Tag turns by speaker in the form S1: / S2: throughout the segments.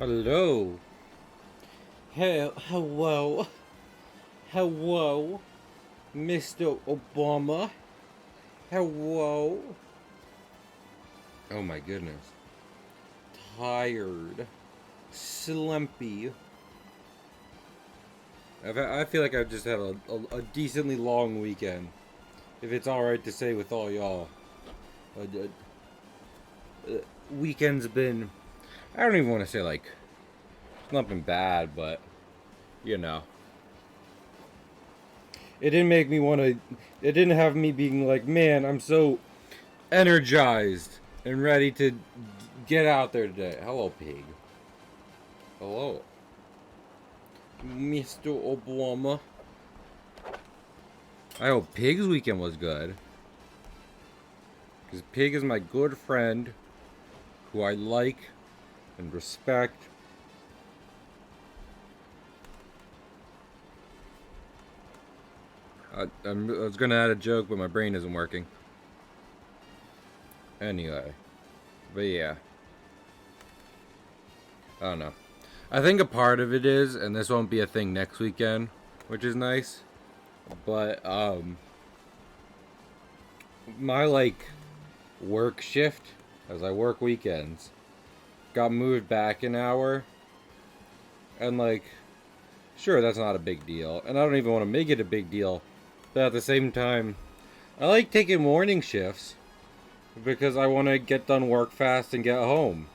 S1: Hello. Hello. Hello. Mr. Obama. Hello. Oh my goodness. Tired. Slumpy. I feel like I've just had a decently long weekend. If it's alright to say with all y'all. Weekend's been... I don't even want to say like... It's not been bad, but... You know. It didn't make me want to... It didn't have me being like, man, I'm so energized and ready to get out there today. Hello, pig. Hello. Mr. Obama. I hope Pig's weekend was good. Because Pig is my good friend who I like and respect. I was going to add a joke, but my brain isn't working. Anyway. But yeah. I don't know. I think a part of it is, and this won't be a thing next weekend, which is nice. But, my, like, work shift, as I work weekends, got moved back an hour. And, like, sure, that's not a big deal. And I don't even want to make it a big deal. But at the same time, I like taking morning shifts because I want to get done work fast and get home.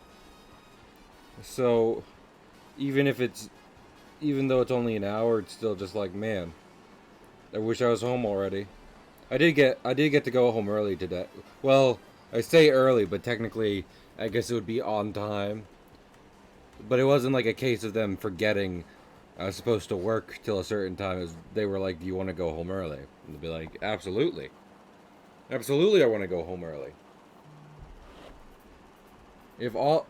S1: So, even though it's only an hour, it's still just like, man, I wish I was home already. I did get to go home early today. Well, I say early, but technically, I guess it would be on time. But it wasn't like a case of them forgetting I was supposed to work till a certain time. They were like, do you want to go home early? And they'd be like, absolutely. Absolutely, I want to go home early. If all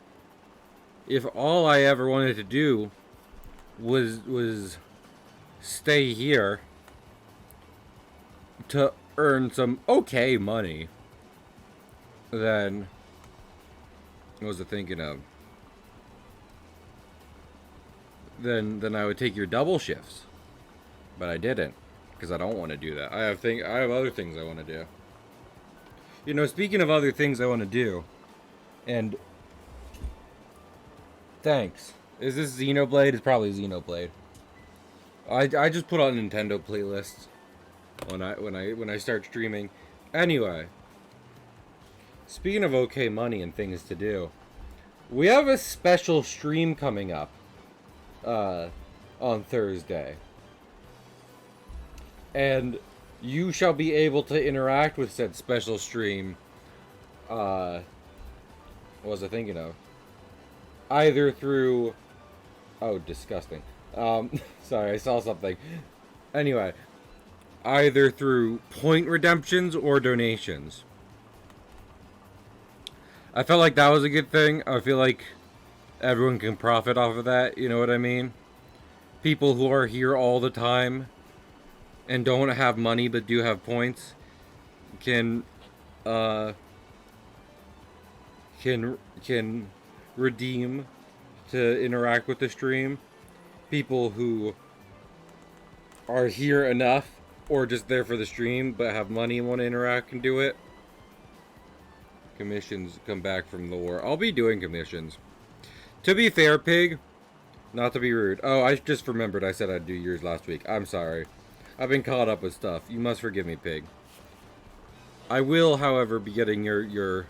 S1: I ever wanted to do was stay here to earn some okay money, then what was I thinking of? Then I would take your double shifts. But I didn't, because I don't want to do that. I have other things I want to do. You know, speaking of other things I want to do, and thanks. Is this Xenoblade? It's probably Xenoblade. I just put on Nintendo playlists when I start streaming. Anyway, speaking of okay money and things to do, we have a special stream coming up on Thursday. And you shall be able to interact with said special stream. What was I thinking of? Either through... Oh, disgusting. Sorry, I saw something. Anyway, either through point redemptions or donations. I felt like that was a good thing. I feel like everyone can profit off of that, you know what I mean? People who are here all the time and don't have money but do have points can redeem to interact with the stream. People who are here enough or just there for the stream but have money and want to interact can do it. Commissions come back from the war. I'll be doing commissions. To be fair, Pig, not to be rude. Oh, I just remembered I said I'd do yours last week. I'm sorry. I've been caught up with stuff. You must forgive me, Pig. I will, however, be getting your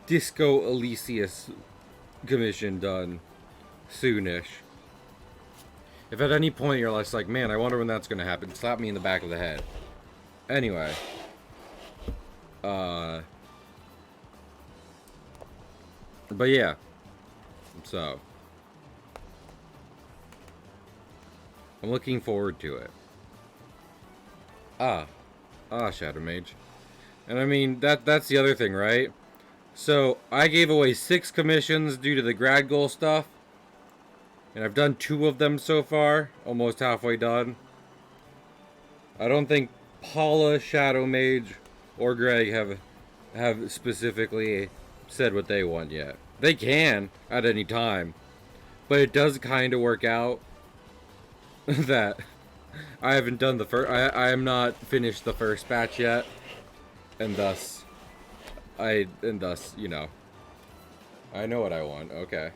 S1: Disco Elysius commission done soonish. If at any point you're just like, man, I wonder when that's going to happen, slap me in the back of the head. Anyway. But yeah. So. I'm looking forward to it. Shadow Mage. And I mean, that's the other thing, right? So, I gave away 6 commissions due to the grad goal stuff. And I've done 2 of them so far. Almost halfway done. I don't think Paula, Shadow Mage, or Greg have specifically said what they want yet. They can at any time, but it does kind of work out that I haven't done the first. I am not finished the first batch yet, and thus you know, I know what I want. Okay.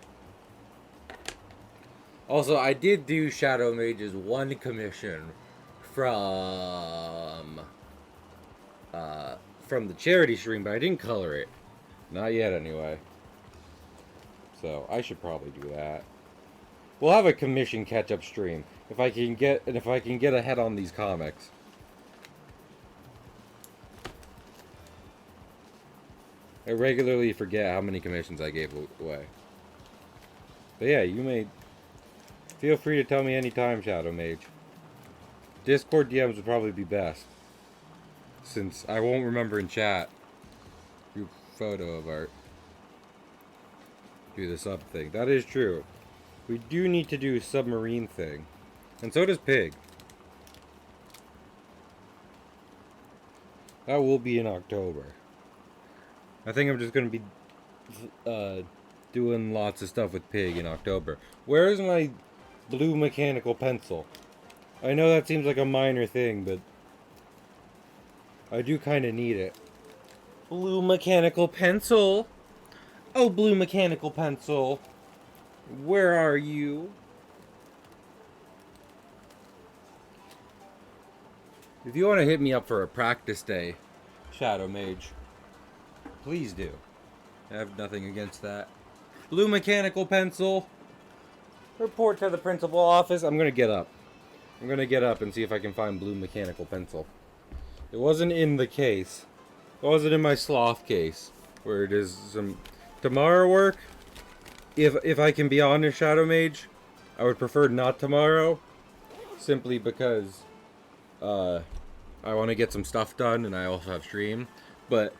S1: Also, I did do Shadow Mage's one commission from from the charity stream, but I didn't color it. Not yet, anyway. So I should probably do that. We'll have a commission catch-up stream if I can get ahead on these comics. I regularly forget how many commissions I gave away. But yeah, you may feel free to tell me anytime, Shadow Mage. Discord DMs would probably be best, since I won't remember in chat. Group photo of art. Do the sub thing. That is true. We do need to do a submarine thing. And so does Pig. That will be in October. I think I'm just going to be doing lots of stuff with Pig in October. Where is my blue mechanical pencil? I know that seems like a minor thing, but I do kind of need it. Blue mechanical pencil. Oh, blue mechanical pencil. Where are you? If you want to hit me up for a practice day, Shadow Mage, please do. I have nothing against that. Blue mechanical pencil. Report to the principal office. I'm going to get up. I'm going to get up and see if I can find blue mechanical pencil. It wasn't in the case. It wasn't in my sloth case, where it is some tomorrow work. If I can be honest, Shadow Mage, I would prefer not tomorrow, simply because I want to get some stuff done and I also have stream. But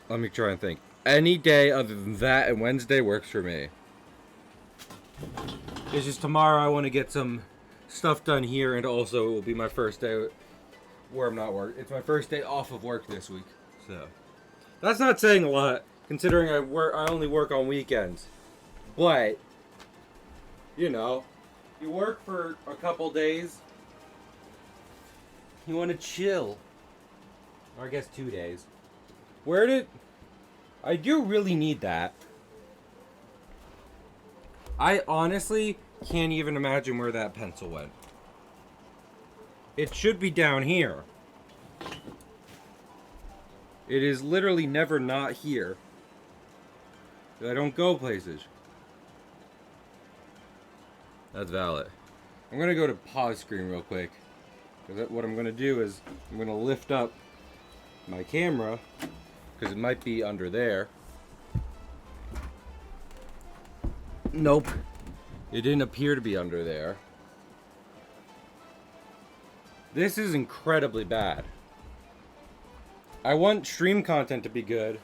S1: let me try and think. Any day other than that and Wednesday works for me. It's just tomorrow I want to get some stuff done here, and also it will be my first day where I'm not working. It's my first day off of work this week, so that's not saying a lot considering I only work on weekends. But you know, you work for a couple days, you want to chill, or I guess 2 days. I do really need that. I honestly can't even imagine where that pencil went. It should be down here. It is literally never not here. I don't go places. That's valid. I'm gonna go to pause screen real quick. Because what I'm gonna do is I'm gonna lift up my camera, because it might be under there. Nope. It didn't appear to be under there. This is incredibly bad. I want stream content to be good,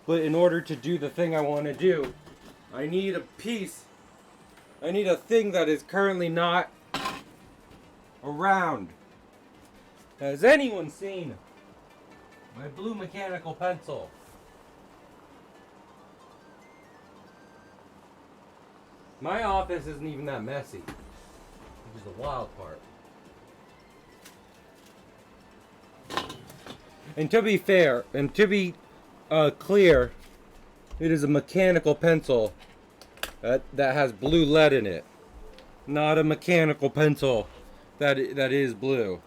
S1: but in order to do the thing I want to do, I need a piece. I need a thing that is currently not around. Has anyone seen my blue mechanical pencil? My office isn't even that messy, which is the wild part. And to be fair, and to be clear, it is a mechanical pencil that has blue lead in it, not a mechanical pencil that is blue.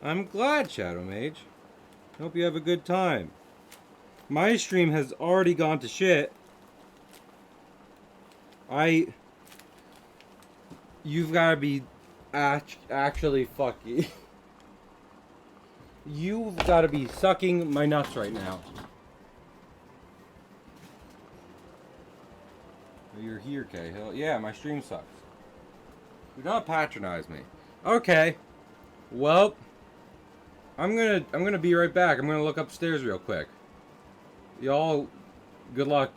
S1: I'm glad, Shadow Mage. Hope you have a good time. My stream has already gone to shit. You've got to be actually fucking. You've got to be sucking my nuts right now. You're here, Cahill. Yeah, my stream sucks. Do not patronize me. Okay. Well, I'm gonna be right back. I'm gonna look upstairs real quick. Y'all, good luck.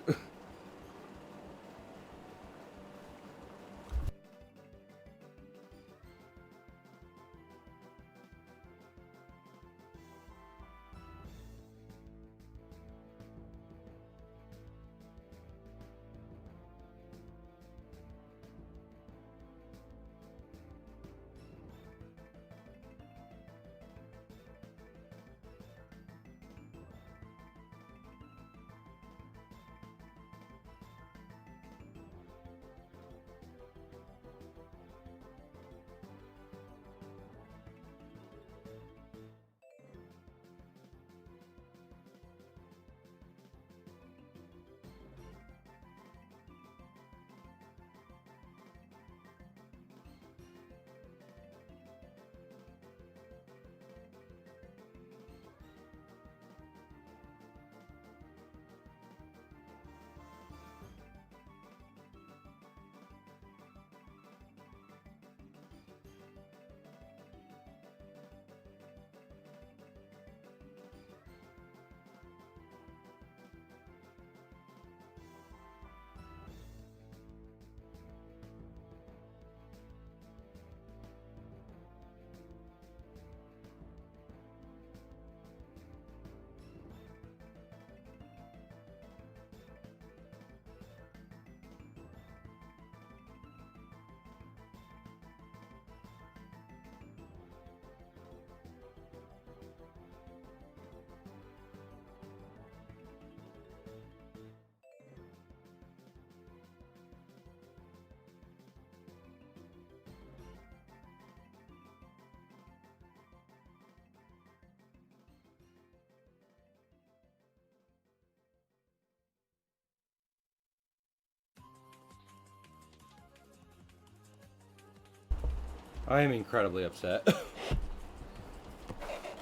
S1: I am incredibly upset.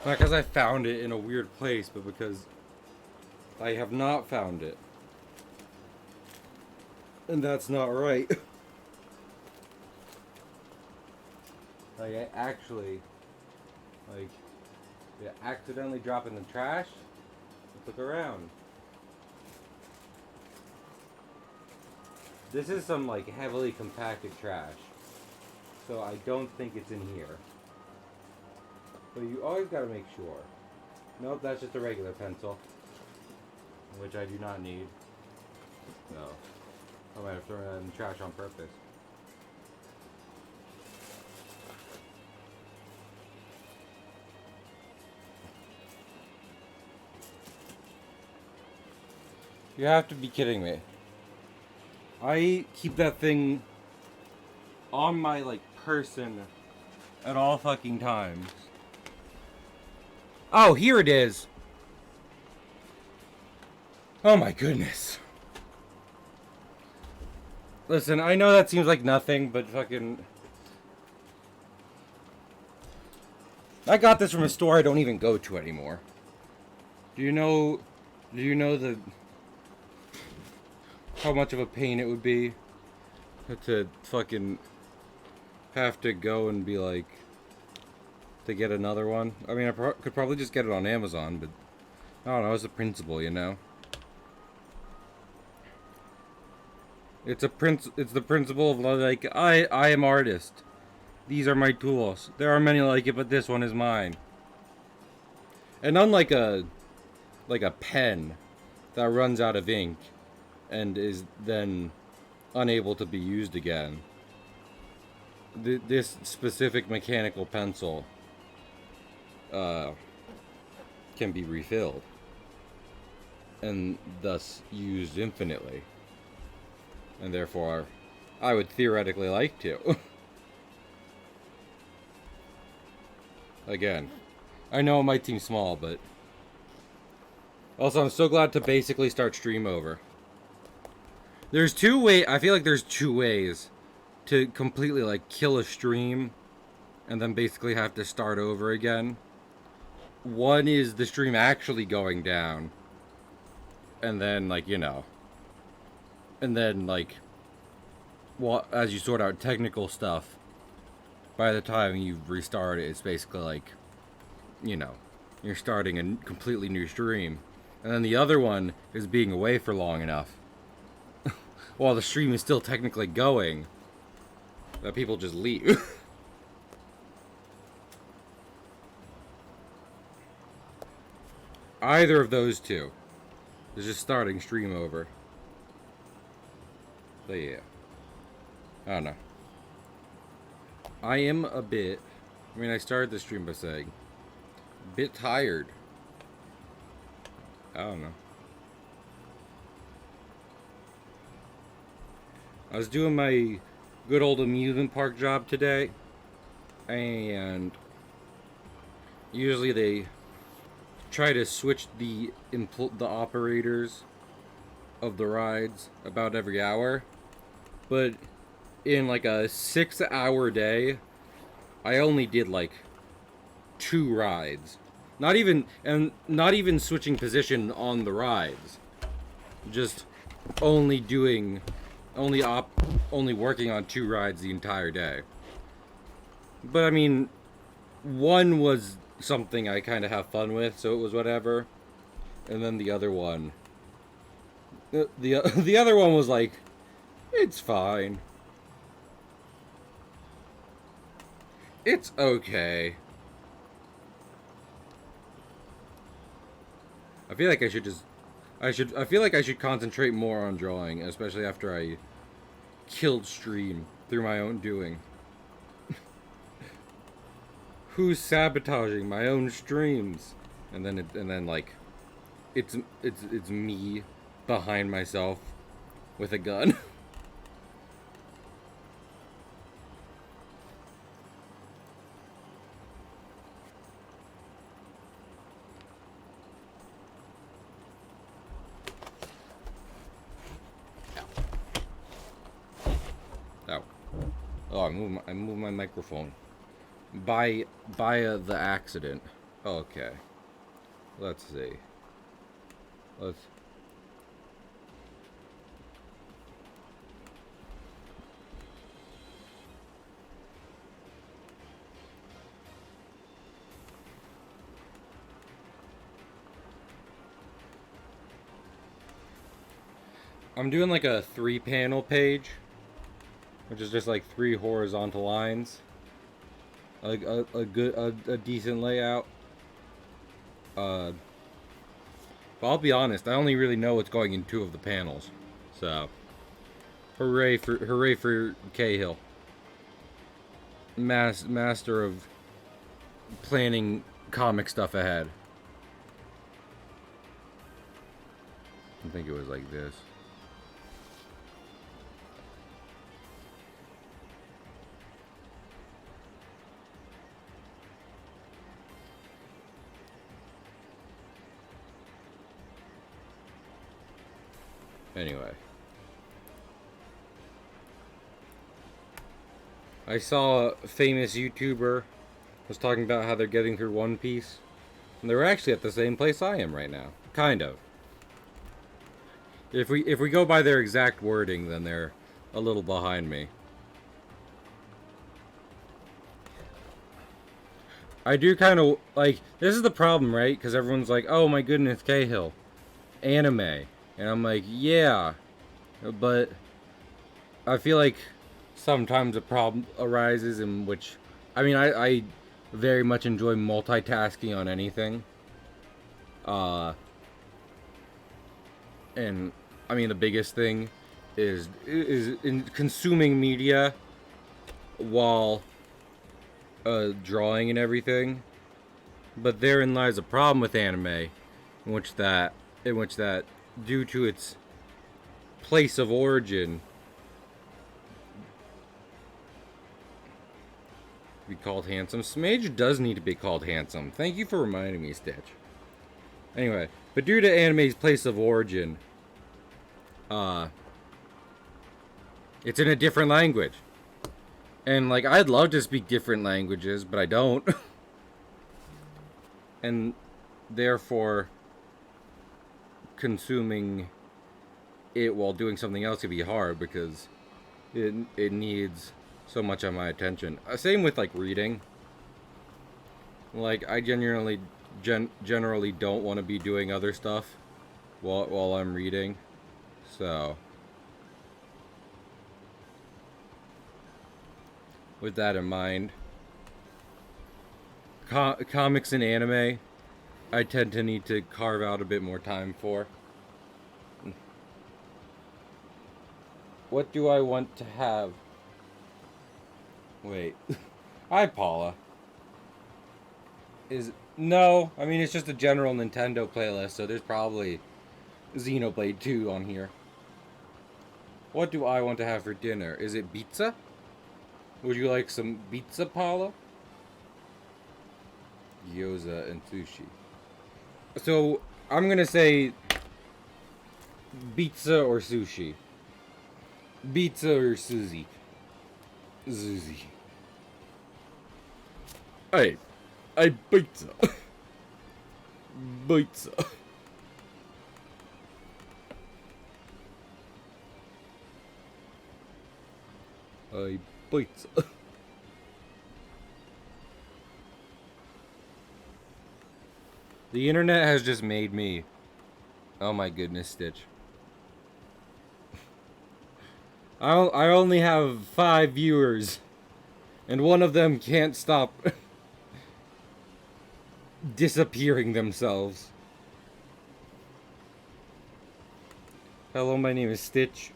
S1: Not because I found it in a weird place, but because I have not found it. And that's not right. Like, I actually, like, accidentally drop in the trash. Let's look around. This is some, like, heavily compacted trash. So I don't think it's in here. But you always gotta make sure. Nope, that's just a regular pencil. Which I do not need. No. I might have thrown it in the trash on purpose. You have to be kidding me. I keep that thing on my, like, person at all fucking times. Oh, here it is. Oh my goodness. Listen, I know that seems like nothing, but fucking... I got this from a store I don't even go to anymore. Do you know the... how much of a pain it would be to fucking have to go and be like... to get another one? I mean, I could probably just get it on Amazon, but... I don't know, it's a principle, you know? It's the principle of, like, I am artist. These are my tools. There are many like it, but this one is mine. And unlike a pen that runs out of ink and is then unable to be used again, this specific mechanical pencil can be refilled and thus used infinitely. And therefore, I would theoretically like to. Again, I know it might seem small, but... Also, I'm so glad to basically start stream over. There's two ways... I feel like there's two ways to completely, like, kill a stream and then basically have to start over again. One is the stream actually going down. And then, like, you know... And then, like, well, as you sort out technical stuff, by the time you restart it, it's basically like, you know, you're starting a completely new stream. And then the other one is being away for long enough, while the stream is still technically going, that people just leave. Either of those two is just starting stream over. So yeah, I don't know. I am a bit, I mean, I started the stream by saying, a bit tired. I don't know. I was doing my good old amusement park job today, and usually they try to switch the operators of the rides about every hour, but in like a 6-hour day, I only did like 2 rides. Not even switching position on the rides. Just only working on 2 rides the entire day. But I mean, one was something I kind of have fun with, so it was whatever. And then the other one, the other one was like, it's fine. It's okay. I feel like I feel like I should concentrate more on drawing, especially after I killed stream through my own doing. Who's sabotaging my own streams? And then like, it's me behind myself with a gun. Ow. Oh, I moved my microphone. by the accident. Okay. Let's see. Let's. I'm doing like a 3-panel page, which is just like 3 horizontal lines. Like a decent layout. But I'll be honest, I only really know what's going in 2 of the panels. So, hooray for Cahill, master of planning comic stuff ahead. I think it was like this. Anyway. I saw a famous YouTuber was talking about how they're getting through One Piece. And they're actually at the same place I am right now. Kind of. If we go by their exact wording, then they're a little behind me. I do kind of, like, this is the problem, right? Because everyone's like, oh my goodness, Cahill. Anime. And I'm like, yeah. But I feel like sometimes a problem arises in which, I mean, I very much enjoy multitasking on anything. And I mean, the biggest thing is in consuming media while drawing and everything. But therein lies a problem with anime, in which that due to its place of origin, be called handsome. Smage does need to be called handsome. Thank you for reminding me, Stitch. Anyway, but due to anime's place of origin, it's in a different language. And, like, I'd love to speak different languages, but I don't. And, therefore, consuming it while doing something else can be hard because it needs so much of my attention. Same with, like, reading. Like, I generally don't want to be doing other stuff while I'm reading. So, with that in mind, comics and anime, I tend to need to carve out a bit more time for. What do I want to have? Wait. Hi, Paula. No, I mean, it's just a general Nintendo playlist, so there's probably Xenoblade 2 on here. What do I want to have for dinner? Is it pizza? Would you like some pizza, Paula? Gyoza and sushi. So, I'm gonna say pizza or sushi. Pizza or Suzy. Suzy. Hey, pizza. Pizza. Pizza. The internet has just made me. Oh my goodness, Stitch. I only have 5 viewers, and one of them can't stop disappearing themselves. Hello, my name is Stitch.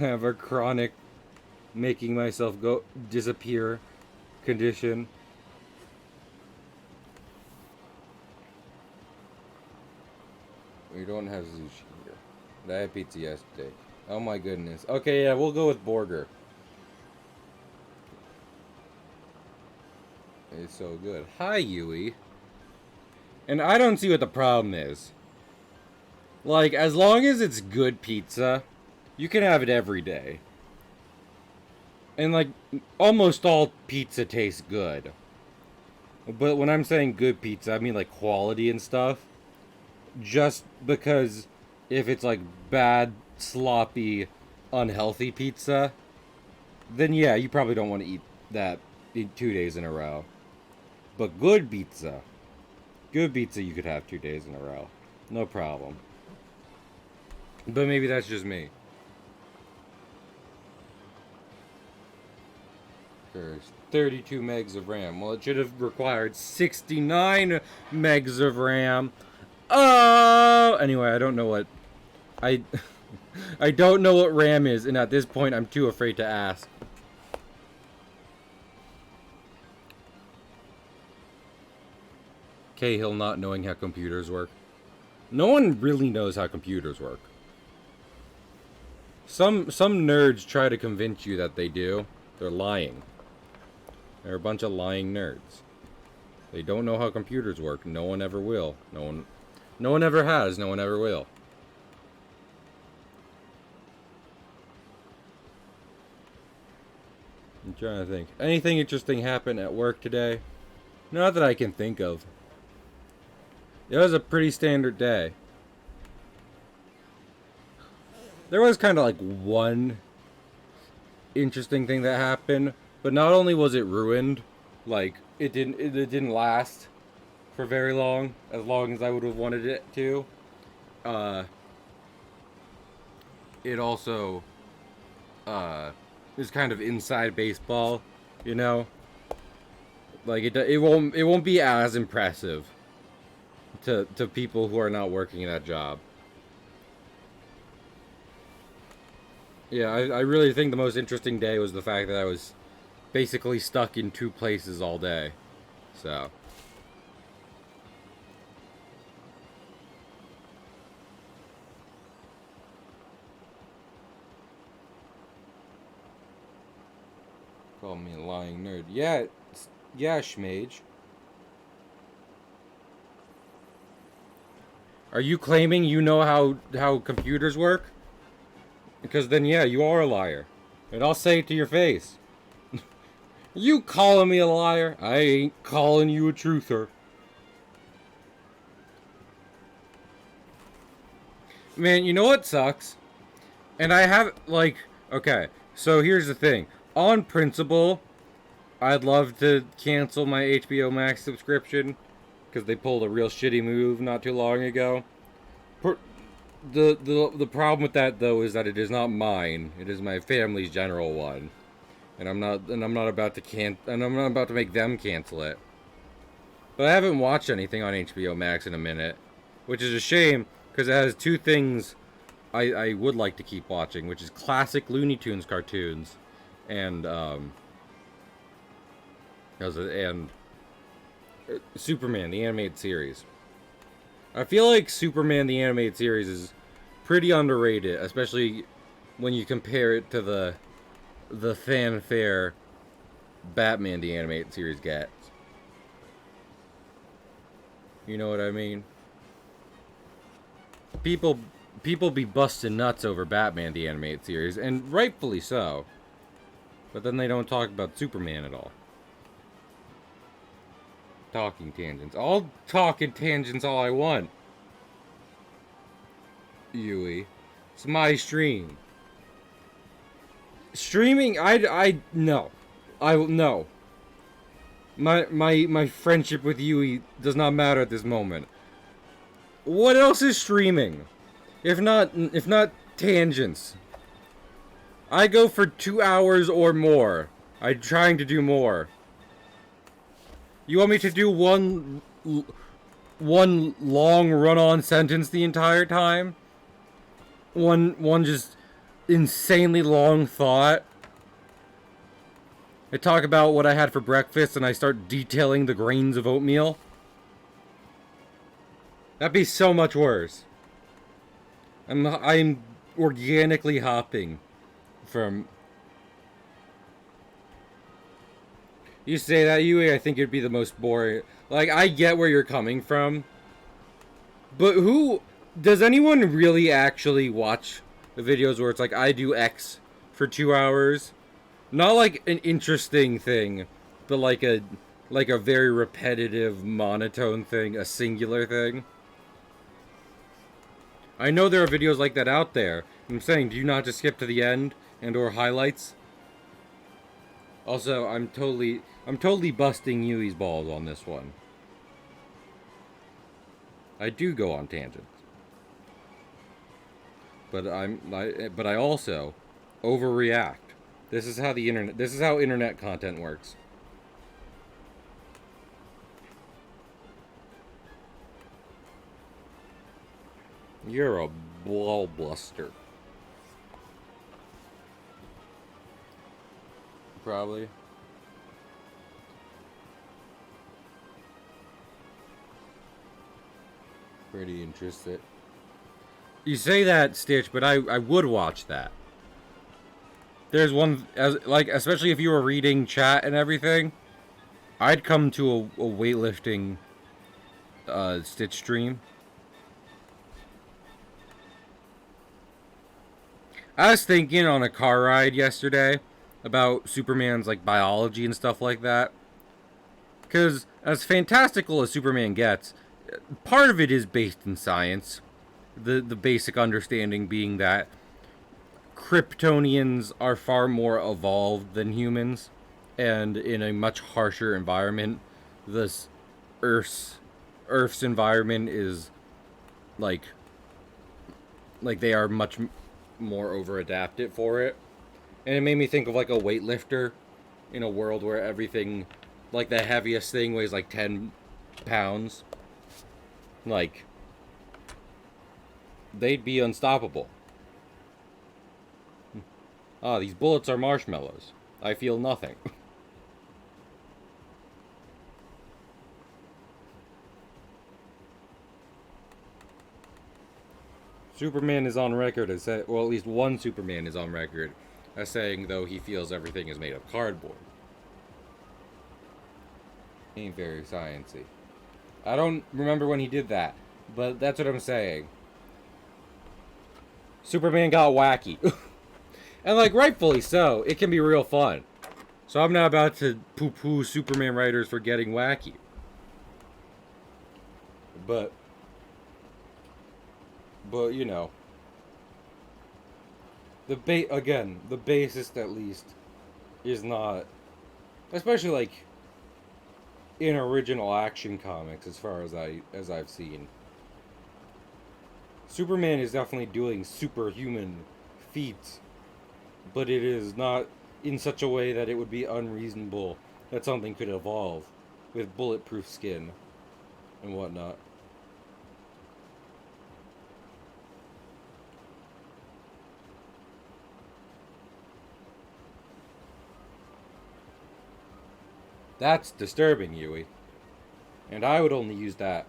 S1: I have a chronic making myself go disappear condition. We don't have sushi here. But I had pizza yesterday. Oh my goodness. Okay, yeah, we'll go with burger. It's so good. Hi, Yui. And I don't see what the problem is. Like, as long as it's good pizza, you can have it every day. And like almost all pizza tastes good. But when I'm saying good pizza, I mean like quality and stuff. Just because if it's like bad, sloppy, unhealthy pizza, then yeah, you probably don't want to eat that 2 days in a row. But good pizza you could have 2 days in a row. No problem. But maybe that's just me. There's 32 megs of RAM. Well, it should have required 69 megs of RAM. Oh! Anyway, I don't know what... I... I don't know what RAM is, and at this point, I'm too afraid to ask. Cahill not knowing how computers work. No one really knows how computers work. Some nerds try to convince you that they do. They're lying. They're a bunch of lying nerds. They don't know how computers work. No one ever will. No one ever has. No one ever will. I'm trying to think. Anything interesting happened at work today? Not that I can think of. It was a pretty standard day. There was kind of like one interesting thing that happened, but not only was it ruined, like it didn't last for very long as I would have wanted it to. It also is kind of inside baseball, you know. Like it won't be as impressive to people who are not working that job. Yeah, I really think the most interesting day was the fact that I was basically stuck in two places all day. So. Call me a lying nerd. Yeah, Schmage. Are you claiming you know how computers work? Because then, yeah, you are a liar. And I'll say it to your face. You calling me a liar? I ain't calling you a truther. Man, you know what sucks? And I have, like, okay, so here's the thing. On principle, I'd love to cancel my HBO Max subscription because they pulled a real shitty move not too long ago. The problem with that though is that it is not mine. It is my family's general one, and I'm not about to make them cancel it. But I haven't watched anything on HBO Max in a minute, which is a shame because it has two things I would like to keep watching, which is classic Looney Tunes cartoons, and Superman the animated series. I feel like Superman the animated series is pretty underrated, especially when you compare it to the fanfare Batman the animated series gets. You know what I mean? People be busting nuts over Batman the animated series, and rightfully so. But then they don't talk about Superman at all. Talking tangents. I'll talk in tangents all I want. Yui. It's my stream. Streaming, no. No. My friendship with Yui does not matter at this moment. What else is streaming? If not tangents. I go for 2 hours or more. I'm trying to do more. You want me to do one long run-on sentence the entire time? One just insanely long thought? I talk about what I had for breakfast and I start detailing the grains of oatmeal? That'd be so much worse. I'm organically hopping from... You say that, Yui, I think it'd be the most boring. Like, I get where you're coming from. But who... Does anyone really actually watch the videos where it's like, I do X for 2 hours? Not like an interesting thing, but like a very repetitive, monotone thing, a singular thing. I know there are videos like that out there. I'm saying, do you not just skip to the end and or highlights? Also, I'm totally busting Yui's balls on this one. I do go on tangents, but I also overreact. This is how internet content works. You're a bluster. Probably. Pretty interested. You say that, Stitch, but I would watch that. There's one, as like, especially if you were reading chat and everything, I'd come to a weightlifting Stitch stream. I was thinking on a car ride yesterday about Superman's like biology and stuff like that. Because as fantastical as Superman gets, part of it is based in science. The basic understanding being that Kryptonians are far more evolved than humans, and in a much harsher environment, this Earth's Earth's environment is like they are much more over adapted for it. And it made me think of like a weightlifter in a world where everything, like the heaviest thing weighs like 10 pounds. Like, they'd be unstoppable. Ah, these bullets are marshmallows. I feel nothing. Superman is on record as well, at least one Superman is on record as saying, though, he feels everything is made of cardboard. Ain't very sciencey. I don't remember when he did that, but that's what I'm saying. Superman got wacky. And, like, rightfully so. It can be real fun. So I'm not about to poo-poo Superman writers for getting wacky. But you know, the bassist at least is not, especially like in original action comics, as far as I've seen. Superman is definitely doing superhuman feats, but it is not in such a way that it would be unreasonable that something could evolve with bulletproof skin and whatnot. That's disturbing, Yui. And I would only use that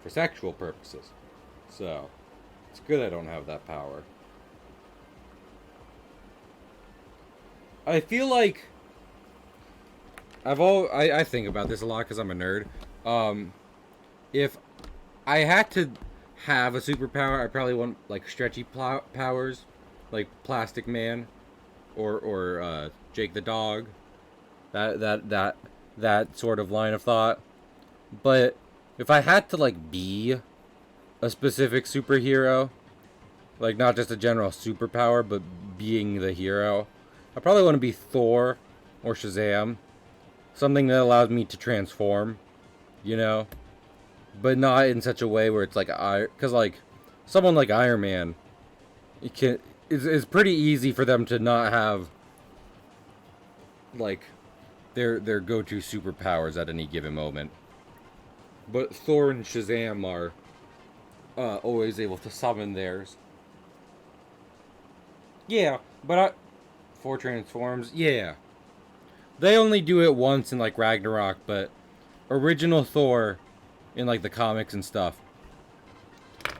S1: for sexual purposes. So, it's good I don't have that power. I feel like I think about this a lot because I'm a nerd. If I had to have a superpower, I probably want like stretchy powers, like Plastic Man, or Jake the Dog. That sort of line of thought. But if I had to like be a specific superhero, like not just a general superpower, but being the hero, I probably want to be Thor or Shazam. Something that allows me to transform, you know? But not in such a way where it's like because like someone like Iron Man, it's pretty easy for them to not have like their go-to superpowers at any given moment. But Thor and Shazam are always able to summon theirs. Yeah, but Thor transforms. Yeah, they only do it once in like Ragnarok, but original Thor in like the comics and stuff,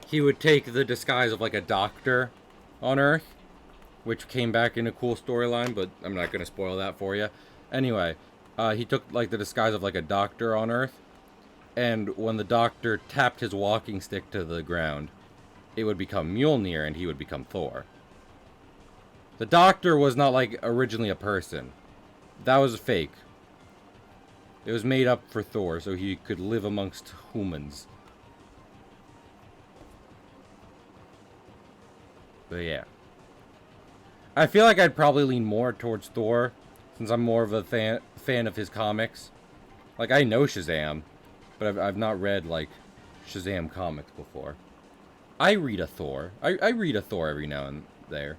S1: he would take the disguise of like a doctor on Earth, which came back in a cool storyline, but I'm not gonna spoil that for you. Anyway, he took like the disguise of like a doctor on Earth, and when the doctor tapped his walking stick to the ground, it would become Mjolnir and he would become Thor. The Doctor was not, like, originally a person. That was fake. It was made up for Thor so he could live amongst humans. But yeah. I feel like I'd probably lean more towards Thor, since I'm more of a fan of his comics. Like, I know Shazam, but I've not read, like, Shazam comics before. I read a Thor. I read a Thor every now and there.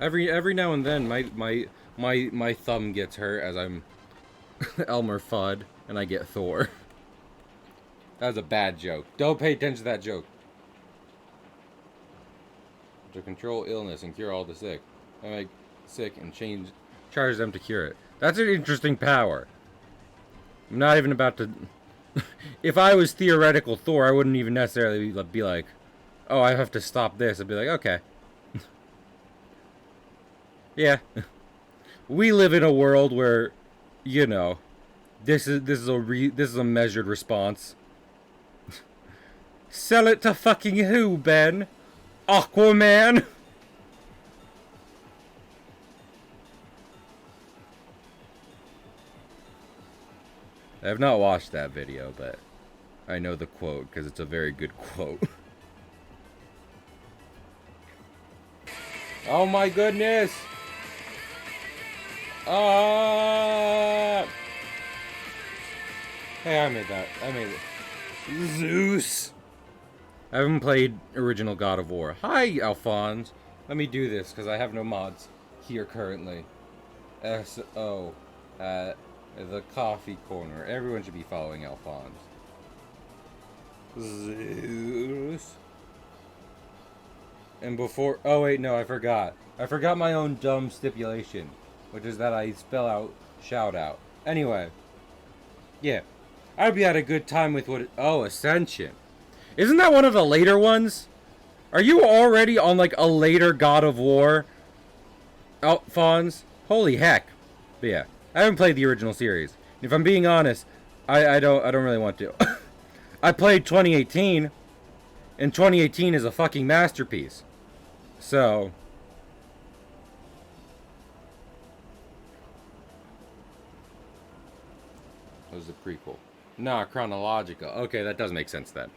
S1: Every now and then, my thumb gets hurt as I'm Elmer Fudd, and I get Thor. That was a bad joke. Don't pay attention to that joke. To control illness and cure all the sick. I make sick and charge them to cure it. That's an interesting power. I'm not even about to... If I was theoretical Thor, I wouldn't even necessarily be like, oh, I have to stop this. I'd be like, okay. Yeah. We live in a world where, you know, this is a measured response. Sell it to fucking who, Ben? Aquaman? I have not watched that video, but I know the quote because it's a very good quote. Oh my goodness! Hey, I made that. I made it. Zeus! I haven't played original God of War. Hi, Alphonse. Let me do this because I have no mods here currently. S-O at the coffee corner. Everyone should be following Alphonse. Zeus. And before... Oh, wait, no, I forgot. I forgot my own dumb stipulation, which is that I spell out shout out. Anyway. Yeah. I'd be at a good time with what... Oh, Ascension. Isn't that one of the later ones? Are you already on, like, a later God of War? Alphonse? Holy heck. But yeah. I haven't played the original series. If I'm being honest, I don't really want to. I played 2018, and 2018 is a fucking masterpiece. So... That was the prequel. Nah, chronological. Okay, that does make sense then.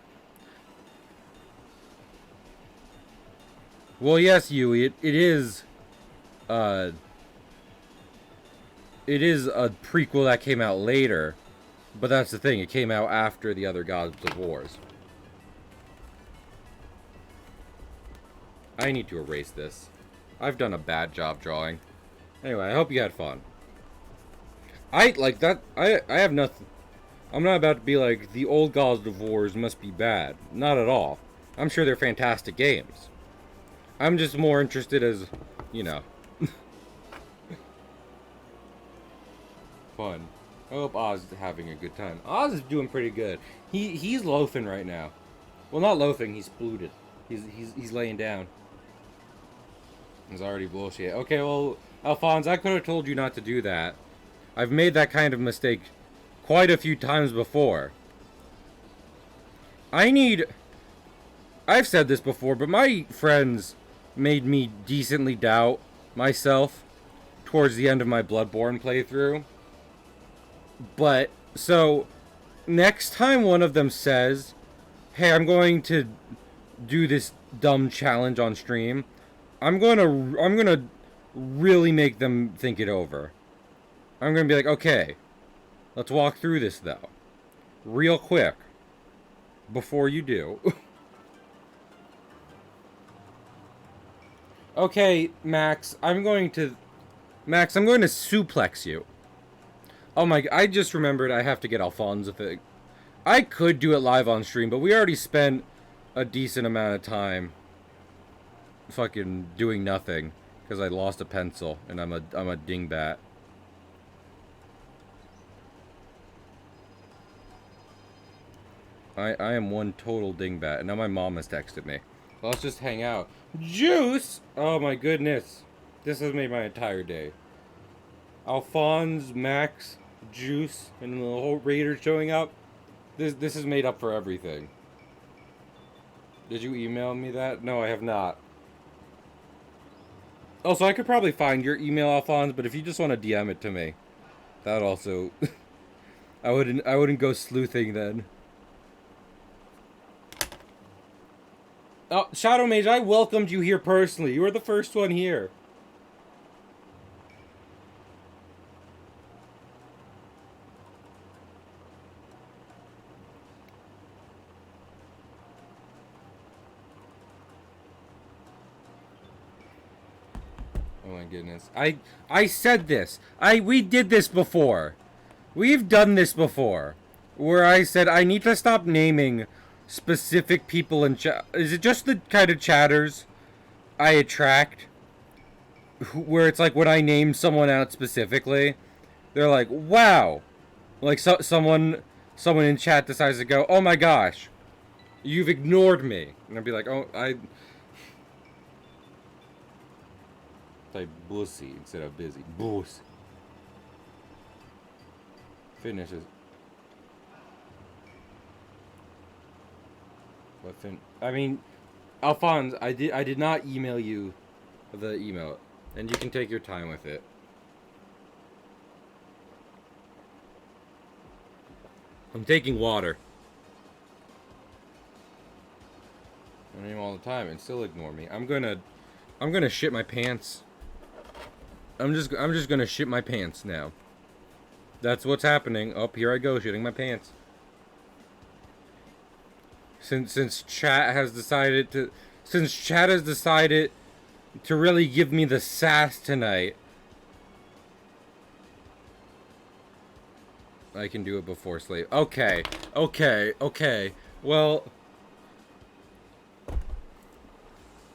S1: Well, yes, Yui, it is a prequel that came out later, but that's the thing, it came out after the other Gods of Wars. I need to erase this. I've done a bad job drawing. Anyway, I hope you had fun. I have nothing. I'm not about to be like, the old Gods of Wars must be bad. Not at all. I'm sure they're fantastic games. I'm just more interested as, you know. Fun. I hope Oz is having a good time. Oz is doing pretty good. He's loafing right now. Well, not loafing, he's splooted. He's laying down. He's already bullshit. Okay, well, Alphonse, I could have told you not to do that. I've made that kind of mistake quite a few times before. I've said this before, but my friends made me decently doubt myself towards the end of my Bloodborne playthrough. But, so, next time one of them says, hey, I'm going to do this dumb challenge on stream, I'm gonna really make them think it over. I'm gonna be like, okay, let's walk through this though. Real quick. Before you do. Okay, Max, I'm going to suplex you. Oh my, I just remembered I have to get Alphonse a thing. I could do it live on stream, but we already spent a decent amount of time fucking doing nothing because I lost a pencil and I'm a dingbat. I am one total dingbat, and now my mom has texted me. Let's just hang out. Juice! Oh my goodness. This has made my entire day. Alphonse, Max, Juice, and the whole Raider showing up. This is made up for everything. Did you email me that? No, I have not. Also, I could probably find your email, Alphonse, but if you just want to DM it to me, that also... I wouldn't go sleuthing then. Oh, Shadow Mage, I welcomed you here personally. You were the first one here. Oh my goodness. I said this. We did this before. We've done this before. Where I said I need to stop naming specific people in chat. Is it just the kind of chatters I attract? Where it's like when I name someone out specifically, they're like, wow. Like someone in chat decides to go, oh my gosh, you've ignored me. And I'd be like, oh, I type bussy instead of busy. Boost. Finishes. What I mean, Alphonse, I did not email you the email, and you can take your time with it. I'm taking water. I name all the time and still ignore me. I'm gonna shit my pants. I'm just gonna shit my pants now. That's what's happening. Oh, here I go, shitting my pants. Since chat has decided to really give me the sass tonight, I can do it before slave. Okay. Well,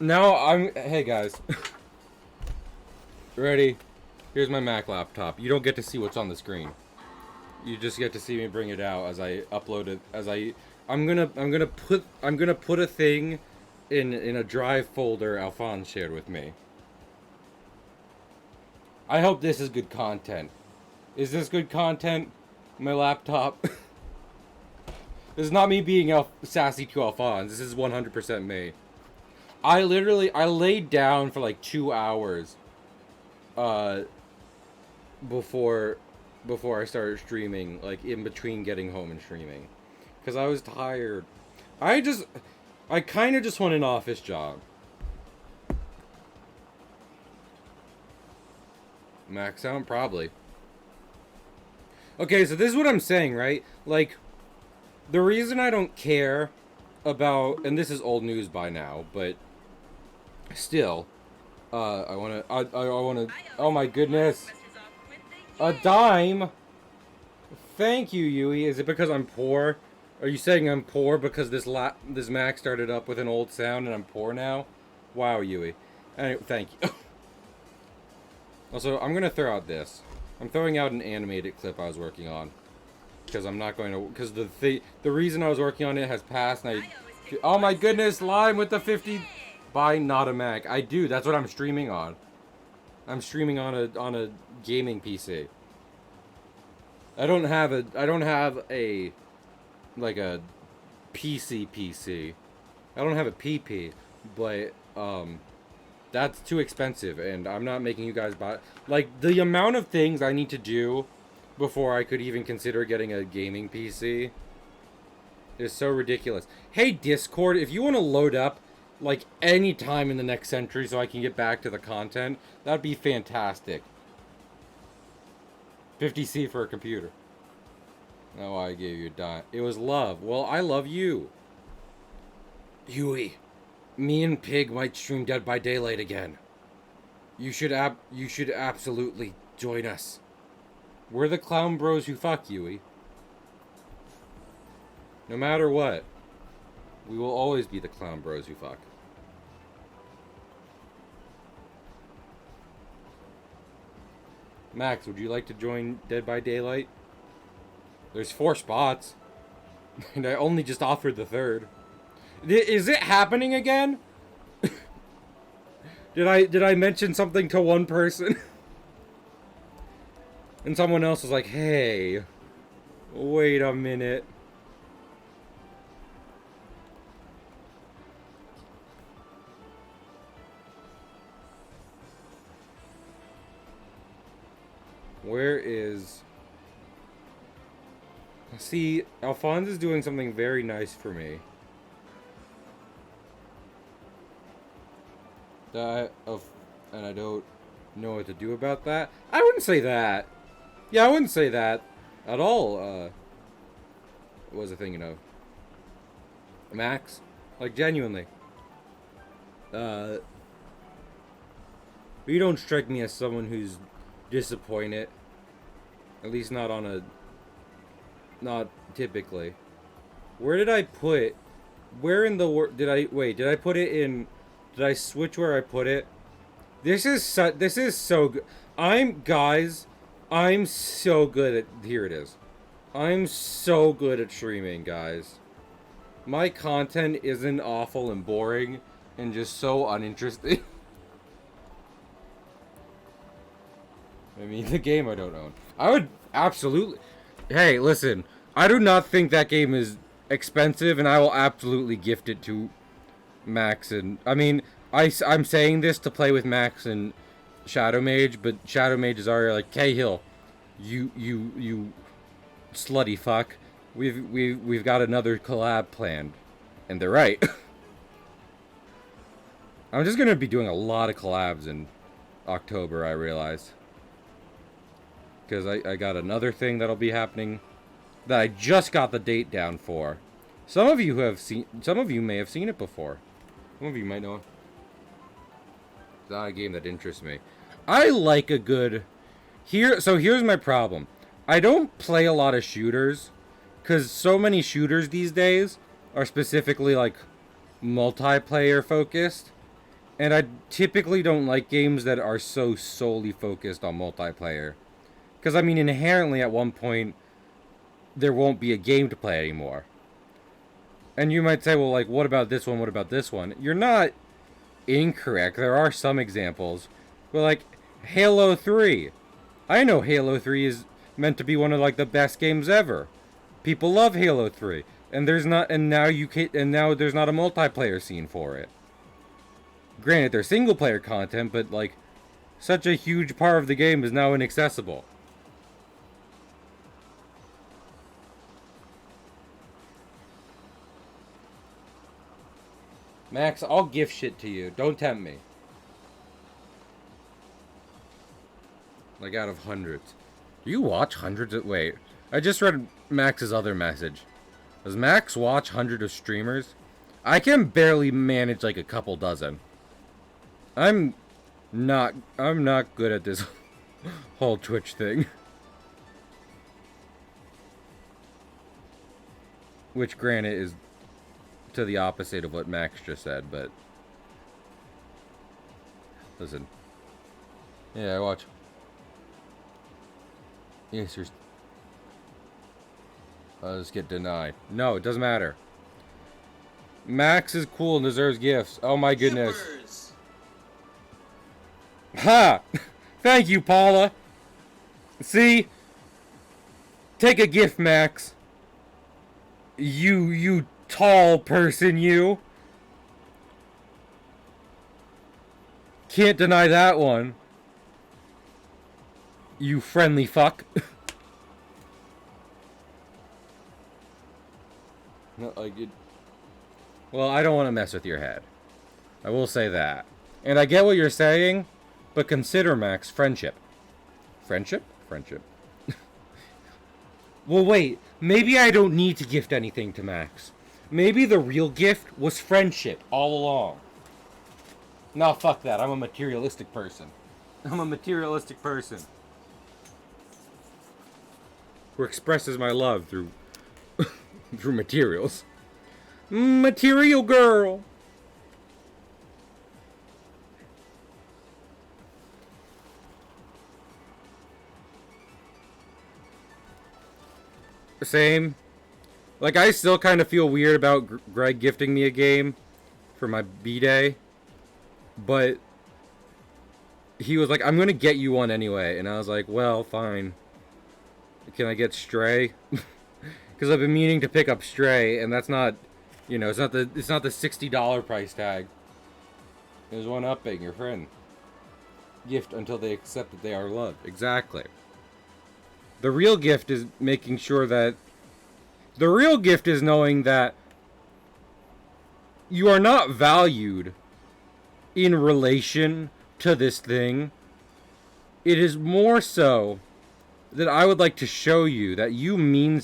S1: now hey guys. Ready? Here's my Mac laptop. You don't get to see what's on the screen. You just get to see me bring it out as I upload it. I'm gonna put a thing in a drive folder Alphonse shared with me. I hope this is good content. Is this good content? My laptop. This is not me being sassy to Alphonse. This is 100% me. I laid down for like 2 hours before I started streaming, like in between getting home and streaming, because I was tired. I kind of just want an office job. Max out, probably. Okay, so this is what I'm saying, right? Like, the reason I don't care about, and this is old news by now, but still, I wanna, oh my goodness, a dime. Thank you, Yui. Is it because I'm poor? Are you saying I'm poor because this Mac started up with an old sound and I'm poor now? Wow, Yui. Anyway, thank you. Also, I'm gonna throw out this. I'm throwing out an animated clip I was working on, because I'm not going to, because the reason I was working on it has passed, and oh my goodness, Lime with the 50, buy not a Mac. I do. That's what I'm streaming on. I'm streaming on a gaming PC. I don't have a like a PC. I don't have a PP, but that's too expensive, and I'm not making you guys buy. Like, the amount of things I need to do before I could even consider getting a gaming PC is so ridiculous. Hey, Discord, if you want to load up, like, any time in the next century so I can get back to the content, that'd be fantastic. 50C for a computer. Oh, I gave you a dime. It was love. Well, I love you. Yui. Me and Pig might stream Dead by Daylight again. You should absolutely join us. We're the clown bros who fuck, Yui. No matter what, we will always be the clown bros who fuck. Max, would you like to join Dead by Daylight? There's 4 spots, and I only just offered the 3rd. Is it happening again? Did I mention something to one person? And someone else was like, hey, wait a minute. Where is... See, Alphonse is doing something very nice for me. And I don't know what to do about that. I wouldn't say that. Yeah, I wouldn't say that at all. What was I thinking of? Max? Like, genuinely. You don't strike me as someone who's disappointed. At least not on a... Not typically. Where did I put... Where in the... Did I... Wait, did I put it in... Did I switch where I put it? This is so good. Guys, I'm so good at... Here it is. I'm so good at streaming, guys. My content isn't awful and boring and just so uninteresting. I mean, the game I don't own. I would absolutely... Hey, listen. I do not think that game is expensive, and I will absolutely gift it to Max. And I mean, I'm saying this to play with Max and Shadow Mage, but Shadow Mage is already like, Cahill, you slutty fuck. We've got another collab planned, and they're right. I'm just gonna be doing a lot of collabs in October, I realize, because I got another thing that'll be happening that I just got the date down for. Some of you may have seen it before. Some of you might know. It's not a game that interests me. I like a good... So here's my problem. I don't play a lot of shooters, because so many shooters these days are specifically, like, multiplayer focused. And I typically don't like games that are so solely focused on multiplayer. Because, I mean, inherently at one point, there won't be a game to play anymore. And you might say, well, like, what about this one? What about this one? You're not incorrect. There are some examples. But, like, Halo 3. I know Halo 3 is meant to be one of, like, the best games ever. People love Halo 3. And there's not, and now there's not a multiplayer scene for it. Granted, there's single player content, but, like, such a huge part of the game is now inaccessible. Max, I'll gift shit to you. Don't tempt me. Like, out of hundreds. Do you watch hundreds of... Wait. I just read Max's other message. Does Max watch hundreds of streamers? I can barely manage, like, a couple dozen. I'm not good at this whole Twitch thing. Which, granted, is to the opposite of what Max just said, but... Listen. Yeah, I watch. Yes, you're... I'll just get denied. No, it doesn't matter. Max is cool and deserves gifts. Oh my goodness. Yippers. Ha! Thank you, Paula. See? Take a gift, Max. You tall person, you. Can't deny that one. You friendly fuck. No, well, I don't want to mess with your head. I will say that. And I get what you're saying, but consider, Max, friendship. Friendship? Friendship. Well, wait. Maybe I don't need to gift anything to Max. Maybe the real gift was friendship all along. No, fuck that. I'm a materialistic person. I'm a materialistic person who expresses my love through through materials. Material girl. Same. Like, I still kind of feel weird about Greg gifting me a game for my B-Day. But he was like, I'm going to get you one anyway. And I was like, well, fine. Can I get Stray? Because I've been meaning to pick up Stray, and that's not, you know, it's not the $60 price tag. There's one upping your friend. Gift until they accept that they are loved. Exactly. The real gift is making sure that the real gift is knowing that you are not valued in relation to this thing. It is more so that I would like to show you that you mean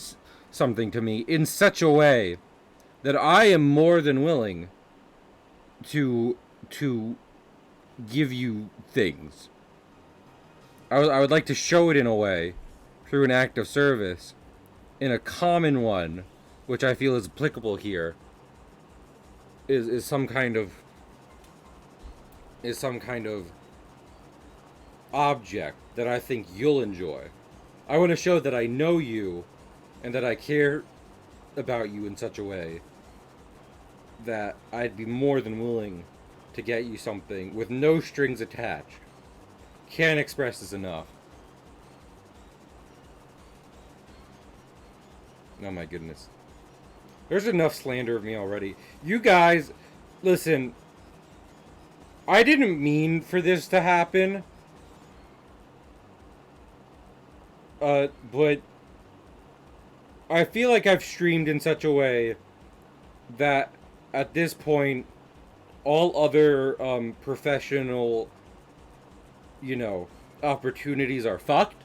S1: something to me in such a way that I am more than willing to give you things. I would like to show it in a way through an act of service, in a common one, which I feel is applicable here, is some kind of object that I think you'll enjoy. I want to show that I know you and that I care about you in such a way that I'd be more than willing to get you something with no strings attached. Can't express this enough. Oh my goodness. There's enough slander of me already. You guys, listen, I didn't mean for this to happen. But I feel like I've streamed in such a way that at this point, all other professional, opportunities are fucked.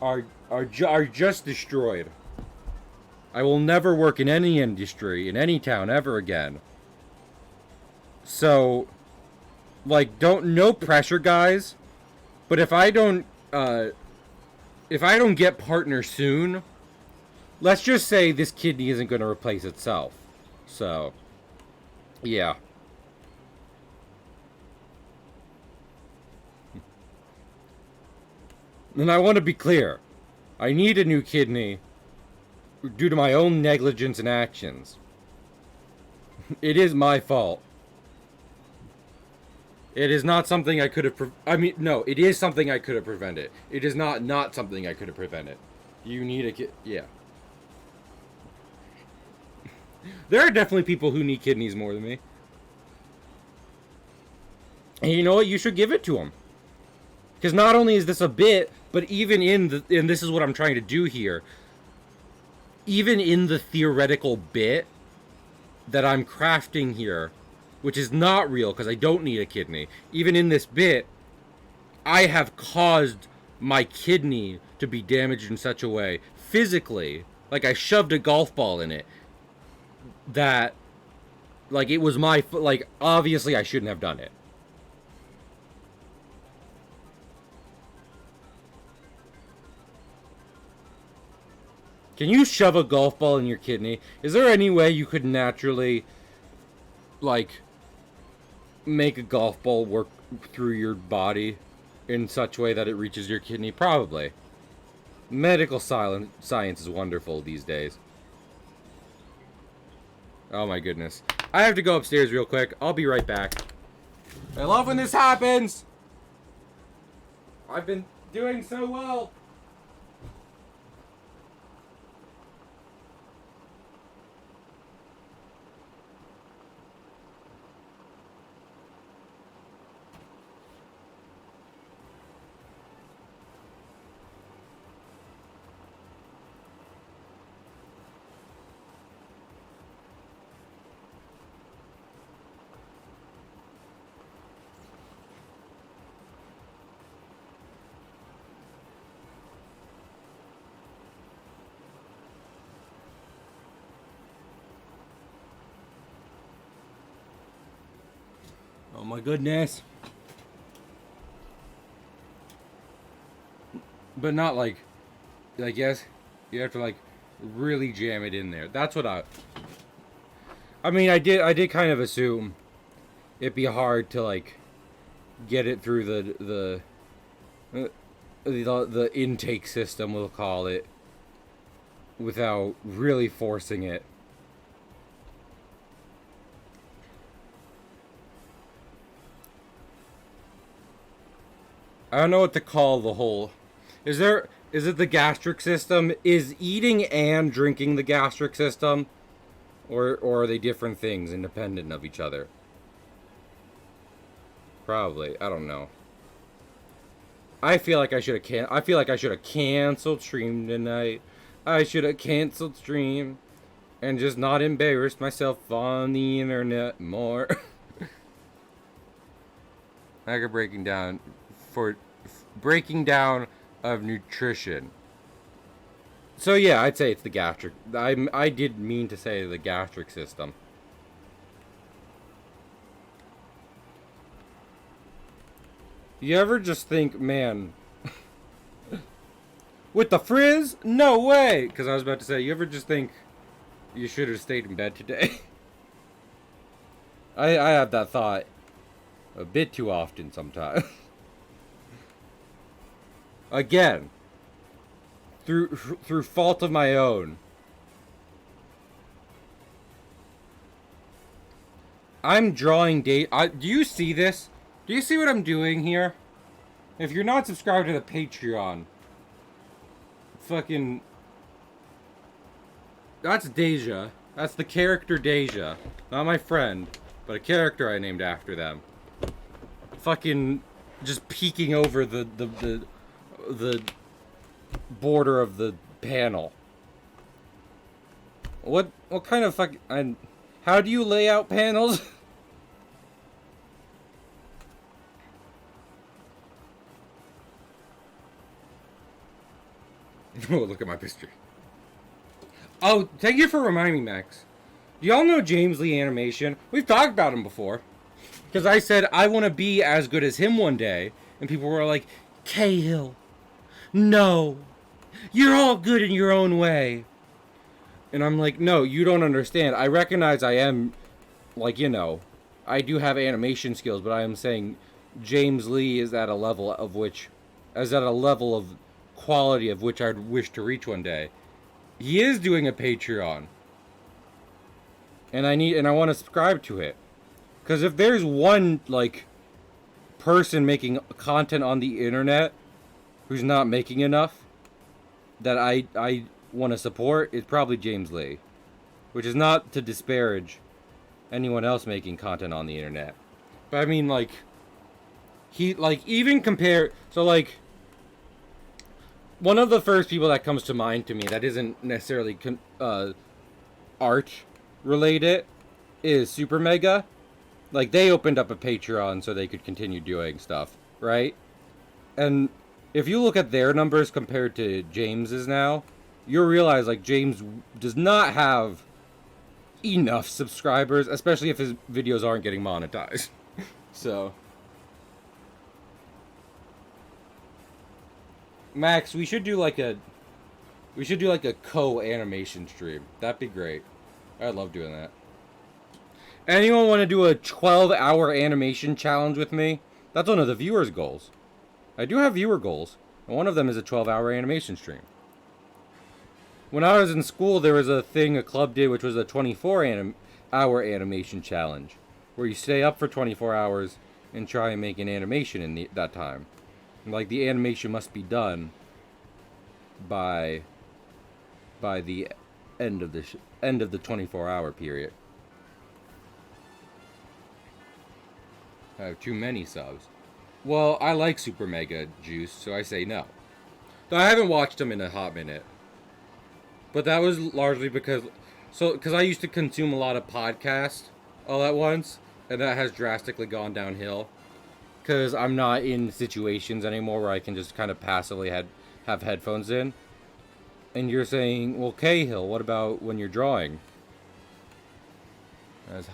S1: Are just destroyed. I will never work in any industry in any town ever again. So, no pressure, guys. But if I don't get partner soon, let's just say this kidney isn't going to replace itself. So, yeah. And I want to be clear. I need a new kidney due to my own negligence and actions. It is my fault. It is not something I could have... no, it is something I could have prevented. It is not something I could have prevented. You need a kid... Yeah. There are definitely people who need kidneys more than me. And you know what? You should give it to them. Because not only is this a bit, but even and this is what I'm trying to do here, even in the theoretical bit that I'm crafting here, which is not real because I don't need a kidney, even in this bit, I have caused my kidney to be damaged in such a way, physically, like I shoved a golf ball in it, that, it was my, obviously I shouldn't have done it. Can you shove a golf ball in your kidney? Is there any way you could naturally, make a golf ball work through your body in such a way that it reaches your kidney? Probably. Medical science is wonderful these days. Oh my goodness. I have to go upstairs real quick. I'll be right back. I love when this happens! I've been doing so well! Oh my goodness. But not I guess you have to really jam it in there. That's what I did kind of assume it'd be hard to get it through the intake system, we'll call it, without really forcing it. I don't know what to call the whole... Is it the gastric system? Is eating and drinking the gastric system? Or are they different things, independent of each other? Probably. I don't know. I feel like I should have I feel like I should have canceled stream tonight. I should have canceled stream and just not embarrassed myself on the internet more. Like breaking down for breaking down of nutrition. So yeah, I'd say it's the gastric. I did mean to say the gastric system. You ever just think, man, with the frizz? No way! Because I was about to say, you ever just think you should have stayed in bed today? I have that thought a bit too often sometimes. Again, through fault of my own. I'm drawing do you see this? Do you see what I'm doing here? If you're not subscribed to the Patreon, fucking... That's Deja. That's the character Deja. Not my friend, but a character I named after them. Fucking just peeking over the border of the panel. What kind of fucking... How do you lay out panels? Oh, look at my picture. Oh, thank you for reminding me, Max. Do y'all know James Lee Animation? We've talked about him before. Because I said I want to be as good as him one day. And people were like, Cahill, no. You're all good in your own way. And I'm like, no, you don't understand. I recognize I am, like, you know, I do have animation skills, but I am saying James Lee is at a level of quality of which I'd wish to reach one day. He is doing a Patreon. And I want to subscribe to it. Because if there's one, like, person making content on the internet who's not making enough that I want to support, it's probably James Lee. Which is not to disparage anyone else making content on the internet. But I mean, like, he, like, even compare, so, like, one of the first people that comes to mind to me that isn't necessarily art related is Super Mega. Like, they opened up a Patreon so they could continue doing stuff, right? And if you look at their numbers compared to James's now, you'll realize, like, James does not have enough subscribers, especially if his videos aren't getting monetized. So... Max, we should do like a co-animation stream. That'd be great. I'd love doing that. Anyone want to do a 12-hour animation challenge with me? That's one of the viewers' goals. I do have viewer goals, and one of them is a 12-hour animation stream. When I was in school, there was a thing a club did, which was a 24-hour animation challenge, where you stay up for 24 hours and try and make an animation in that time. Like, the animation must be done by the end of the 24-hour period. I have too many subs. Well, I like Super Mega Juice, so I say no. Though I haven't watched him in a hot minute. But that was largely because I used to consume a lot of podcasts all at once, and that has drastically gone downhill. Because I'm not in situations anymore where I can just kind of passively have headphones in. And you're saying, well, Cahill, what about when you're drawing? As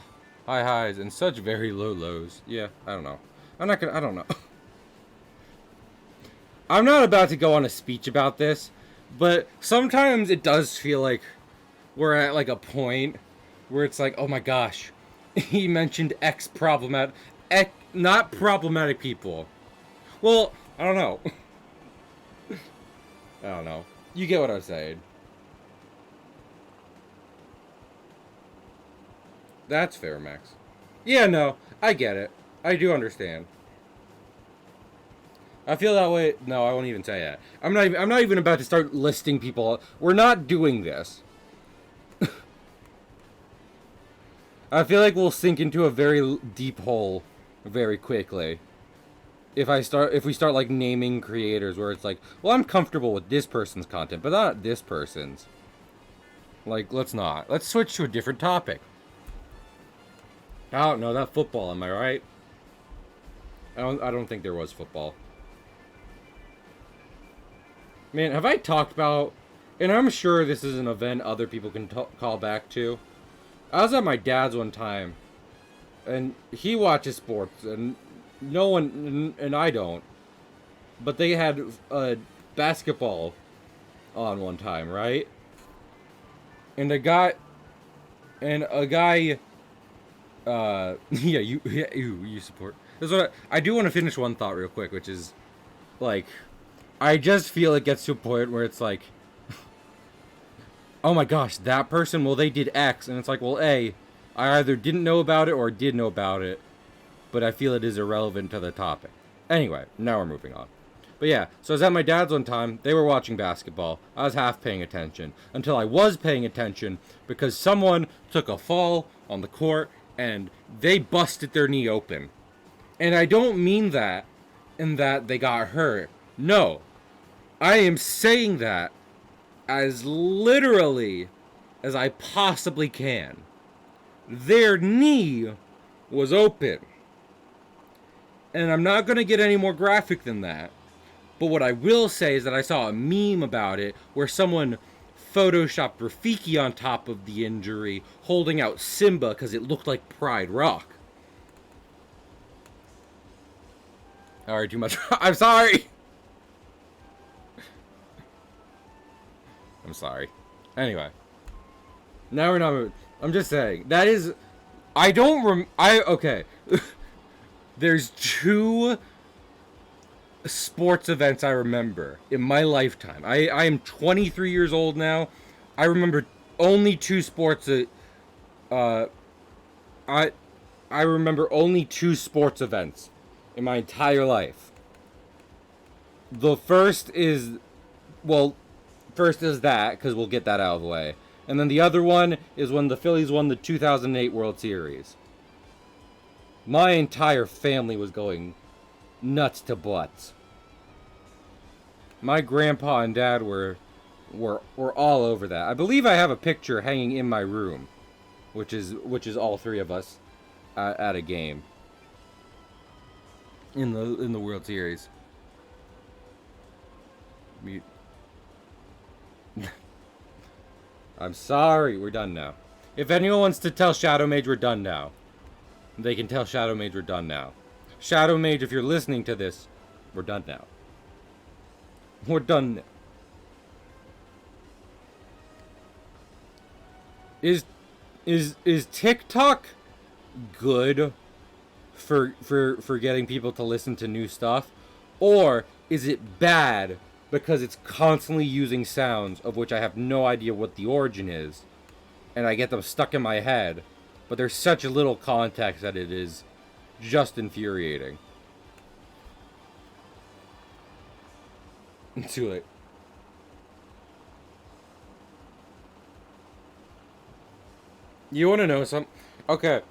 S1: high highs and such very low lows. Yeah, I don't know. I don't know. I'm not about to go on a speech about this, but sometimes it does feel like we're at like a point where it's like, oh my gosh, he mentioned not problematic people. Well, I don't know. I don't know. You get what I'm saying. That's fair, Max. Yeah, no, I get it. I do understand. I feel that way. No, I won't even say that. I'm not even about to start listing people. We're not doing this. I feel like we'll sink into a very deep hole very quickly. if we start like naming creators where it's like, well, I'm comfortable with this person's content, but not this person's. Like, let's not. Let's switch to a different topic. Oh no, not football. Am I right? I don't think there was football. Man, have I talked about? And I'm sure this is an event other people can call back to. I was at my dad's one time, and he watches sports, and no one, and I don't. But they had basketball on one time, right? And a guy, yeah, you support. That's what I do want to finish one thought real quick, which is, like, I just feel it gets to a point where it's like, oh my gosh, that person, well, they did X, and it's like, well, I either didn't know about it or did know about it, but I feel it is irrelevant to the topic. Anyway, now we're moving on. But yeah, so I was at my dad's one time, they were watching basketball, I was half paying attention, until I was paying attention, because someone took a fall on the court, and they busted their knee open. And I don't mean that in that they got hurt. No. I am saying that as literally as I possibly can. Their knee was open. And I'm not going to get any more graphic than that. But what I will say is that I saw a meme about it where someone photoshopped Rafiki on top of the injury, holding out Simba because it looked like Pride Rock. Alright, too much. I'm sorry! I'm sorry. Anyway. Now we're not... I'm just saying. That is... I don't okay. There's 2 sports events I remember in my lifetime. I am 23 years old now. I remember only 2 sports that... I remember only 2 sports events in my entire life. The first is... Well, first is that, because we'll get that out of the way. And then the other one is when the Phillies won the 2008 World Series. My entire family was going nuts to butts. My grandpa and dad were all over that. I believe I have a picture hanging in my room, which is all 3 of us at a game in the World Series. I'm sorry, we're done now. If anyone wants to tell Shadow Mage we're done now, they can tell Shadow Mage we're done now. Shadow Mage, if you're listening to this, we're done now. We're done now. Is TikTok good for getting people to listen to new stuff? Or is it bad because it's constantly using sounds of which I have no idea what the origin is, and I get them stuck in my head, but there's such a little context that it is just infuriating. It's too late. You want to know something? Okay.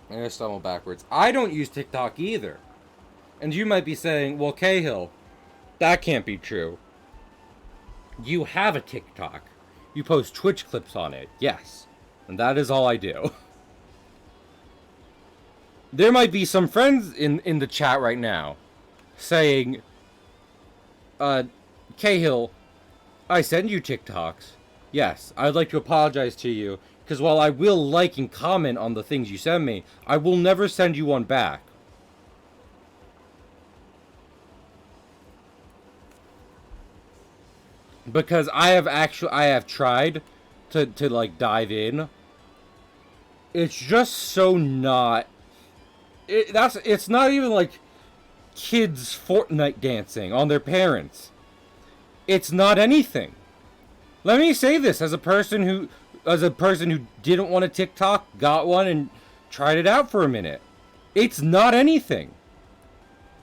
S1: I'm gonna stumble backwards. I don't use TikTok either. And you might be saying, well, Cahill, that can't be true. You have a TikTok. You post Twitch clips on it. Yes. And that is all I do. There might be some friends in the chat right now saying, Cahill, I send you TikToks. Yes, I'd like to apologize to you, because while I will like and comment on the things you send me, I will never send you one back. Because I have tried to like dive in. It's just so not. It's not even like kids Fortnite dancing on their parents. It's not anything. Let me say this as a person who didn't want a TikTok, got one and tried it out for a minute. It's not anything.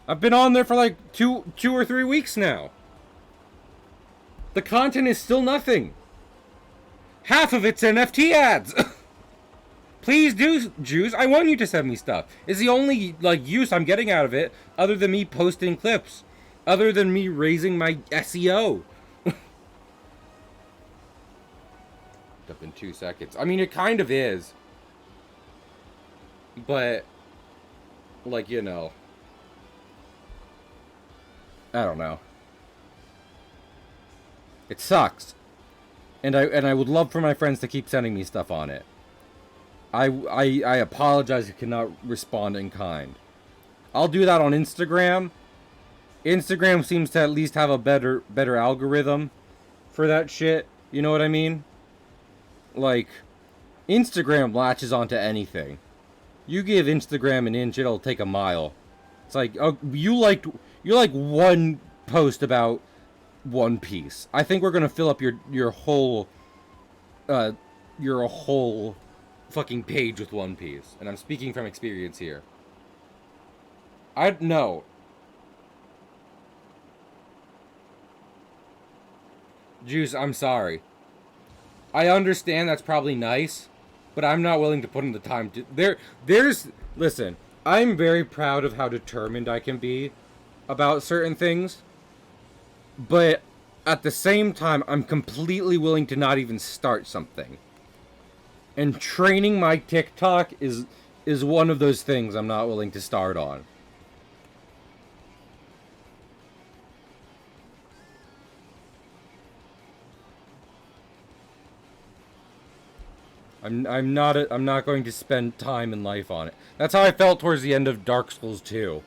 S1: I've been on there for like two or 3 weeks now. The content is still nothing. Half of it's NFT ads. Please do, Juice. I want you to send me stuff. It's the only, like, use I'm getting out of it, other than me posting clips. Other than me raising my SEO. Up in 2 seconds. I mean, it kind of is. But, like, you know. I don't know. It sucks. And I would love for my friends to keep sending me stuff on it. I apologize I cannot respond in kind. I'll do that on Instagram. Instagram seems to at least have a better algorithm for that shit. You know what I mean? Like, Instagram latches onto anything. You give Instagram an inch, it'll take a mile. It's like, oh, you like one post about One Piece. I think we're gonna fill up your whole fucking page with One Piece, and I'm speaking from experience here. No. Juice, I'm sorry. I understand that's probably nice, but I'm not willing to put in the time to... Listen, I'm very proud of how determined I can be about certain things, but at the same time, I'm completely willing to not even start something. And training my TikTok is one of those things I'm not willing to start on. I'm not going to spend time and life on it. That's how I felt towards the end of Dark Souls 2.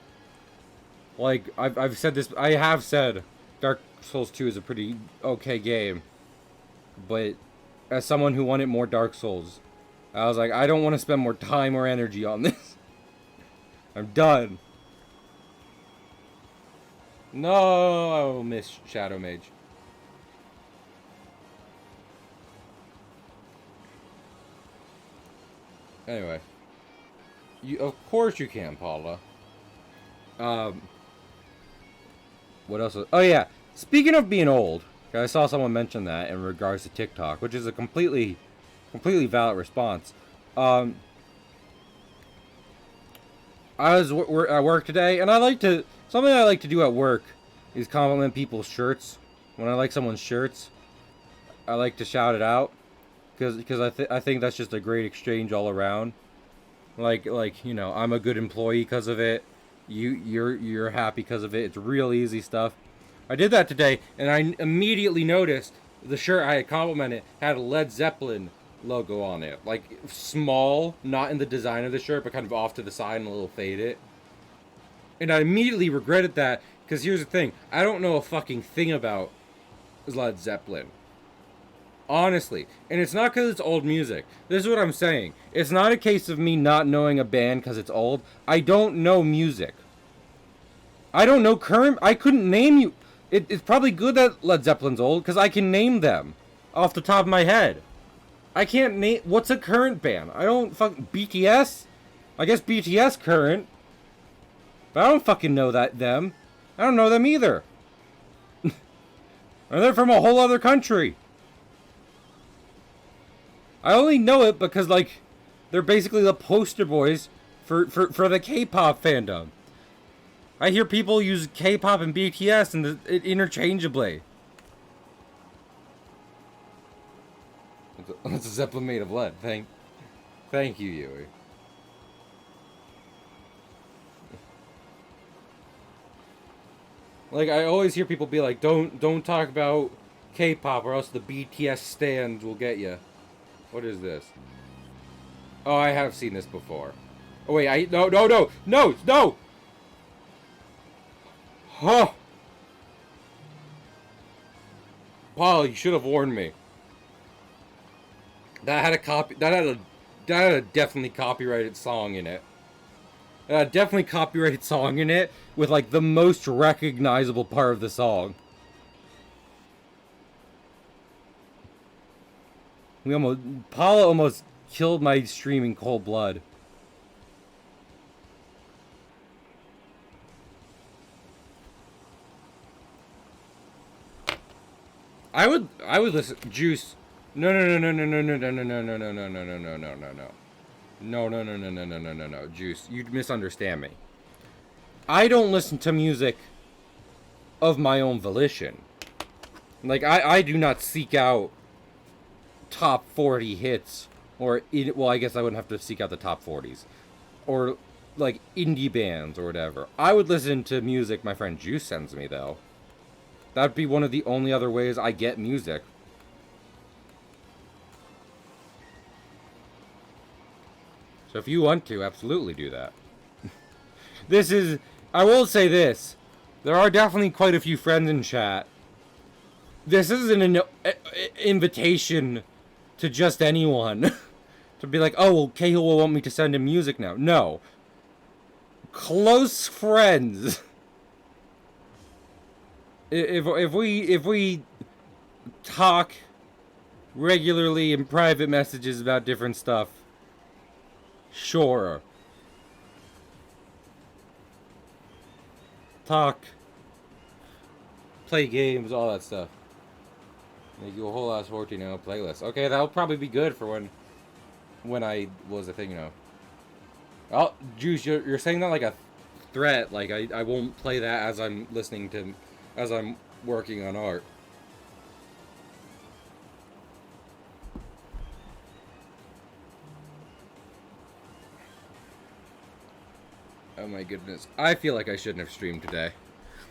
S1: Like, I've said this, I have said Dark Souls 2 is a pretty okay game. But as someone who wanted more Dark Souls, I was like, I don't want to spend more time or energy on this. I'm done. No, Miss Shadow Mage. Anyway, of course you can, Paula. What else? Oh yeah, speaking of being old, I saw someone mention that in regards to TikTok, which is a completely valid response. I was at work today, and something I like to do at work is compliment people's shirts. When I like someone's shirts, I like to shout it out. Because I think that's just a great exchange all around. Like you know, I'm a good employee because of it. You're happy because of it. It's real easy stuff. I did that today, and I immediately noticed the shirt I had complimented had a Led Zeppelin logo on it. Like, small, not in the design of the shirt, but kind of off to the side and a little faded. And I immediately regretted that, because here's the thing. I don't know a fucking thing about Led Zeppelin. Honestly. And it's not because it's old music. This is what I'm saying. It's not a case of me not knowing a band because it's old. I don't know music. I don't know current... I couldn't name you... It's probably good that Led Zeppelin's old, because I can name them off the top of my head. I can't name... What's a current band? I don't fucking... BTS? I guess BTS current. But I don't fucking know them. I don't know them either. And they're from a whole other country. I only know it because, like, they're basically the poster boys for the K-pop fandom. I hear people use K-pop and BTS and interchangeably. It's a Zeppelin made of lead. Thank you, Yui. Like, I always hear people be like, don't talk about K-pop or else the BTS stands will get you. What is this? Oh, I have seen this before. Oh wait, no! Huh. Paul, you should have warned me. That had a definitely copyrighted song in it. Definitely copyrighted song in it with like the most recognizable part of the song. Paula almost killed my stream in cold blood. I would listen. Juice. No. No, Juice. You misunderstand me. I don't listen to music of my own volition. Like, I do not seek out top 40 hits, or, well, I guess I wouldn't have to seek out the top 40s. Or, like, indie bands or whatever. I would listen to music my friend Juice sends me, though. That'd be one of the only other ways I get music. So if you want to, absolutely do that. This is... I will say this. There are definitely quite a few friends in chat. This isn't an invitation to just anyone. To be like, oh, well, Cahill will want me to send him music now. No. Close friends. If we talk regularly in private messages about different stuff, sure. Talk, play games, all that stuff. Make you a whole ass 14-hour playlist. Okay, that'll probably be good for when I was a thing, you know. Oh, Juice, you're saying that like a threat. Like I won't play that as I'm listening to, as I'm working on art. Oh my goodness. I feel like I shouldn't have streamed today.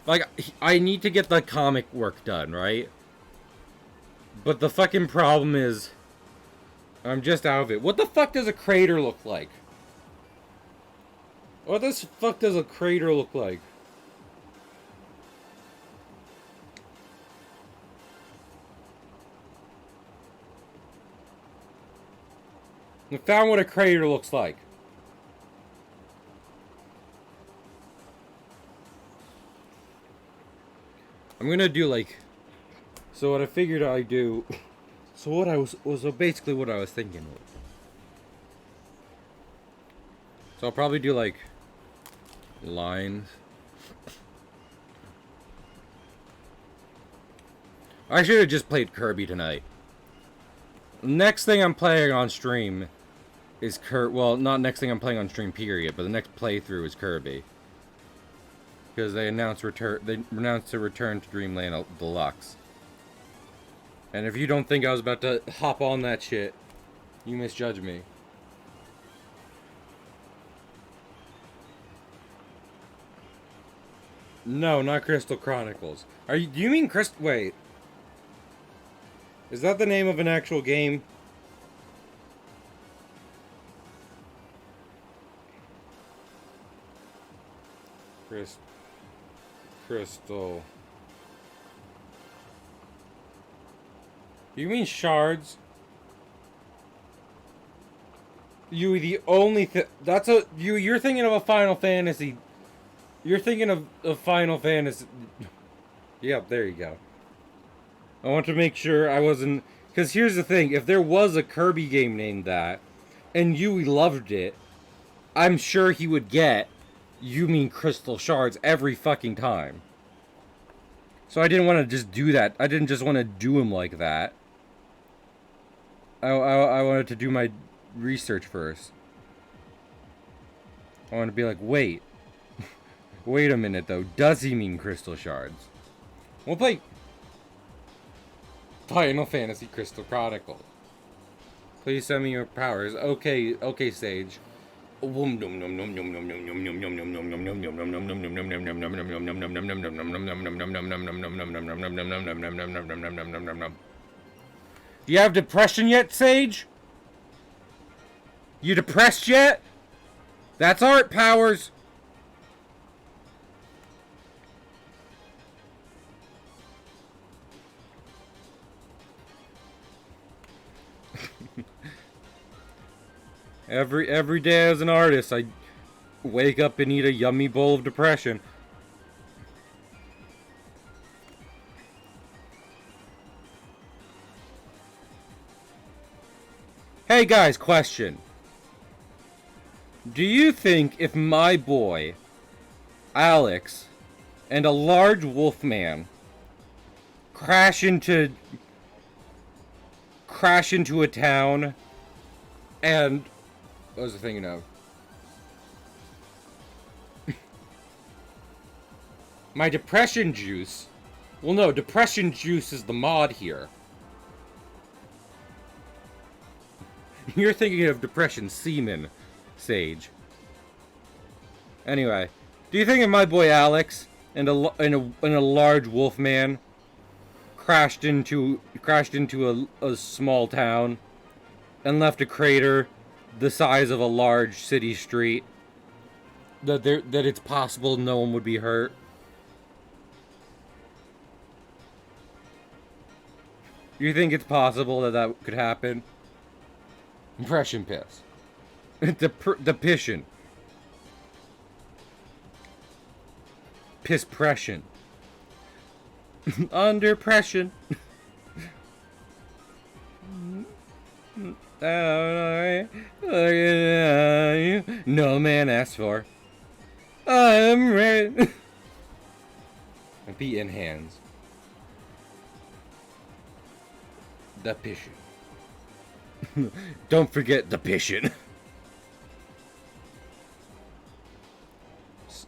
S1: Like, I need to get the comic work done, right? But the fucking problem is, I'm just out of it. What the fuck does a crater look like? What the fuck does a crater look like? I found what a crater looks like. I'm gonna do like... So what I figured I'd do... So what I was basically what I was thinking of. So I'll probably do like... lines. I should have just played Kirby tonight. Next thing I'm playing on stream is well, not next thing I'm playing on stream period, but the next playthrough is Kirby. Because they announced a return to Dreamland Deluxe. And if you don't think I was about to hop on that shit, you misjudge me. No, not Crystal Chronicles. Do you mean wait. Is that the name of an actual game? Crystal. You mean Shards? The only that's you're thinking of a Final Fantasy. You're thinking of a Final Fantasy. Yep, there you go. I want to make sure I wasn't... Because here's the thing. If there was a Kirby game named that, and Yui loved it, I'm sure he would get You Mean Crystal Shards every fucking time. So I didn't want to just do that. I didn't just want to do him like that. I wanted to do my research first. I want to be like, wait. Wait a minute, though. Does he mean Crystal Shards? We'll play Final Fantasy Crystal Chronicles. Please send me your powers. Okay, Sage. Do you have depression yet, Sage? You depressed yet? That's art powers. Every day as an artist, I wake up and eat a yummy bowl of depression. Hey guys, question. Do you think if my boy, Alex, and a large wolf man crash into a town and What was I thinking of? My depression juice. Well, no, depression juice is the mod here. You're thinking of depression semen, Sage. Anyway, do you think of my boy Alex and a large wolf man crashed into a small town and left a crater the size of a large city street? That it's possible no one would be hurt. Do you think it's possible that that could happen? Impression piss. Depression. Pisspression. Under pressure. No man asked for. I'm ready. Be in hands. The pission. Don't forget the pission.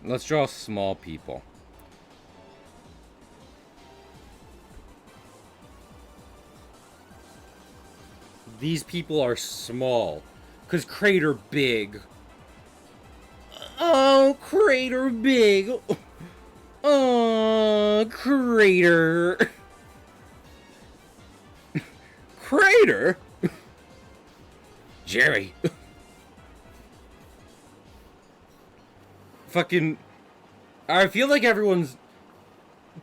S1: Let's draw small people. These people are small. Because crater big. Oh, crater big. Oh, crater. Crater? Jerry. Fucking... I feel like everyone's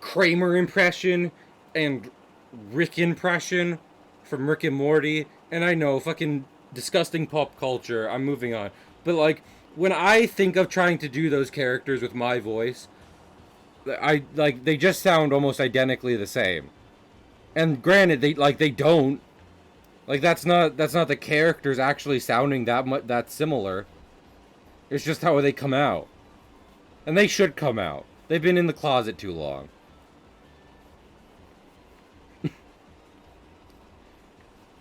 S1: Kramer impression and Rick impression from Rick and Morty. And I know, fucking disgusting pop culture. I'm moving on. But, like, when I think of trying to do those characters with my voice, they just sound almost identically the same. And granted, they don't. Like, that's not the characters actually sounding that similar. It's just how they come out. And they should come out. They've been in the closet too long.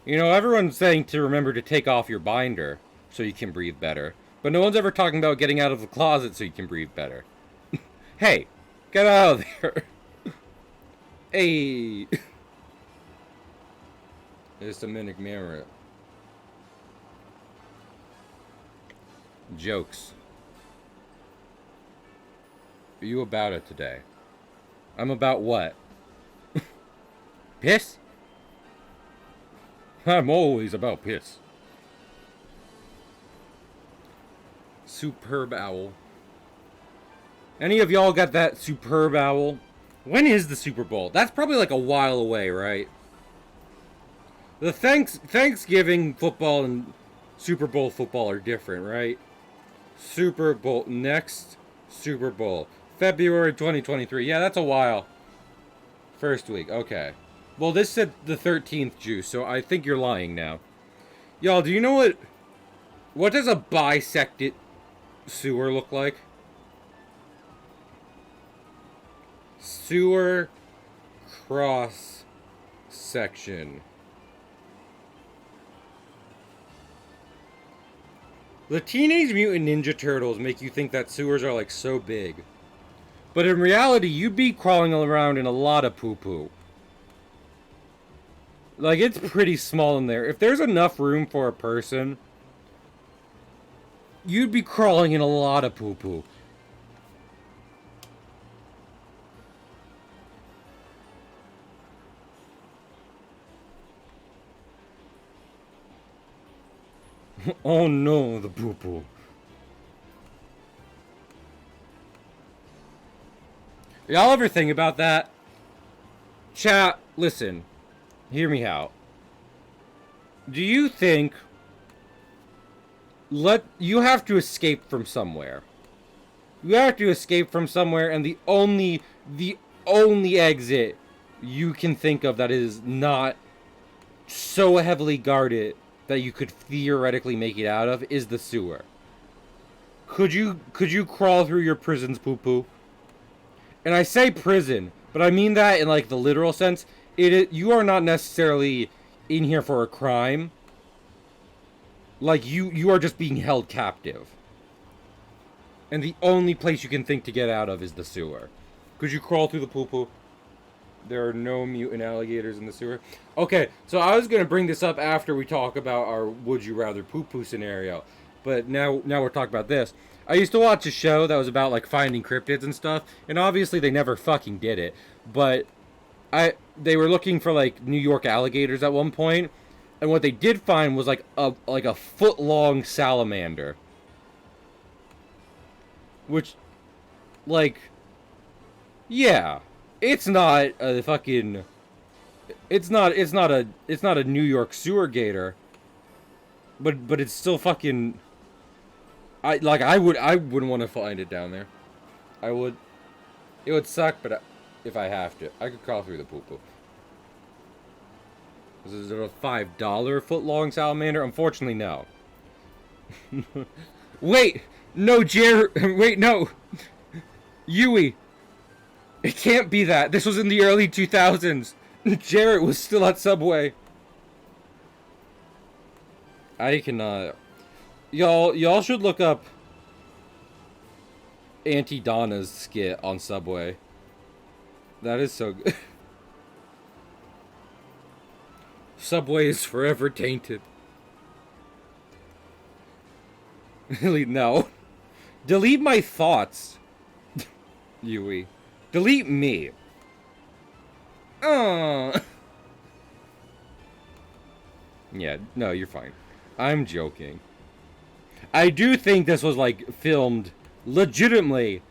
S1: You know, everyone's saying to remember to take off your binder so you can breathe better. But no one's ever talking about getting out of the closet so you can breathe better. Hey, get out of there. Hey. There's the Minic Mirror. Jokes. Are you about it today? I'm about what? Piss? I'm always about piss. Superb owl. Any of y'all got that superb owl? When is the Super Bowl? That's probably like a while away, right? The Thanksgiving football and Super Bowl football are different, right? Super Bowl, next Super Bowl. February 2023. Yeah, that's a while. First week, okay. Well, this said the 13th juice, so I think you're lying now. Y'all, do you know what does a bisected sewer look like? Sewer cross section. The Teenage Mutant Ninja Turtles make you think that sewers are like so big. But in reality, you'd be crawling around in a lot of poo-poo. Like, it's pretty small in there. If there's enough room for a person, you'd be crawling in a lot of poo-poo. Oh no, the poo-poo. Y'all ever think about that? Chat, listen. Hear me out. Do you think you have to escape from somewhere? You have to escape from somewhere, and the only exit you can think of that is not so heavily guarded that you could theoretically make it out of is the sewer. Could you crawl through your prison's poo-poo? And I say prison, but I mean that in like the literal sense. You are not necessarily in here for a crime. Like, you are just being held captive. And the only place you can think to get out of is the sewer. Could you crawl through the poo-poo? There are no mutant alligators in the sewer. Okay, so I was going to bring this up after we talk about our would you rather poo-poo scenario. But now we're talking about this. I used to watch a show that was about like finding cryptids and stuff, and obviously they never fucking did it. But they were looking for like New York alligators at one point, and what they did find was like a foot long salamander. Which, like, yeah, it's not a fucking, it's not a New York sewer gator, but it's still fucking. I wouldn't want to find it down there. I would. It would suck, but if I have to, I could crawl through the poo poo. Is it a $5 foot long salamander? Unfortunately, no. Wait, no, wait, no, Yui. It can't be that. This was in the early 2000s. Jarrett was still at Subway. I cannot. Y'all should look up Auntie Donna's skit on Subway. That is so good. Subway is forever tainted. Really, no. Delete my thoughts, Yui. Delete me. Yeah, no, you're fine. I'm joking. I do think this was, like, filmed legitimately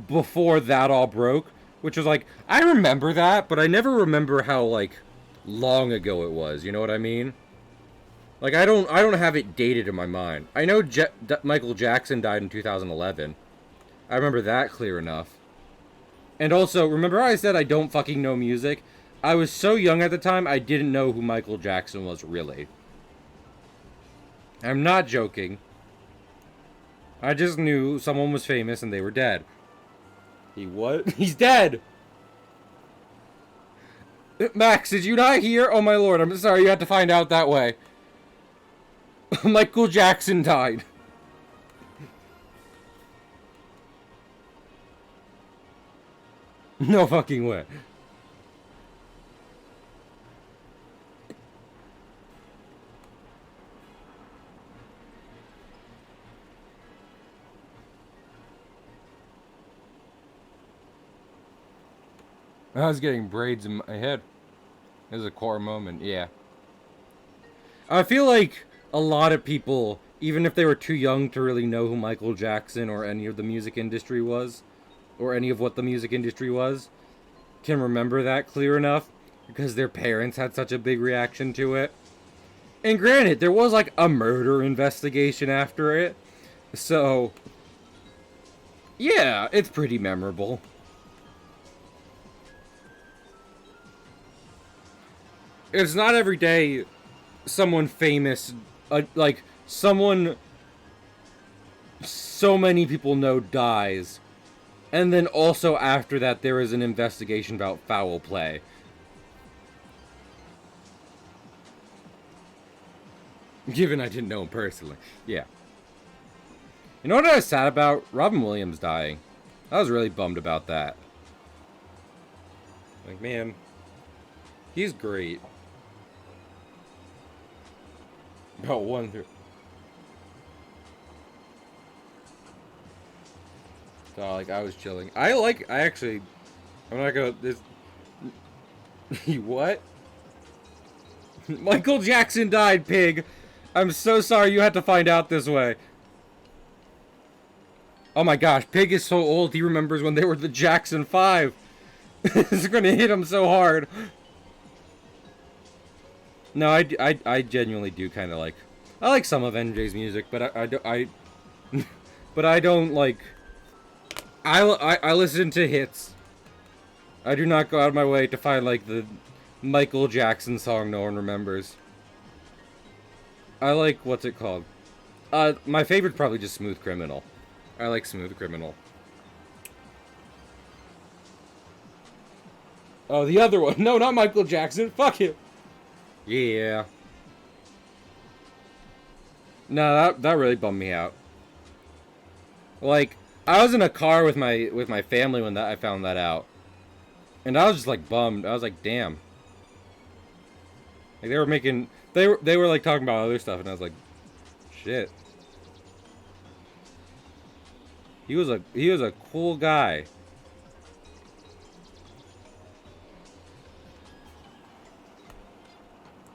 S1: before that all broke. Which was, like, I remember that, but I never remember how, like, long ago it was. You know what I mean? Like, I don't have it dated in my mind. I know Michael Jackson died in 2011. I remember that clear enough. And also, remember how I said I don't fucking know music? I was so young at the time, I didn't know who Michael Jackson was, really. I'm not joking. I just knew someone was famous and they were dead. He what? He's dead! Max, did you not hear? Oh my lord, I'm sorry you had to find out that way. Michael Jackson died. No fucking way. I was getting braids in my head. It was a core moment, yeah. I feel like a lot of people, even if they were too young to really know who Michael Jackson or any of the music industry was, or any of what the music industry was, can remember that clear enough because their parents had such a big reaction to it. And granted, there was like a murder investigation after it, so yeah, it's pretty memorable. It's not every day someone famous, like someone so many people know dies, and then also after that there is an investigation about foul play. Given I didn't know him personally. Yeah. You know what I was sad about? Robin Williams dying. I was really bummed about that. Like, man, he's great. About one through. So, like, I was chilling. I actually, I'm not gonna, this, what? Michael Jackson died, pig. I'm so sorry you had to find out this way. Oh my gosh, Pig is so old he remembers when they were the Jackson 5. This is gonna hit him so hard. No, I genuinely do kind of like... I like some of NJ's music, but but I don't like... I listen to hits. I do not go out of my way to find, like, the Michael Jackson song no one remembers. I like, what's it called? My favorite's probably just Smooth Criminal. I like Smooth Criminal. Oh, the other one. No, not Michael Jackson. Fuck him. Yeah. No, that really bummed me out. Like, I was in a car with my family when I found that out, and I was just like bummed. I was like, damn. Like they were like talking about other stuff, and I was like, shit. He was a cool guy.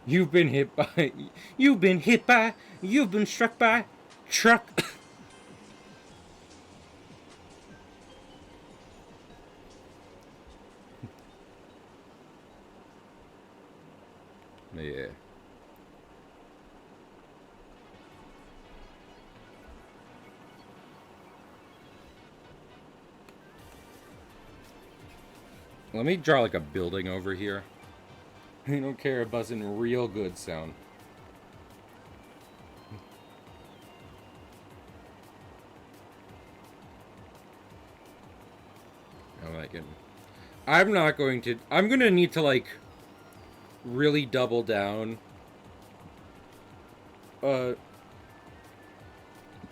S1: You've been hit by, you've been hit by, you've been struck by truck. Yeah. Let me draw like a building over here. I don't care, it buzzing real good sound. Oh my goodness. I'm not going to. I'm gonna need to like really double down. Uh.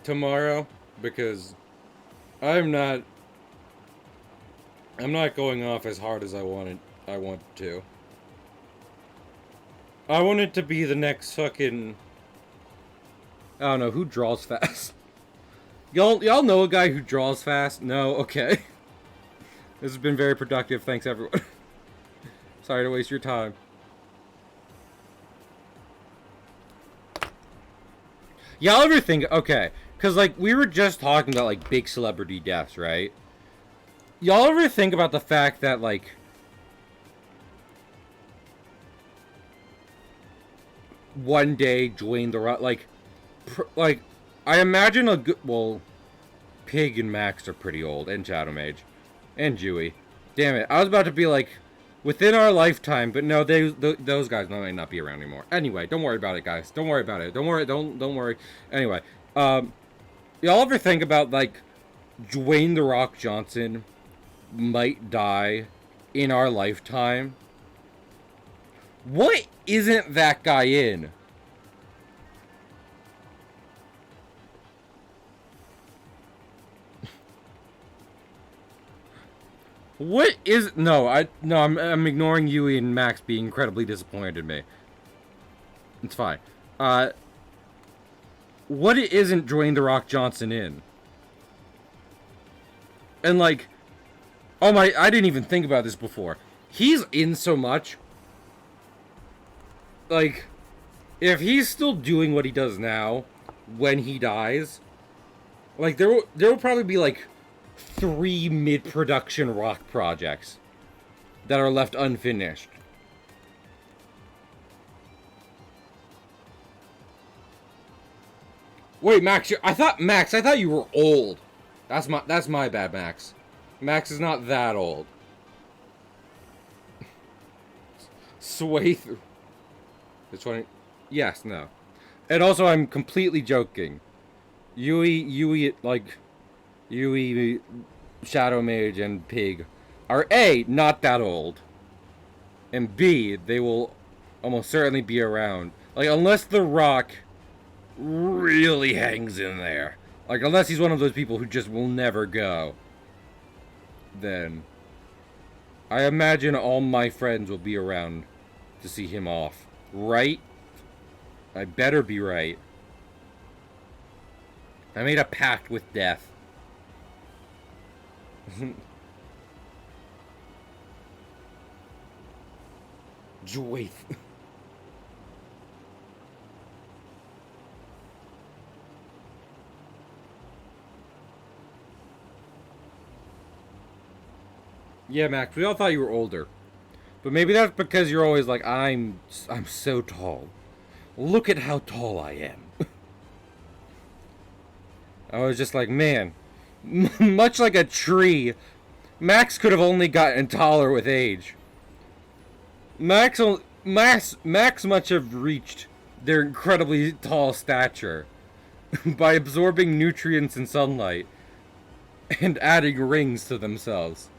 S1: Tomorrow, because I'm not. I'm not going off as hard as I wanted. I want to. I want it to be the next fucking. I don't know who draws fast. Y'all know a guy who draws fast? No, okay. This has been very productive. Thanks, everyone. Sorry to waste your time. Y'all ever think, okay, because, like, we were just talking about, like, big celebrity deaths, right? Y'all ever think about the fact that, like, one day Dwayne the Rock, like, I imagine a good, well, Pig and Max are pretty old, and Shadow Mage, and Dewey. Damn it, I was about to be like, within our lifetime, but no, those guys might not be around anymore. Anyway, don't worry about it, guys. Don't worry about it. Don't worry. Anyway, y'all ever think about, like, Dwayne the Rock Johnson might die in our lifetime? What isn't that guy in? What is I'm ignoring Yui and Max being incredibly disappointed in me. It's fine. What isn't Dwayne the Rock Johnson in? And like, oh my, I didn't even think about this before. He's in so much. Like, if he's still doing what he does now, when he dies, like there will probably be like 3 mid-production rock projects that are left unfinished. Wait, Max, I thought you were old. That's my bad, Max. Max is not that old. Sway through the 20. Yes, no. And also, I'm completely joking. Yui, Shadow Mage, and Pig are A, not that old, and B, they will almost certainly be around. Like, unless The Rock really hangs in there. Like, unless he's one of those people who just will never go. Then I imagine all my friends will be around to see him off. Right? I better be right. I made a pact with death. Joyth. Yeah, Max, we all thought you were older. But maybe that's because you're always like, I'm so tall. Look at how tall I am. I was just like, man, much like a tree, Max could have only gotten taller with age. Max much have reached their incredibly tall stature by absorbing nutrients and sunlight and adding rings to themselves.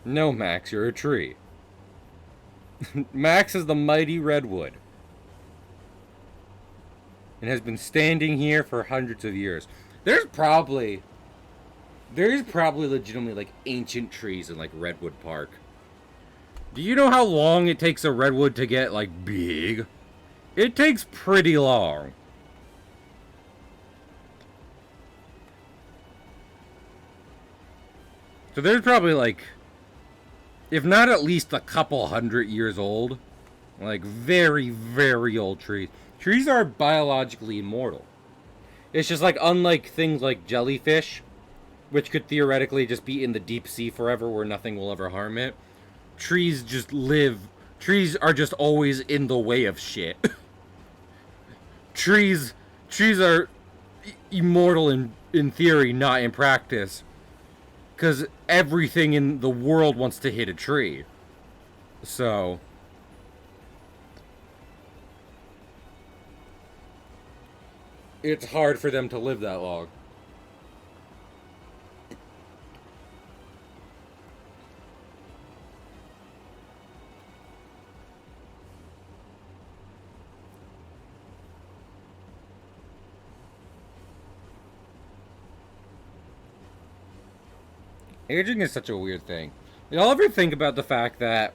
S1: No, Max, you're a tree. Max is the mighty redwood. and has been standing here for hundreds of years. There's probably legitimately like ancient trees in like Redwood Park. Do you know how long it takes a redwood to get like big? It takes pretty long. So there's probably like, if not at least a couple 100 years old, like very, very old trees. Trees are biologically immortal. It's just like, unlike things like jellyfish, which could theoretically just be in the deep sea forever where nothing will ever harm it. Trees just live. Trees are just always in the way of shit. trees are immortal in theory, not in practice. Because everything in the world wants to hit a tree. So it's hard for them to live that long. Aging is such a weird thing. Y'all ever think about the fact that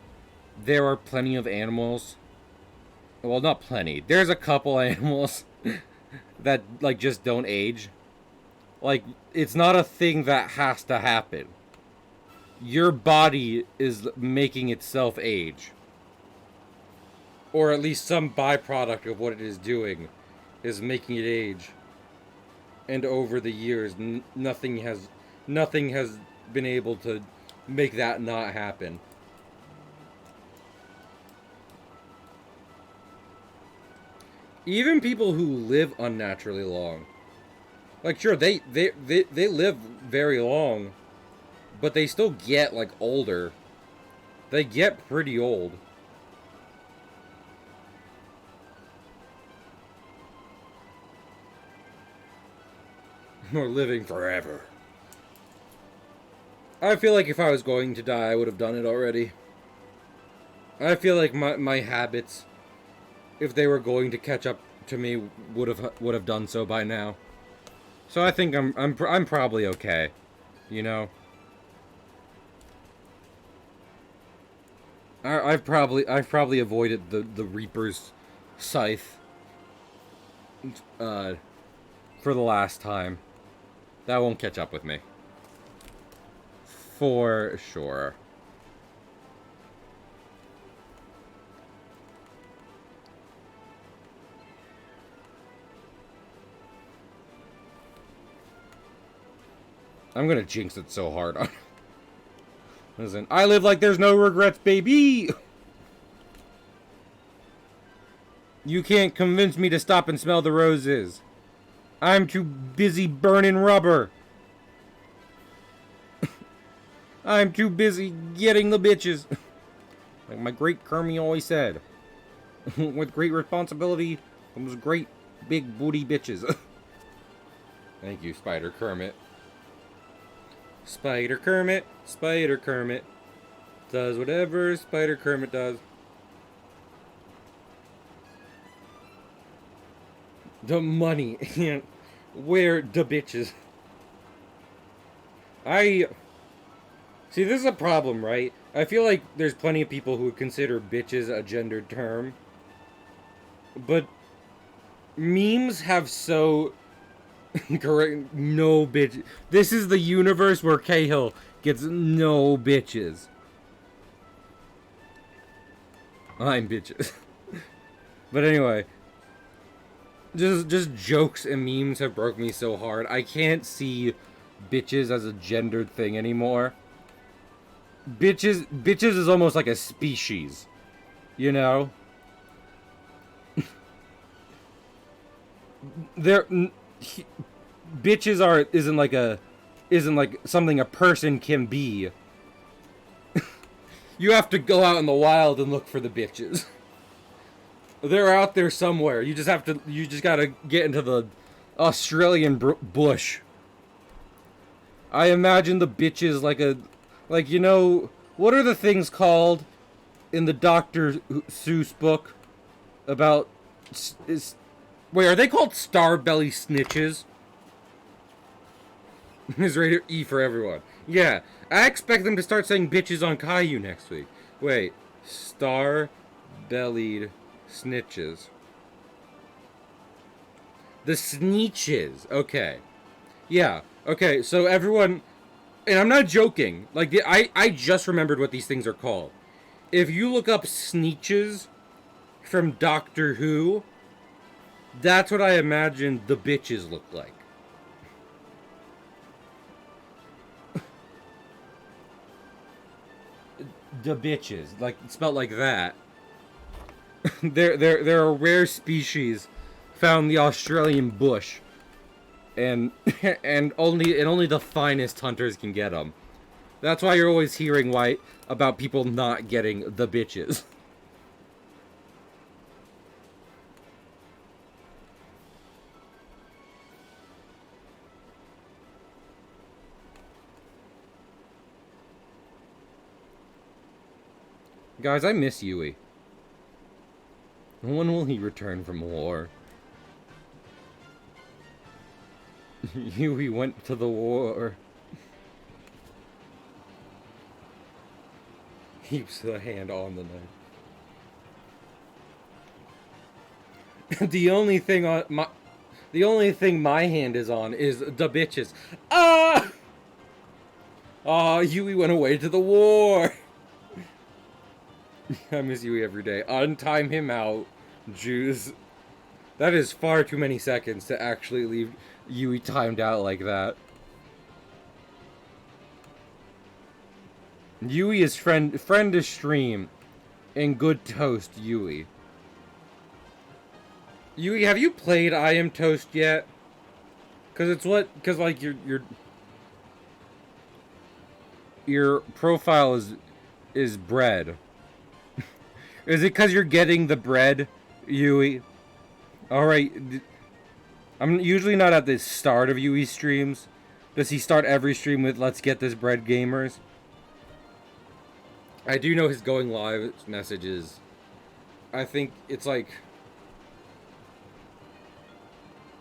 S1: there are plenty of animals? Well, not plenty. There's a couple animals that like just don't age. Like, it's not a thing that has to happen. Your body is making itself age. Or at least some byproduct of what it is doing is making it age. And over the years, nothing has been able to make that not happen. Even people who live unnaturally long, like, sure, they live very long, but they still get like older. They get pretty old. Or living forever. I feel like if I was going to die, I would have done it already. I feel like my habits, if they were going to catch up to me, would have done so by now. So I think I'm probably okay, you know. I've probably avoided the Reaper's scythe for the last time. That won't catch up with me. For sure. I'm gonna jinx it so hard. Listen, I live like there's no regrets, baby! You can't convince me to stop and smell the roses. I'm too busy burning rubber. I'm too busy getting the bitches. Like my great Kermie always said. With great responsibility comes great big booty bitches. Thank you, Spider Kermit. Spider Kermit, Spider Kermit. Does whatever Spider Kermit does. The money. Where the bitches? See, this is a problem, right? I feel like there's plenty of people who would consider bitches a gendered term. But memes have so... correct, no bitches. This is the universe where Cahill gets no bitches. I'm bitches. But anyway... Just jokes and memes have broke me so hard. I can't see bitches as a gendered thing anymore. Bitches is almost like a species, you know. Bitches isn't like something a person can be. You have to go out in the wild and look for the bitches. They're out there somewhere. You just gotta get into the Australian bush. I imagine the bitches like, you know, what are the things called in the Dr. Seuss book about, Wait, are they called star belly snitches? Is rated E for everyone. Yeah, I expect them to start saying bitches on Caillou next week. Wait, star-bellied snitches. The sneeches. Okay. Yeah. Okay, so everyone... And I'm not joking. Like, I just remembered what these things are called. If you look up sneeches from Doctor Who, that's what I imagine the bitches look like. The bitches, like spelled like that. They're a rare species found in the Australian bush, and and only the finest hunters can get them. That's why you're always hearing about people not getting the bitches. Guys, I miss Yui. When will he return from war? Yui went to the war. Keeps the hand on the knife. The only thing my hand is on is the bitches. Ah! Ah, Yui went away to the war. I miss Yui every day. Untime him out, Jews. That is far too many seconds to actually leave Yui timed out like that. Yui is friend to stream, and good toast, Yui. Yui, have you played I Am Toast yet? Cause like your profile is bread. Is it because you're getting the bread, Yui? Alright. I'm usually not at the start of Yui's streams. Does he start every stream with, let's get this bread, gamers? I do know his going live messages. I think it's like...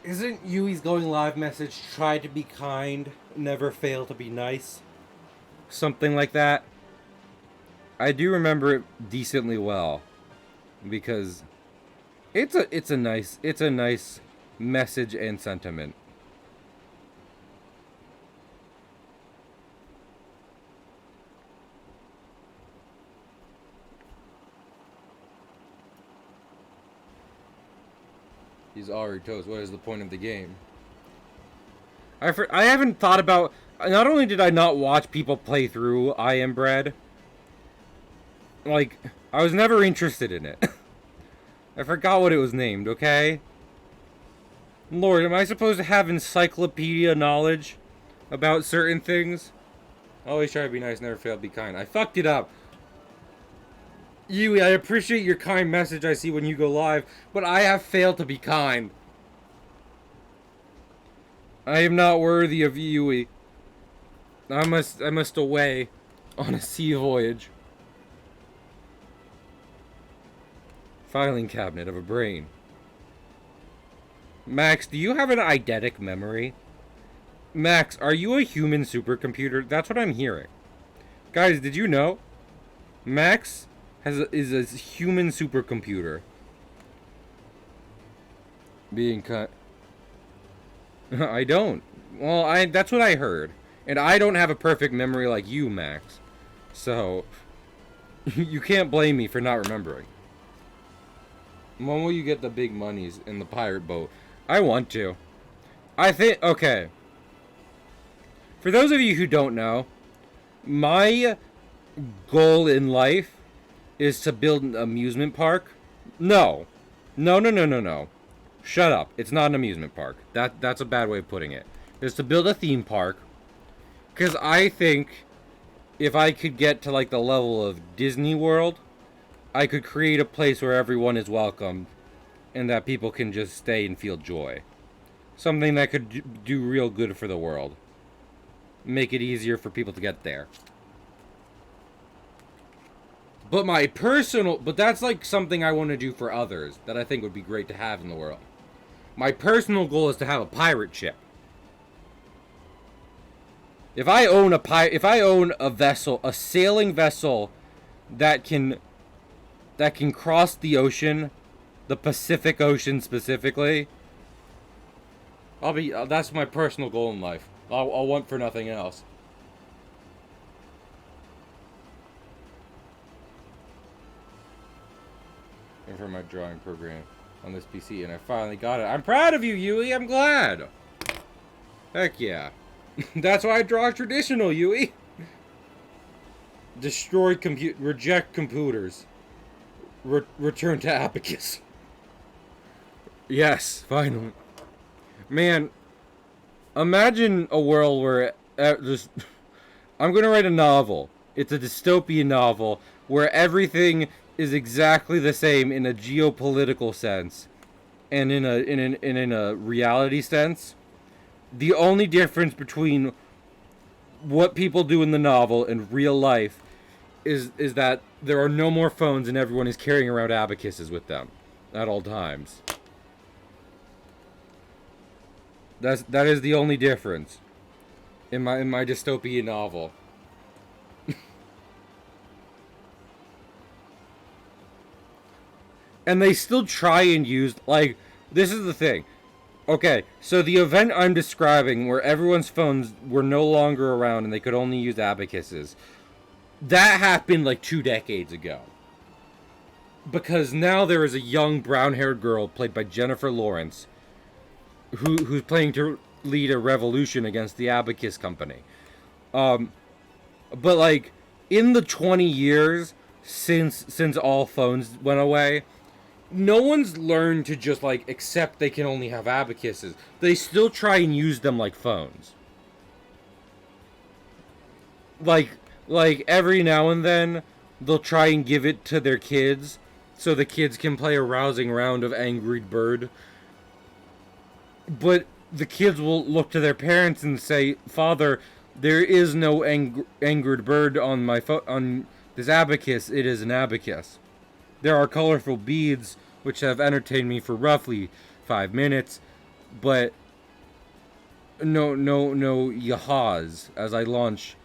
S1: Isn't Yui's going live message, try to be kind, never fail to be nice? Something like that. I do remember it decently well, because it's a nice message and sentiment. He's already toast. What is the point of the game? I haven't thought about... Not only did I not watch people play through I Am Bread, like, I was never interested in it. I forgot what it was named, okay? Lord, am I supposed to have encyclopedia knowledge about certain things? Always try to be nice, never fail to be kind. I fucked it up. Yui, I appreciate your kind message I see when you go live, but I have failed to be kind. I am not worthy of Yui. I must away on a sea voyage. Filing cabinet of a brain. Max, do you have an eidetic memory? Max, are you a human supercomputer? That's what I'm hearing. Guys, did you know? Max is a human supercomputer. Being cut. I don't. Well, that's what I heard. And I don't have a perfect memory like you, Max. So, you can't blame me for not remembering. When will you get the big monies in the pirate boat? I want to. I think... Okay. For those of you who don't know, my goal in life is to build an amusement park. No. No. Shut up. It's not an amusement park. That's a bad way of putting it. It's to build a theme park. Because I think if I could get to like the level of Disney World, I could create a place where everyone is welcome and that people can just stay and feel joy. Something that could do real good for the world. Make it easier for people to get there. But but that's like something I want to do for others that I think would be great to have in the world. My personal goal is to have a pirate ship. If I own a vessel, a sailing vessel that can cross the ocean, the Pacific Ocean specifically, that's my personal goal in life. I'll want for nothing else. And for my drawing program on this PC, and I finally got it. I'm proud of you, Yui. I'm glad. Heck yeah. That's why I draw traditional, Yui. Destroy reject computers. Return to Abacus. Yes, finally. Man, imagine a world where I'm gonna write a novel. It's a dystopian novel where everything is exactly the same in a geopolitical sense and in a reality sense. The only difference between what people do in the novel and real life is that there are no more phones and everyone is carrying around abacuses with them at all times. That is the only difference in my dystopian novel. And they still try and use, like, this is the thing. Okay, so the event I'm describing where everyone's phones were no longer around and they could only use abacuses, that happened like 2 decades ago. Because now there is a young brown-haired girl played by Jennifer Lawrence who's planning to lead a revolution against the abacus company. But like in the 20 years since all phones went away, no one's learned to just like accept they can only have abacuses. They still try and use them like phones. Like every now and then they'll try and give it to their kids so the kids can play a rousing round of Angry Bird. But the kids will look to their parents and say, "Father, there is no angered bird on on this abacus. It is an abacus. There are colorful beads which have entertained me for roughly 5 minutes, but no yahaws as I launch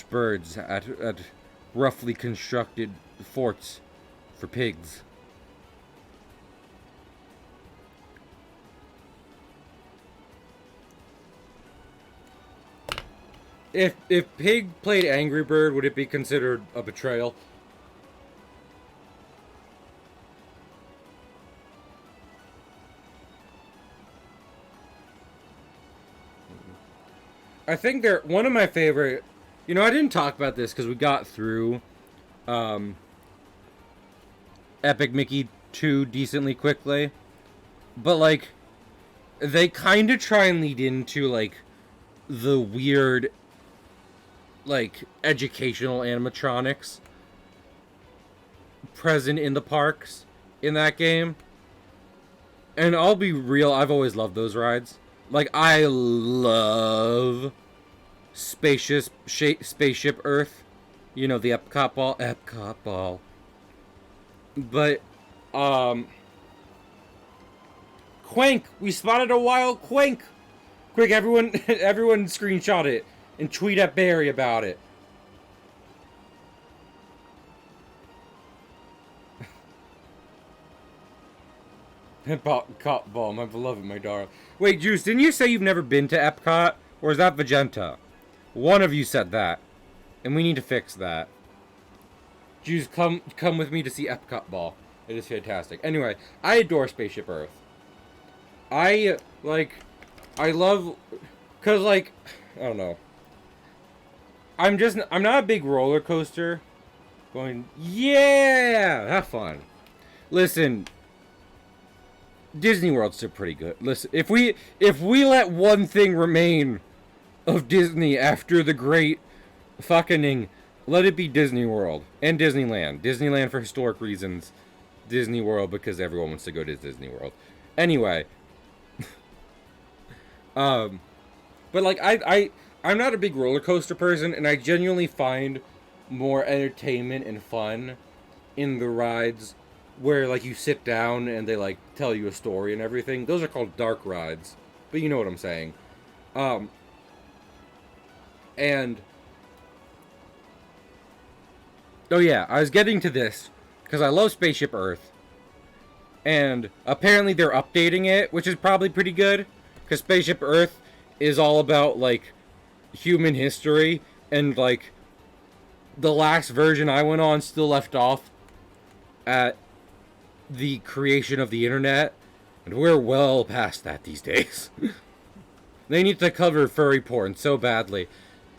S1: birds at roughly constructed forts for pigs." If Pig played Angry Bird, would it be considered a betrayal? I think they're one of my favorite. You know, I didn't talk about this because we got through Epic Mickey 2 decently quickly. But, like, they kind of try and lead into, like, the weird, like, educational animatronics present in the parks in that game. And I'll be real, I've always loved those rides. Like, I love Spaceship Earth. You know, the Epcot ball. But, Quank! We spotted a wild Quank! Quick, everyone screenshot it and tweet at Barry about it. Epcot ball, my beloved, my darling. Wait, Juice, didn't you say you've never been to Epcot? Or is that Vegeta? One of you said that. And we need to fix that. Juice, come with me to see Epcot ball. It is fantastic. Anyway, I adore Spaceship Earth. I love... Because, like, I don't know. I'm not a big roller coaster. Going, yeah! Have fun. Listen... Disney World's still pretty good. Listen, if we let one thing remain of Disney after the great fucking, let it be Disney World and Disneyland. Disneyland for historic reasons. Disney World because everyone wants to go to Disney World. Anyway, but like I'm not a big roller coaster person, and I genuinely find more entertainment and fun in the rides where like you sit down and they like tell you a story and everything. Those are called dark rides, but you know what I'm saying. Um, and oh yeah, I was getting to this because I love Spaceship Earth, and apparently they're updating it, which is probably pretty good because Spaceship Earth is all about like human history, and like the last version I went on still left off at the creation of the internet, and we're well past that these days. They need to cover furry porn so badly.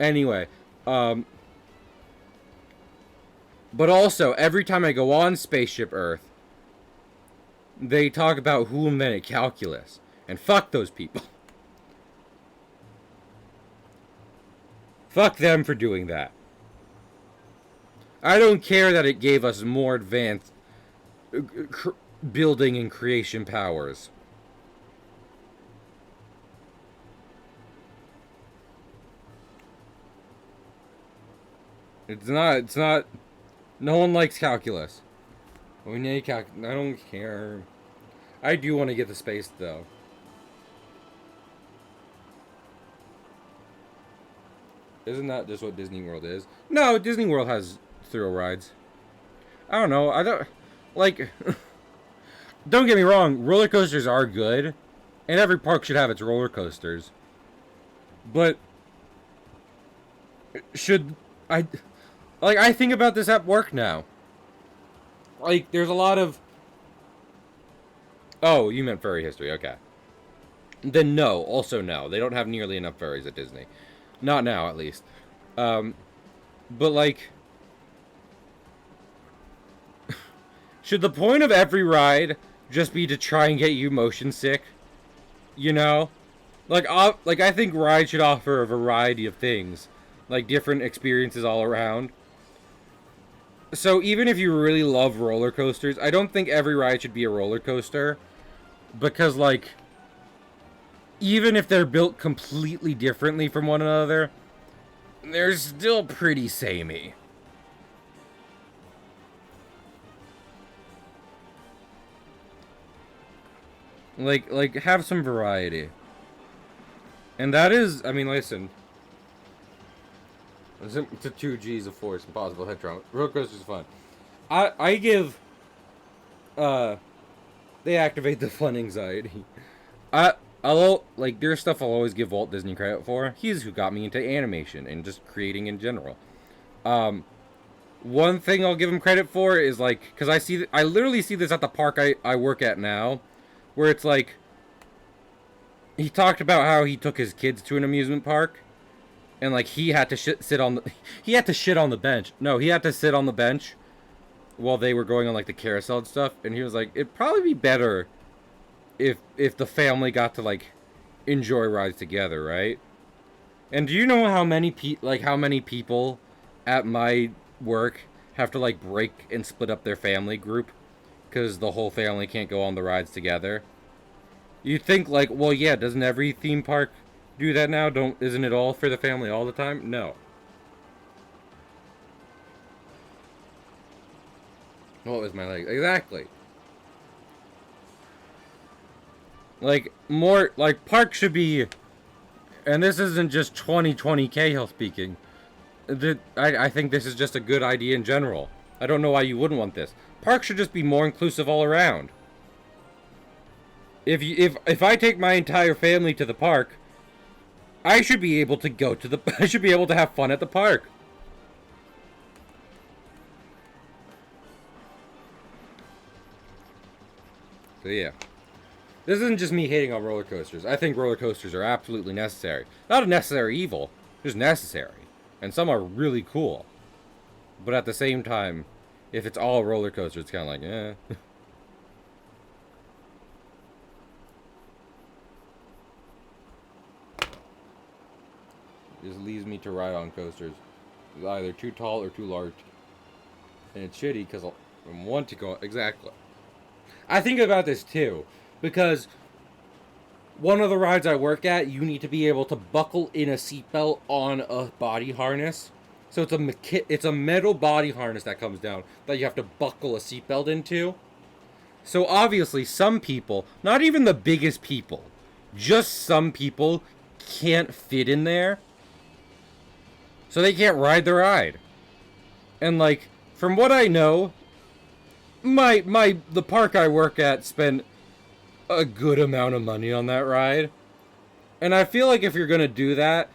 S1: Anyway, but also every time I go on Spaceship Earth, they talk about who invented calculus, and fuck those people. Fuck them for doing that. I don't care that it gave us more advanced building and creation powers. It's not, no one likes calculus. We need I don't care. I do want to get the space, though. Isn't that just what Disney World is? No, Disney World has thrill rides. I don't know. I don't, like, don't get me wrong, roller coasters are good, and every park should have its roller coasters. But should I, like, I think about this at work now. Like, there's a lot of, oh, you meant furry history, okay. Then no, also no. They don't have nearly enough furries at Disney. Not now, at least. But like, should the point of every ride just be to try and get you motion sick? You know? Like I think rides should offer a variety of things. Like, different experiences all around. So even if you really love roller coasters, I don't think every ride should be a roller coaster. Because, like, even if they're built completely differently from one another, they're still pretty samey. Like, have some variety. And that is, I mean, listen. To 2 G's of force and possible head trauma. Roller coasters are fun. I give, they activate the fun anxiety. Like, there's stuff I'll always give Walt Disney credit for. He's who got me into animation and just creating in general. One thing I'll give him credit for is, like, because I literally see this at the park I work at now, where it's like, he talked about how he took his kids to an amusement park, and like he had to sit on the, he had to shit on the bench. No, he had to sit on the bench while they were going on like the carousel and stuff, and he was like, it'd probably be better if the family got to like enjoy rides together, right? And do you know how many people at my work have to like break and split up their family group because the whole family can't go on the rides together? You'd think like, well, yeah, doesn't every theme park do that now? Isn't it all for the family all the time? No. What was my leg? Exactly. Like, more, like, parks should be, and this isn't just 2020 Cahill speaking, I think this is just a good idea in general. I don't know why you wouldn't want this. Parks should just be more inclusive all around. If I take my entire family to the park, I should be able to go to the, I should be able to have fun at the park. So yeah. This isn't just me hating on roller coasters. I think roller coasters are absolutely necessary. Not a necessary evil, just necessary. And some are really cool. But at the same time, if it's all roller coasters, it's kind of like, eh. Just leaves me to ride on coasters. It's either too tall or too large. And it's shitty because I want to go, exactly. I think about this too, because one of the rides I work at, you need to be able to buckle in a seatbelt on a body harness. So it's a metal body harness that comes down that you have to buckle a seatbelt into. So obviously some people, not even the biggest people, just some people can't fit in there. So they can't ride the ride. And like, from what I know, the park I work at spent a good amount of money on that ride. And I feel like if you're gonna do that,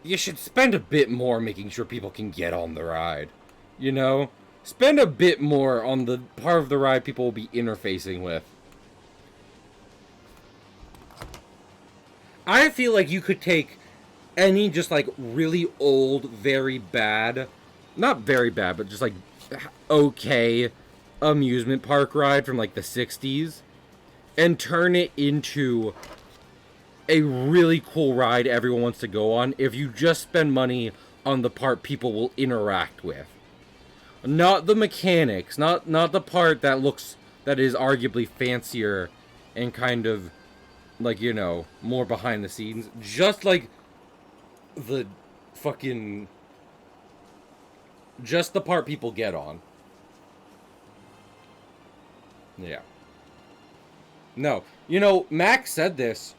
S1: you should spend a bit more making sure people can get on the ride. You know? Spend a bit more on the part of the ride people will be interfacing with. I feel like you could take any just like really old, very bad, not very bad, but just like okay amusement park ride from like the 60s and turn it into a really cool ride everyone wants to go on if you just spend money on the part people will interact with. Not the mechanics, not the part that is arguably fancier and kind of like, you know, more behind the scenes. Just like the fucking just the part people get on. Yeah. No. You know, Max said this,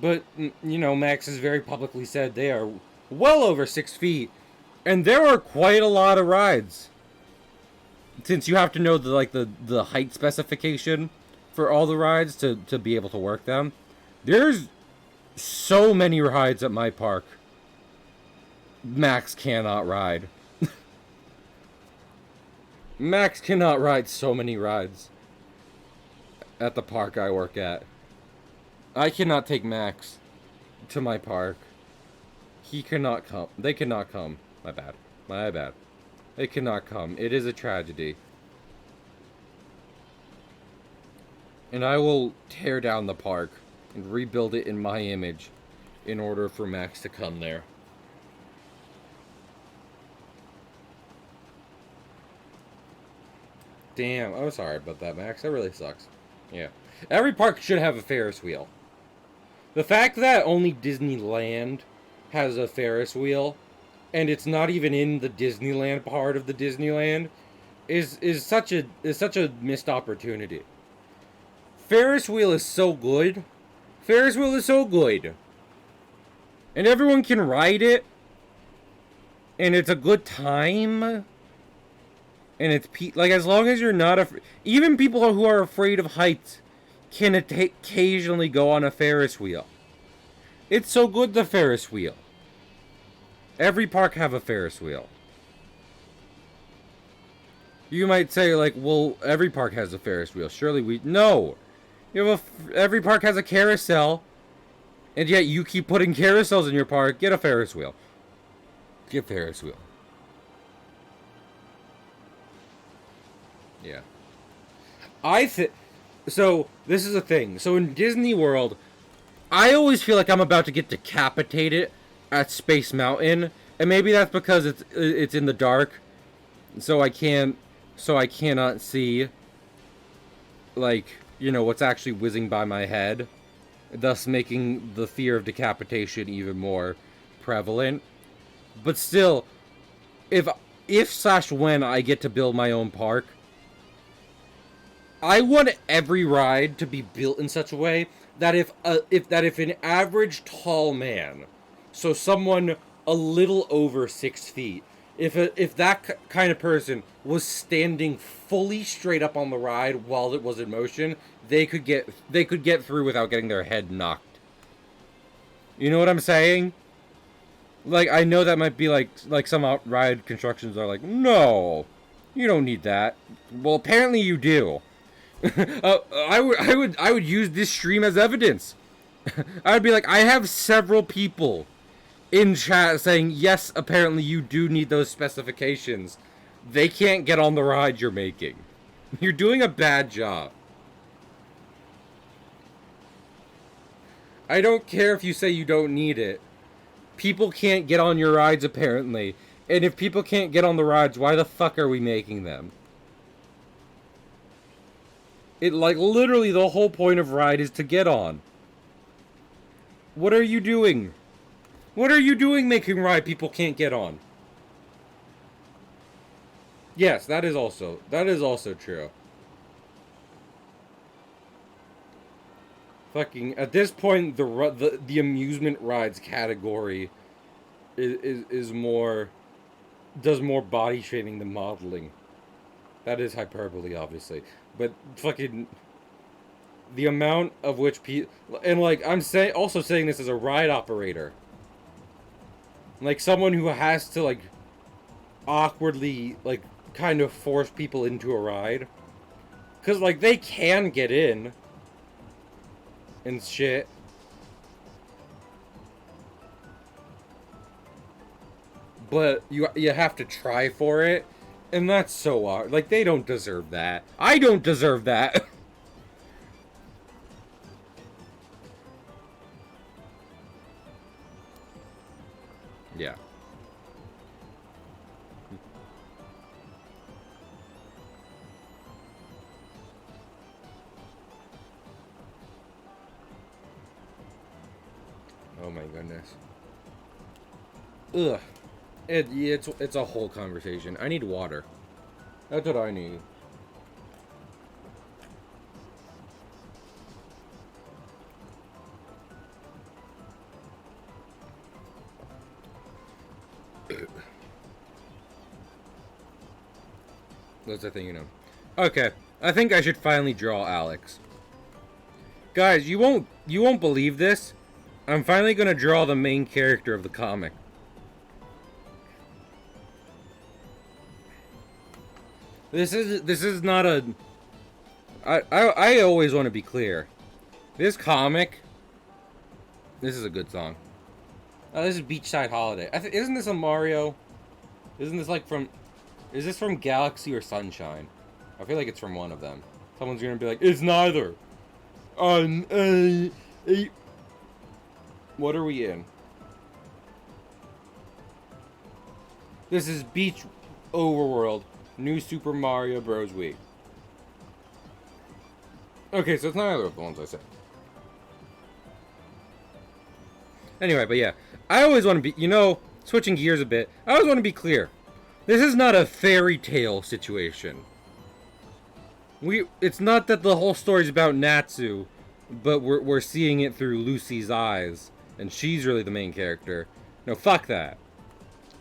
S1: but, you know, Max has very publicly said they are well over 6 feet, and there are quite a lot of rides. Since you have to know the height specification for all the rides to be able to work them, there's so many rides at my park Max cannot ride. Max cannot ride so many rides at the park I work at. I cannot take Max to my park. He cannot come. They cannot come. My bad. My bad. They cannot come. It is a tragedy. And I will tear down the park and rebuild it in my image in order for Max to come there. Damn, I'm sorry about that, Max. That really sucks. Yeah. Every park should have a Ferris wheel. The fact that only Disneyland has a Ferris wheel, and it's not even in the Disneyland part of the Disneyland, is such a missed opportunity. Ferris wheel is so good. Ferris wheel is so good. And everyone can ride it. And it's a good time. And it's like, as long as you're not even people who are afraid of heights can occasionally go on a Ferris wheel. It's so good, the Ferris wheel. Every park have a Ferris wheel. You might say, like, well, every park has a Ferris wheel. Surely no. Every park has a carousel, and yet you keep putting carousels in your park. Get a Ferris wheel. Get a Ferris wheel. Yeah. So, this is a thing. So, in Disney World, I always feel like I'm about to get decapitated at Space Mountain. And maybe that's because it's in the dark. So I cannot see, like, you know, what's actually whizzing by my head. Thus making the fear of decapitation even more prevalent. But still, if/when I get to build my own park, I want every ride to be built in such a way that if an average tall man, so someone a little over 6 feet, if that kind of person was standing fully straight up on the ride while it was in motion, they could get through without getting their head knocked. You know what I'm saying? Like, I know that might be like some ride constructions are like, no, you don't need that. Well, apparently you do. I would use this stream as evidence. I would be like, I have several people in chat saying, yes, apparently you do need those specifications. They can't get on the ride you're making. You're doing a bad job. I don't care if you say you don't need it. People can't get on your rides, apparently. And if people can't get on the rides, why the fuck are we making them? It, like, literally the whole point of ride is to get on. What are you doing? What are you doing making ride people can't get on? Yes, that is also true. Fucking at this point, the amusement rides category is more does more body shaming than modeling. That is hyperbole, obviously, but fucking the amount of which people and like I'm saying this as a ride operator, like someone who has to like awkwardly like kind of force people into a ride, because like they can get in and shit. But you have to try for it, and that's so hard. Like they don't deserve that. I don't deserve that. Yeah. Oh my goodness. Ugh. It's a whole conversation. I need water. That's what I need. That's the thing, you know. Okay, I think I should finally draw Alex. Guys, you won't believe this. I'm finally gonna draw the main character of the comic. This is not a. I always want to be clear. This comic. This is a good song. Oh, this is Beachside Holiday. Isn't this a Mario? Isn't this like from? Is this from Galaxy or Sunshine? I feel like it's from one of them. Someone's gonna be like, it's neither. What are we in? This is Beach Overworld. New Super Mario Bros. Wii. Okay, so it's not either of the ones I said. Anyway, but yeah. I always want to be, switching gears a bit, I always want to be clear. This is not a fairy tale situation. It's not that the whole story's about Natsu, but we're seeing it through Lucy's eyes, and she's really the main character. No, fuck that.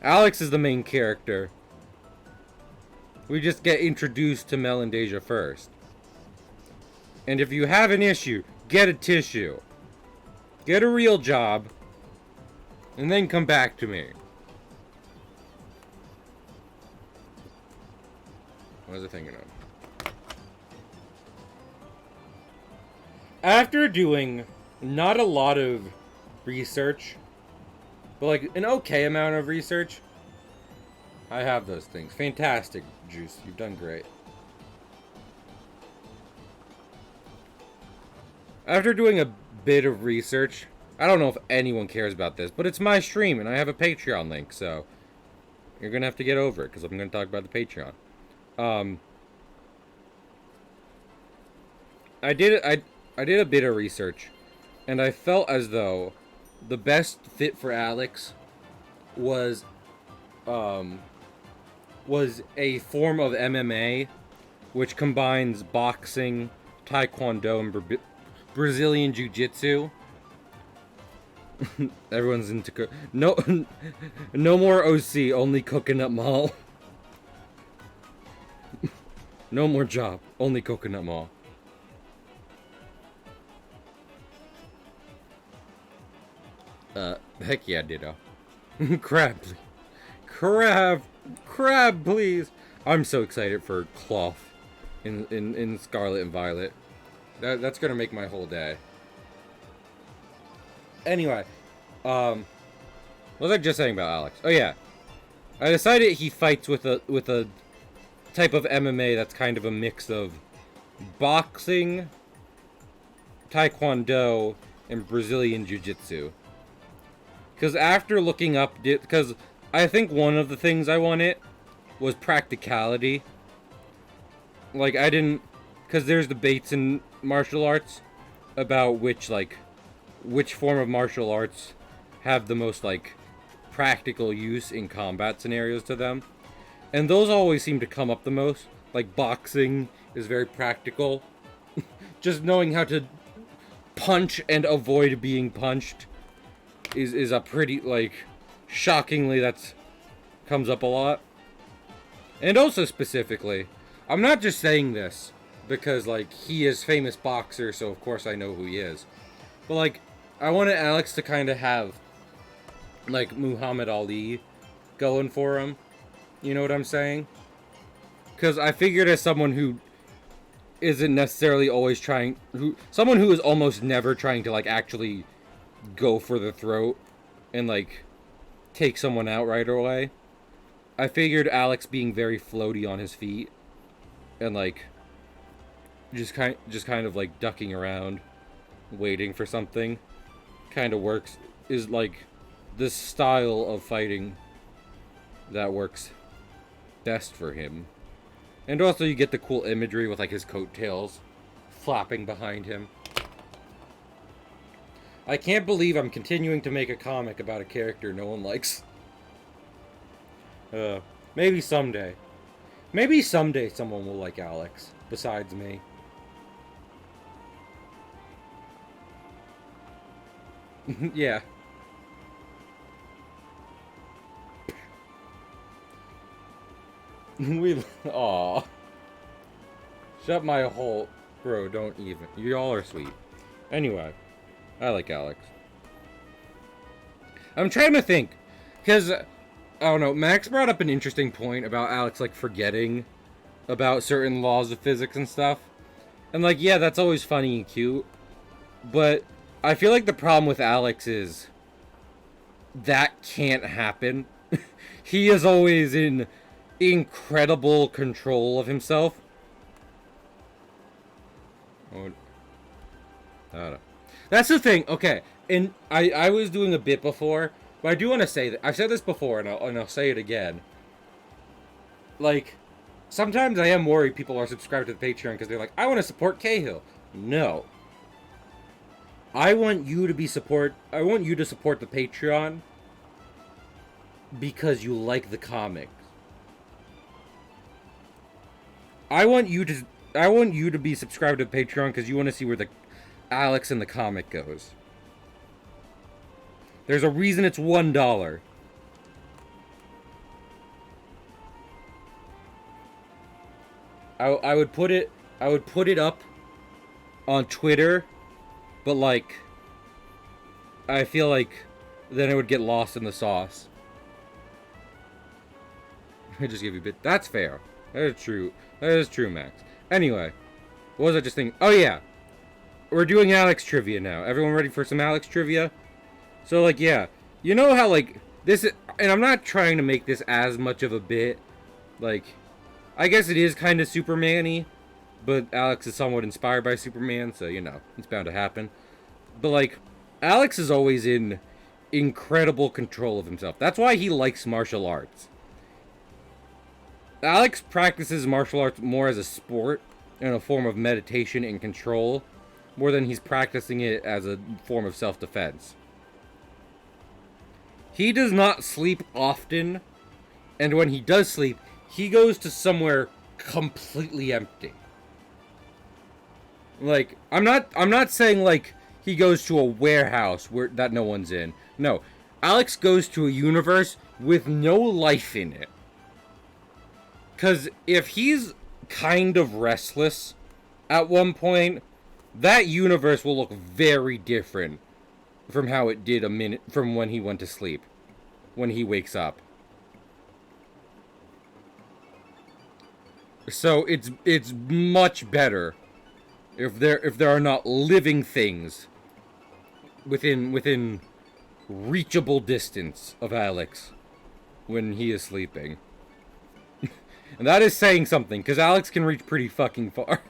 S1: Alex is the main character. We just get introduced to Mel and Deja first. And if you have an issue, get a tissue. Get a real job. And then come back to me. What was I thinking of? After doing not a lot of research, but like an okay amount of research, I have those things. Fantastic, Juice. You've done great. After doing a bit of research, I don't know if anyone cares about this, but it's my stream and I have a Patreon link, so you're gonna have to get over it because I'm gonna talk about the Patreon. I did a bit of research, and I felt as though the best fit for Alex was a form of MMA which combines boxing, taekwondo, and Brazilian jiu-jitsu. Everyone's into no more OC, only coconut mall. No more job, only coconut mall. Heck yeah, ditto. Crab, please. Crab, please. I'm so excited for Cloth in Scarlet and Violet. That's gonna make my whole day. Anyway, what was I just saying about Alex? Oh yeah, I decided he fights with a type of MMA that's kind of a mix of boxing, taekwondo, and Brazilian jiu-jitsu. Because after looking up, because I think one of the things I wanted was practicality. Like I didn't, because there's debates in martial arts about which form of martial arts have the most practical use in combat scenarios to them. And those always seem to come up the most. Like boxing is very practical. Just knowing how to punch and avoid being punched is a pretty, like, shockingly, that's comes up a lot. And also specifically, I'm not just saying this because, like, he is famous boxer, so of course I know who he is. But, like, I wanted Alex to kind of have, like, Muhammad Ali going for him. You know what I'm saying? Because I figured as someone who isn't necessarily always trying, someone who is almost never trying to, like, actually go for the throat and, like, take someone out right away. I figured Alex being very floaty on his feet and, like, just kind of like ducking around, waiting for something, kind of works. Is like this style of fighting that works best for him. And also you get the cool imagery with, like, his coattails flapping behind him. I can't believe I'm continuing to make a comic about a character no one likes. Maybe someday. Maybe someday someone will like Alex, besides me. Yeah. Aw. Shut my hole. Bro, don't even. Y'all are sweet. Anyway, I like Alex. I'm trying to think. Because, I don't know, Max brought up an interesting point about Alex, like, forgetting about certain laws of physics and stuff. And, like, yeah, that's always funny and cute. But I feel like the problem with Alex is that can't happen. He is always in incredible control of himself. Oh, I don't know. That's the thing. Okay, and I was doing a bit before, but I do want to say that I've said this before, and I'll say it again. Like, sometimes I am worried people are subscribed to the Patreon because they're like, I want to support Cahill. No. I want you to support the Patreon because you like the comics. I want you to be subscribed to Patreon because you want to see where the Alex in the comic goes. There's a reason it's $1. I would put it up on Twitter, but, like, I feel like then it would get lost in the sauce. I just give you a bit. That's fair. That is true. That is true, Max. Anyway, what was I just thinking? Oh, yeah. We're doing Alex trivia now. Everyone ready for some Alex trivia? So, like, yeah. You know how, like, this is... And I'm not trying to make this as much of a bit. Like, I guess it is kind of Superman-y. But Alex is somewhat inspired by Superman, so, you know, it's bound to happen. But, like, Alex is always in incredible control of himself. That's why he likes martial arts. Alex practices martial arts more as a sport and a form of meditation and control, more than he's practicing it as a form of self-defense. He does not sleep often, and when he does sleep, he goes to somewhere completely empty. Like, I'm not saying, like, he goes to a warehouse that no one's in. No, Alex goes to a universe with no life in it. Because if he's kind of restless at one point, that universe will look very different from how it did from when he went to sleep, when he wakes up. So it's much better if there are not living things within reachable distance of Alex when he is sleeping. And that is saying something, because Alex can reach pretty fucking far.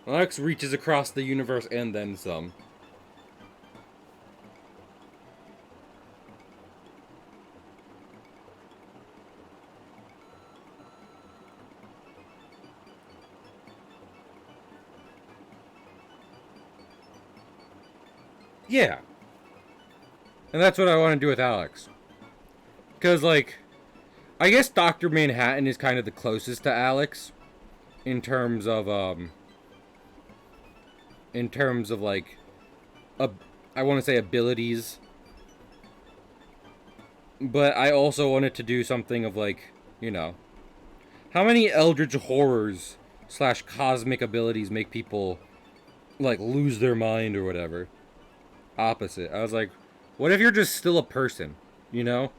S1: Alex reaches across the universe and then some. Yeah. And that's what I want to do with Alex. Because, like, I guess Dr. Manhattan is kind of the closest to Alex in terms of, in terms of like, I want to say abilities, but I also wanted to do something of like, you know, how many eldritch horrors slash cosmic abilities make people like lose their mind or whatever? Opposite. I was like, what if you're just still a person, you know?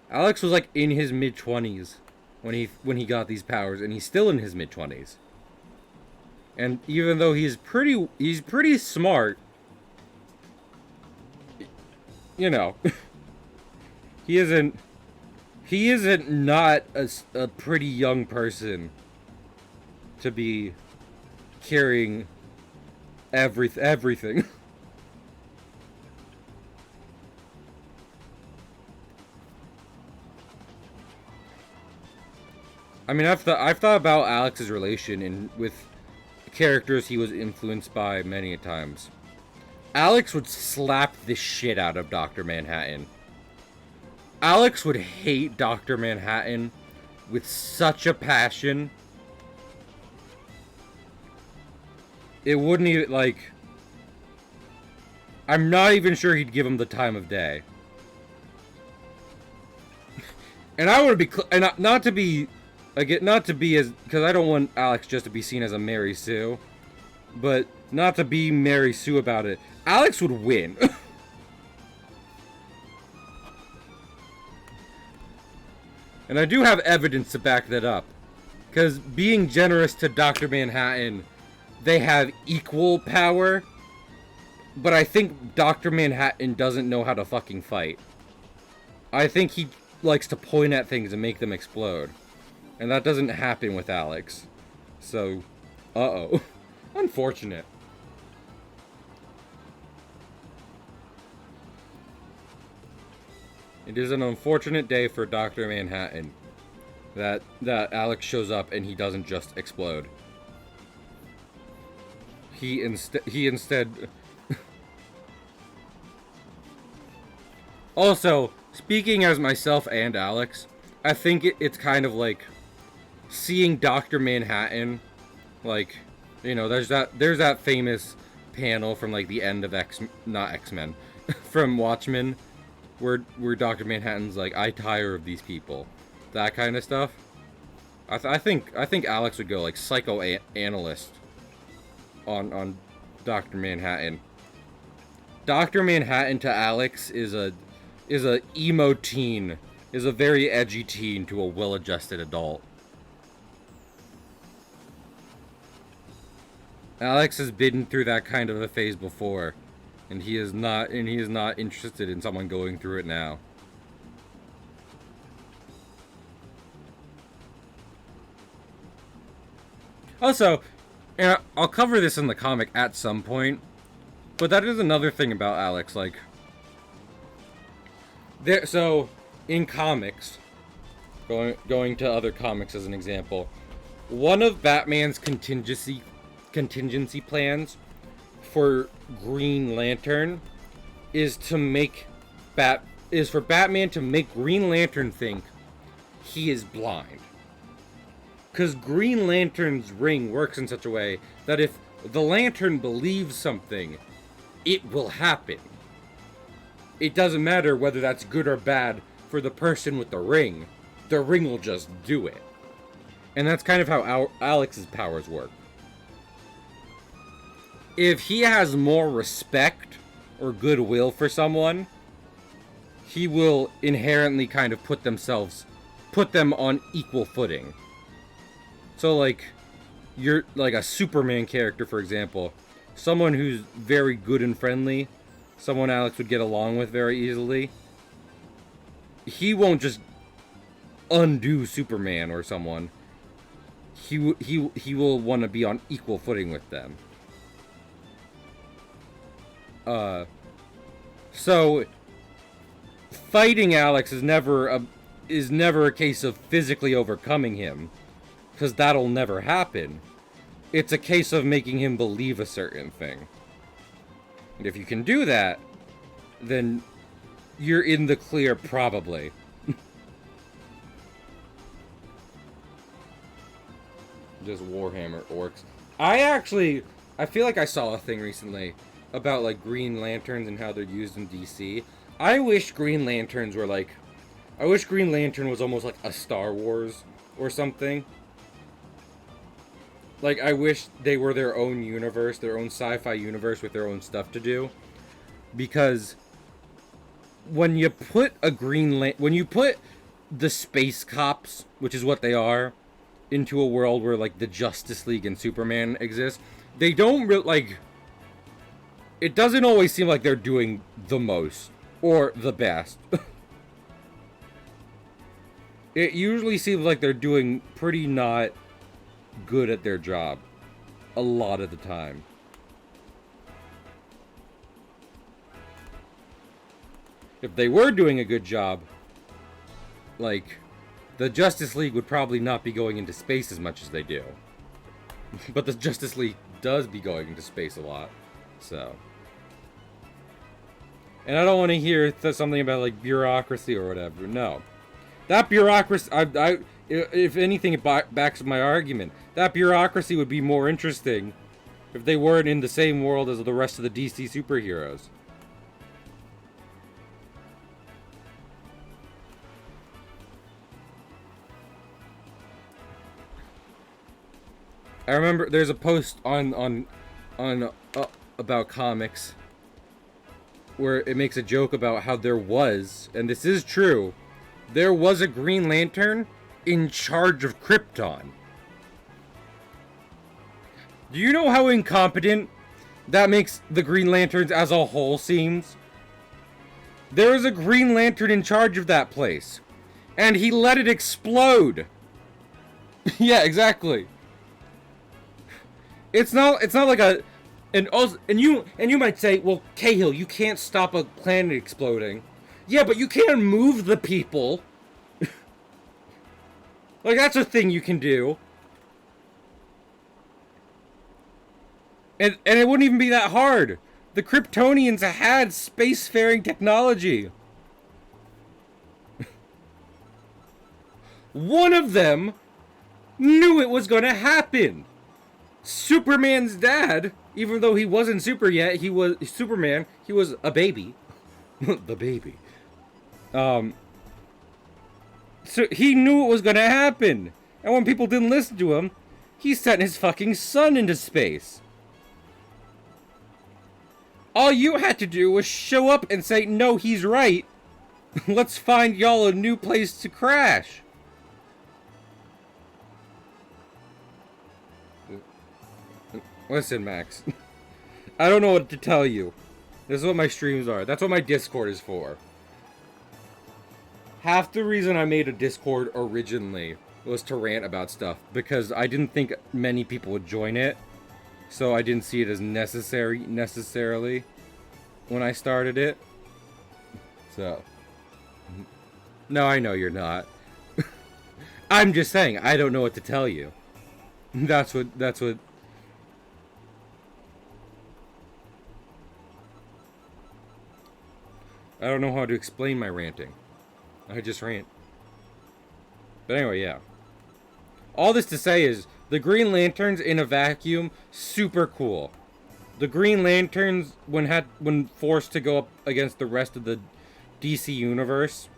S1: Alex was like in his mid-20s when he got these powers, and he's still in his mid-20s. And even though he's pretty smart, you know, he isn't not a pretty young person to be carrying everything. I mean, I've thought about Alex's relation with characters he was influenced by many a times. Alex would slap the shit out of Dr. Manhattan. Alex would hate Dr. Manhattan with such a passion. It wouldn't even, like... I'm not even sure he'd give him the time of day. And I would be... And not to be... Again, not to be as... Because I don't want Alex just to be seen as a Mary Sue. But not to be Mary Sue about it. Alex would win. And I do have evidence to back that up. Because being generous to Dr. Manhattan, they have equal power. But I think Dr. Manhattan doesn't know how to fucking fight. I think he likes to point at things and make them explode. And that doesn't happen with Alex. So, uh-oh. Unfortunate. It is an unfortunate day for Dr. Manhattan. That Alex shows up and he doesn't just explode. He instead... Also, speaking as myself and Alex, I think it's kind of like seeing Dr. Manhattan, like, you know, there's that famous panel from like the end of not X-Men, from Watchmen, where Dr. Manhattan's like, I tire of these people, that kind of stuff. I think Alex would go like psychoanalyst on Dr. Manhattan. Dr. Manhattan to Alex is a emo teen, is a very edgy teen to a well-adjusted adult. Alex has been through that kind of a phase before, and he is not interested in someone going through it now. Also, and I'll cover this in the comic at some point, but that is another thing about Alex, like, so in comics, going to other comics as an example, one of Batman's contingency plans for Green Lantern is for Batman to make Green Lantern think he is blind. Because Green Lantern's ring works in such a way that if the Lantern believes something, it will happen. It doesn't matter whether that's good or bad for the person with the ring will just do it. And that's kind of how Alex's powers work. If he has more respect or goodwill for someone, he will inherently kind of put them on equal footing. So like, you're like a Superman character, for example, someone who's very good and friendly, someone Alex would get along with very easily, he won't just undo Superman or someone. He will want to be on equal footing with them. So fighting Alex is never a case of physically overcoming him, because that'll never happen. It's a case of making him believe a certain thing. And if you can do that, then you're in the clear, probably. Just Warhammer orcs. I actually I feel like I saw a thing recently about like Green Lanterns and how they're used in DC. I wish Green Lanterns were like, I wish Green Lantern was almost like a Star Wars or something. Like, I wish they were their own universe, their own sci-fi universe with their own stuff to do. Because when you put when you put the space cops, which is what they are, into a world where like the Justice League and Superman exist, they don't like. It doesn't always seem like they're doing the most or the best. It usually seems like they're doing pretty not good at their job a lot of the time. If they were doing a good job, like, the Justice League would probably not be going into space as much as they do. But the Justice League does be going into space a lot, so. And I don't want to hear something about, like, bureaucracy or whatever, no. That bureaucracy, if anything, it backs my argument. That bureaucracy would be more interesting if they weren't in the same world as the rest of the DC superheroes. I remember there's a post on about comics where it makes a joke about how there was, and this is true, there was a Green Lantern in charge of Krypton. Do you know how incompetent that makes the Green Lanterns as a whole seems? There was a Green Lantern in charge of that place, and he let it explode. Yeah, exactly. It's not like a, and you might say, well, Cahill, you can't stop a planet exploding. Yeah, but you can't move the people. Like, that's a thing you can do. And it wouldn't even be that hard. The Kryptonians had spacefaring technology. One of them knew it was gonna happen. Superman's dad, even though he wasn't super yet, he was Superman, he was a baby. The baby. So he knew it was gonna happen. And when people didn't listen to him, he sent his fucking son into space. All you had to do was show up and say, no, he's right. Let's find y'all a new place to crash. Listen, Max. I don't know what to tell you. This is what my streams are. That's what my Discord is for. Half the reason I made a Discord originally was to rant about stuff, because I didn't think many people would join it. So I didn't see it as necessarily when I started it. So. No, I know you're not. I'm just saying, I don't know what to tell you. That's what... I don't know how to explain my ranting. I just rant. But anyway, yeah. All this to say is, the Green Lanterns in a vacuum, super cool. The Green Lanterns, when forced to go up against the rest of the DC universe,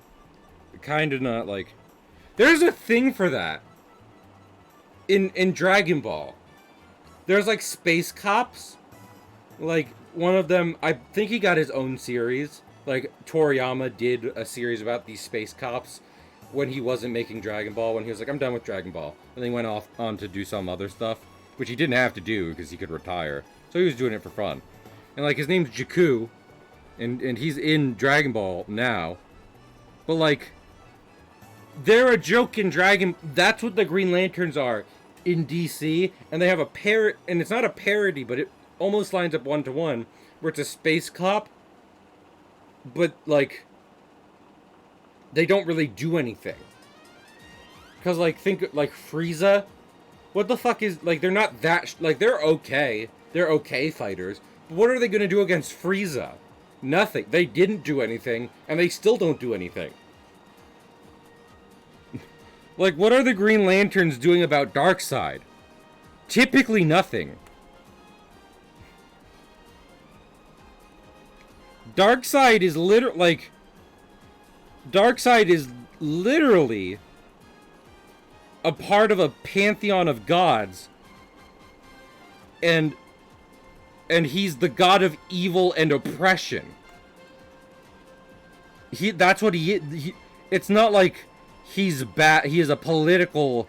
S1: kind of not like... There's a thing for that. In Dragon Ball. There's like space cops. Like, one of them, I think he got his own series. Like, Toriyama did a series about these space cops when he wasn't making Dragon Ball, when he was like, I'm done with Dragon Ball. And then he went on to do some other stuff, which he didn't have to do because he could retire. So he was doing it for fun. And, like, his name's Jakku, and he's in Dragon Ball now. But, like, they're a joke in Dragon... That's what the Green Lanterns are in DC, and they have a and it's not a parody, but it almost lines up one-to-one, where it's a space cop, but, like, they don't really do anything. Because, like, think, like, Frieza. What the fuck is, like, they're not that, like, they're okay. They're okay fighters. But what are they going to do against Frieza? Nothing. They didn't do anything, and they still don't do anything. Like, what are the Green Lanterns doing about Darkseid? Typically nothing. Darkseid is Darkseid is literally a part of a pantheon of gods, and he's the god of evil and oppression. That's what he it's not like he's bad. He is a political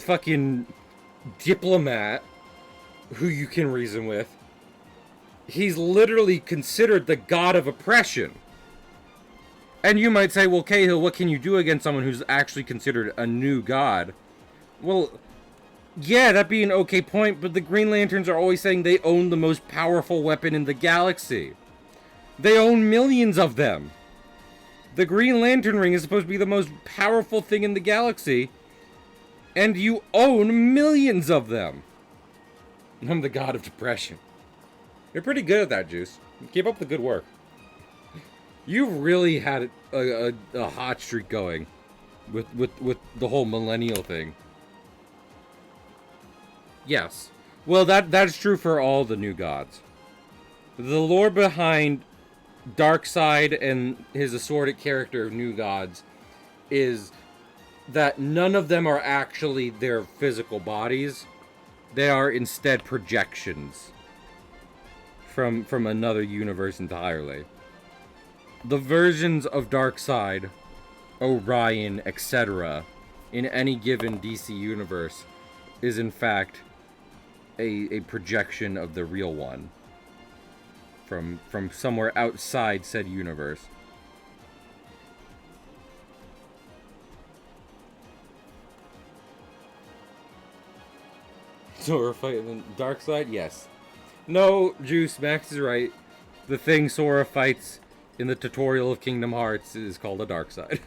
S1: fucking diplomat who you can reason with. He's literally considered the god of oppression. And you might say, well, Cahill, what can you do against someone who's actually considered a new god? Well, yeah, that'd be an okay point, but the Green Lanterns are always saying they own the most powerful weapon in the galaxy. They own millions of them. The Green Lantern ring is supposed to be the most powerful thing in the galaxy, and you own millions of them. I'm the god of depression. You're pretty good at that, Juice. Keep up the good work. You've really had a hot streak going with the whole millennial thing. Yes. Well, that's true for all the new gods. The lore behind Darkseid and his assorted character of new gods is that none of them are actually their physical bodies. They are instead projections from another universe entirely. The versions of Darkseid, Orion, etc. in any given DC universe is in fact a projection of the real one from somewhere outside said universe. So we're fighting the Darkseid? Yes. No, Juice, Max is right. The thing Sora fights in the tutorial of Kingdom Hearts is called a Darkseid.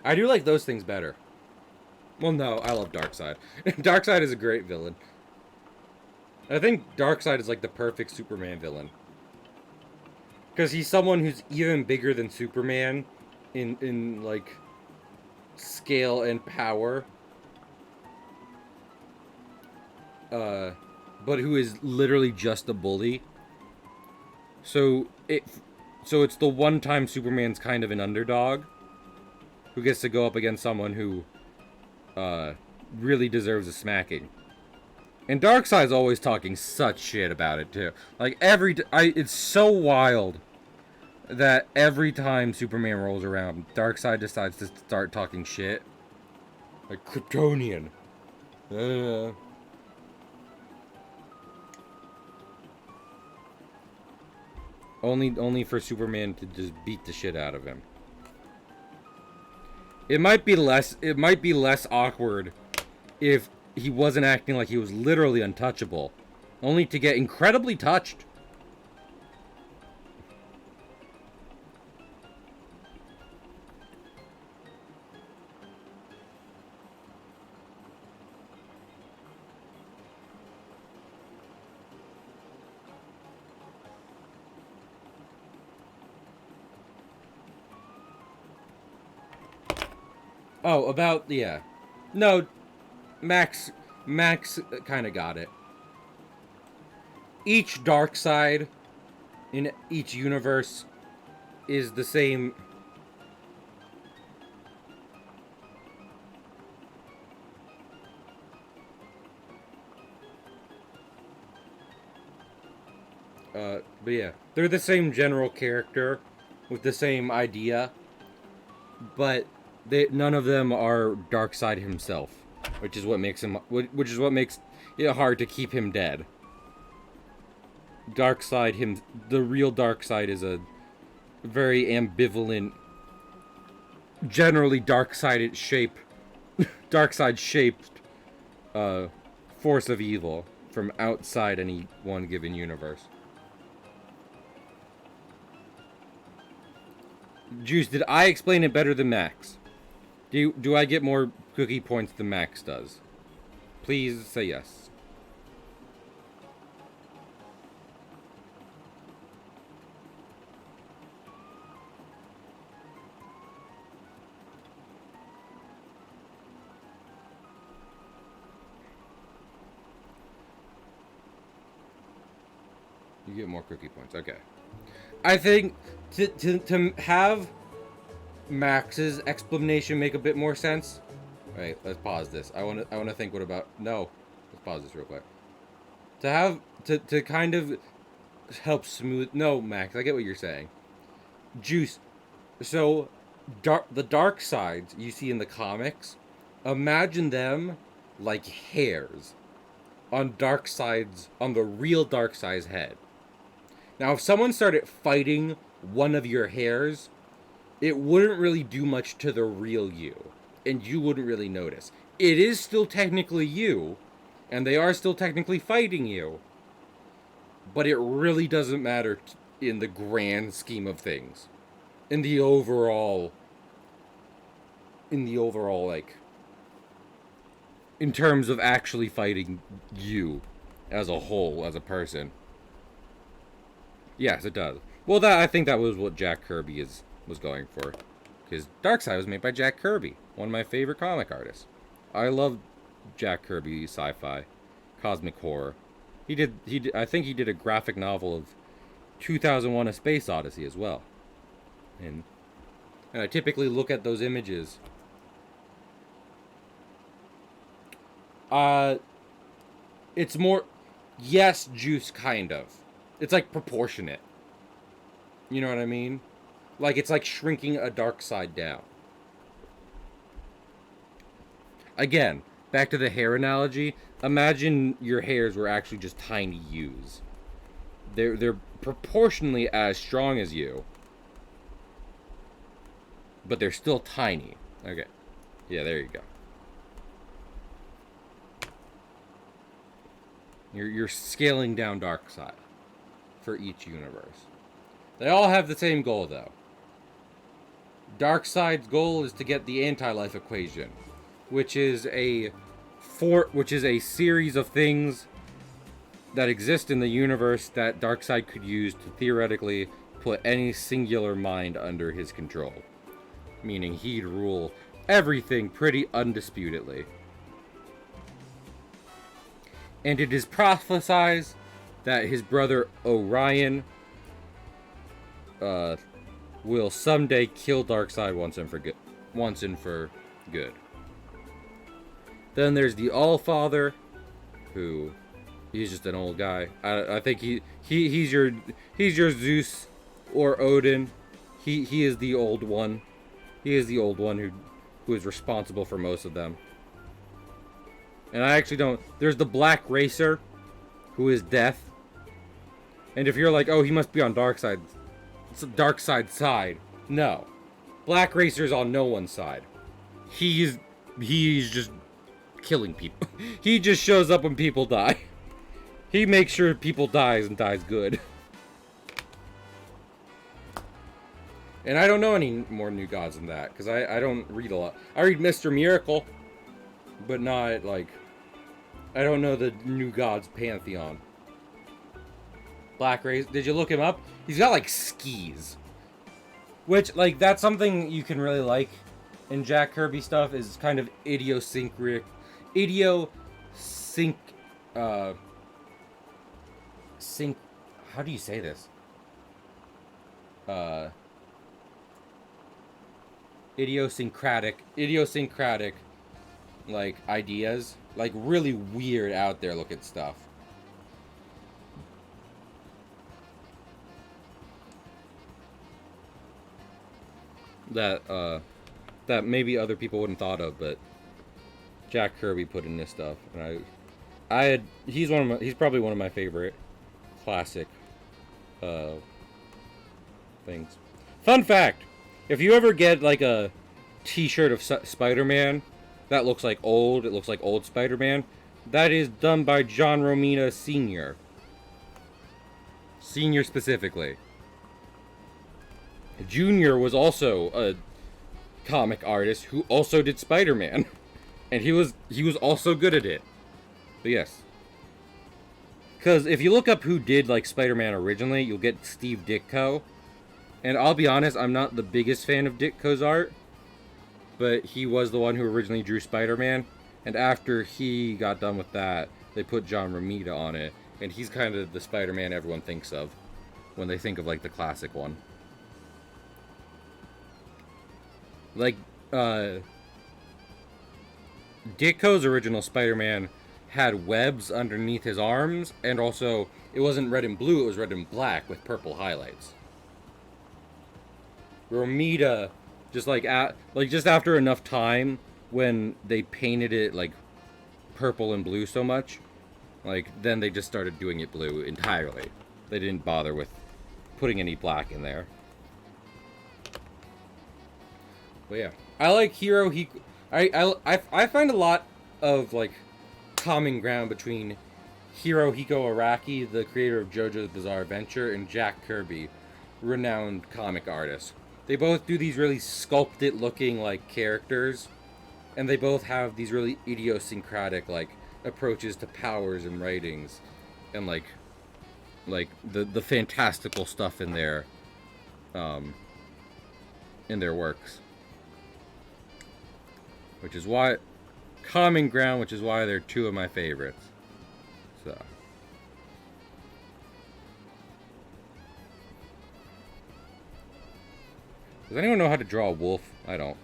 S1: I do like those things better. Well, no, I love Darkseid. Darkseid is a great villain. I think Darkseid is like the perfect Superman villain. Because he's someone who's even bigger than Superman in like scale and power. But who is literally just a bully. So it's the one time Superman's kind of an underdog who gets to go up against someone who really deserves a smacking. And Darkseid's always talking such shit about it too. Like it's so wild that every time Superman rolls around, Darkseid decides to start talking shit. Like Kryptonian. Only for Superman to just beat the shit out of him. It might be less awkward if he wasn't acting like he was literally untouchable, only to get incredibly touched. Oh, yeah. No, Max kind of got it. Each Darkseid in each universe is the same. But yeah, they're the same general character with the same idea, but none of them are Darkseid himself, which is what makes it hard to keep him dead. The real Darkseid is a very ambivalent, generally Darkseid shaped force of evil from outside any one given universe. Juice, did I explain it better than Max? Do I get more cookie points than Max does? Please say yes. You get more cookie points. Okay. I think to have Max's explanation make a bit more sense. All right, let's pause this. I want to think. What about no? Let's pause this real quick. To have to kind of help smooth. No, Max, I get what you're saying. Juice. So, the dark sides you see in the comics, imagine them like hairs on the real Darkseid's head. Now, if someone started fighting one of your hairs, it wouldn't really do much to the real you, and you wouldn't really notice. It is still technically you, and they are still technically fighting you, but it really doesn't matter in the grand scheme of things. In the overall, like, in terms of actually fighting you as a whole, as a person. Yes, it does. Well, I think that was what Jack Kirby was going for. Because Darkseid was made by Jack Kirby, one of my favorite comic artists. I love Jack Kirby sci-fi, cosmic horror. I think he did a graphic novel of 2001: A Space Odyssey as well. And I typically look at those images. It's more, yes, Juice, kind of. It's like proportionate. You know what I mean? Like, it's like shrinking a Darkseid down. Again, back to the hair analogy. Imagine your hairs were actually just tiny yous. They're proportionally as strong as you, but they're still tiny. Okay. Yeah, there you go. You're scaling down Darkseid for each universe. They all have the same goal, though. Darkseid's goal is to get the anti-life equation, which is a series of things that exist in the universe that Darkseid could use to theoretically put any singular mind under his control. Meaning he'd rule everything pretty undisputedly. And it is prophesized that his brother Orion will someday kill Darkseid once and for good. Then there's the Allfather, who he's just an old guy. I think he's your Zeus or Odin. He is the old one. He is the old one who is responsible for most of them. And I actually don't. There's the Black Racer, who is Death. And if you're like, oh, he must be on Darkseid's side. No. Black Racer's on no one's side. He's just killing people. He just shows up when people die. He makes sure people dies and dies good. And I don't know any more new gods than that, because I don't read a lot. I read Mr. Miracle, but not, like, I don't know the new gods pantheon. Black Race, did you look him up? He's got, like, skis. Which, like, that's something you can really like in Jack Kirby stuff, is kind of idiosyncratic. How do you say this? Idiosyncratic, like, ideas. Like, really weird out there looking stuff. That maybe other people wouldn't thought of, but Jack Kirby put in this stuff, and he's probably one of my favorite classic things. Fun fact: if you ever get like a T-shirt of Spider-Man that looks like old Spider-Man, that is done by John Romita Sr. Senior specifically. Junior was also a comic artist who also did Spider-Man, and he was also good at it. But yes, because if you look up who did like Spider-Man originally, you'll get Steve Ditko, and I'll be honest, I'm not the biggest fan of Ditko's art, but he was the one who originally drew Spider-Man, and after he got done with that, they put John Romita on it, And he's kind of the Spider-Man everyone thinks of when they think of, like, the classic one. Like, Ditko's original Spider-Man had webs underneath his arms, and also, it wasn't red and blue, it was red and black with purple highlights. Romita, just just after enough time, when they painted it, like, purple and blue so much, like, then they just started doing it blue entirely. They didn't bother with putting any black in there. But yeah, I like Hiro. I find a lot of, like, common ground between Hirohiko Araki, the creator of JoJo's Bizarre Adventure, and Jack Kirby, renowned comic artist. They both do these really sculpted looking, like, characters, and they both have these really idiosyncratic, like, approaches to powers and writings, and like the fantastical stuff in their works. Which is why common ground, which is why they're two of my favorites. So does anyone know how to draw a wolf? I don't.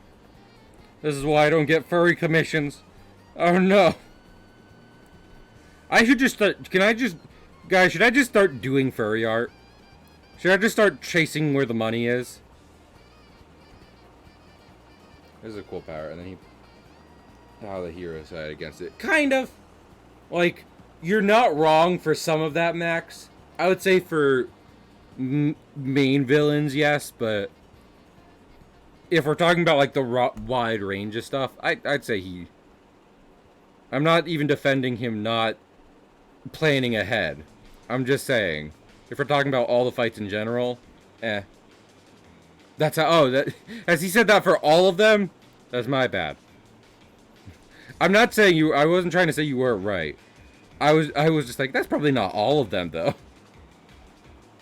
S1: This is why I don't get furry commissions. Oh no. I should just start. Guys, should I just start doing furry art? Should I just start chasing where the money is? This is a cool power, and then how the hero side against it. Kind of. Like, you're not wrong for some of that, Max. I would say for main villains, yes, but if we're talking about, like, the wide range of stuff, I'd say he... I'm not even defending him not planning ahead. I'm just saying, if we're talking about all the fights in general, That's how, oh, that, has he said that for all of them? That's my bad. I'm not saying you, I wasn't trying to say you weren't right. I was just like, that's probably not all of them, though.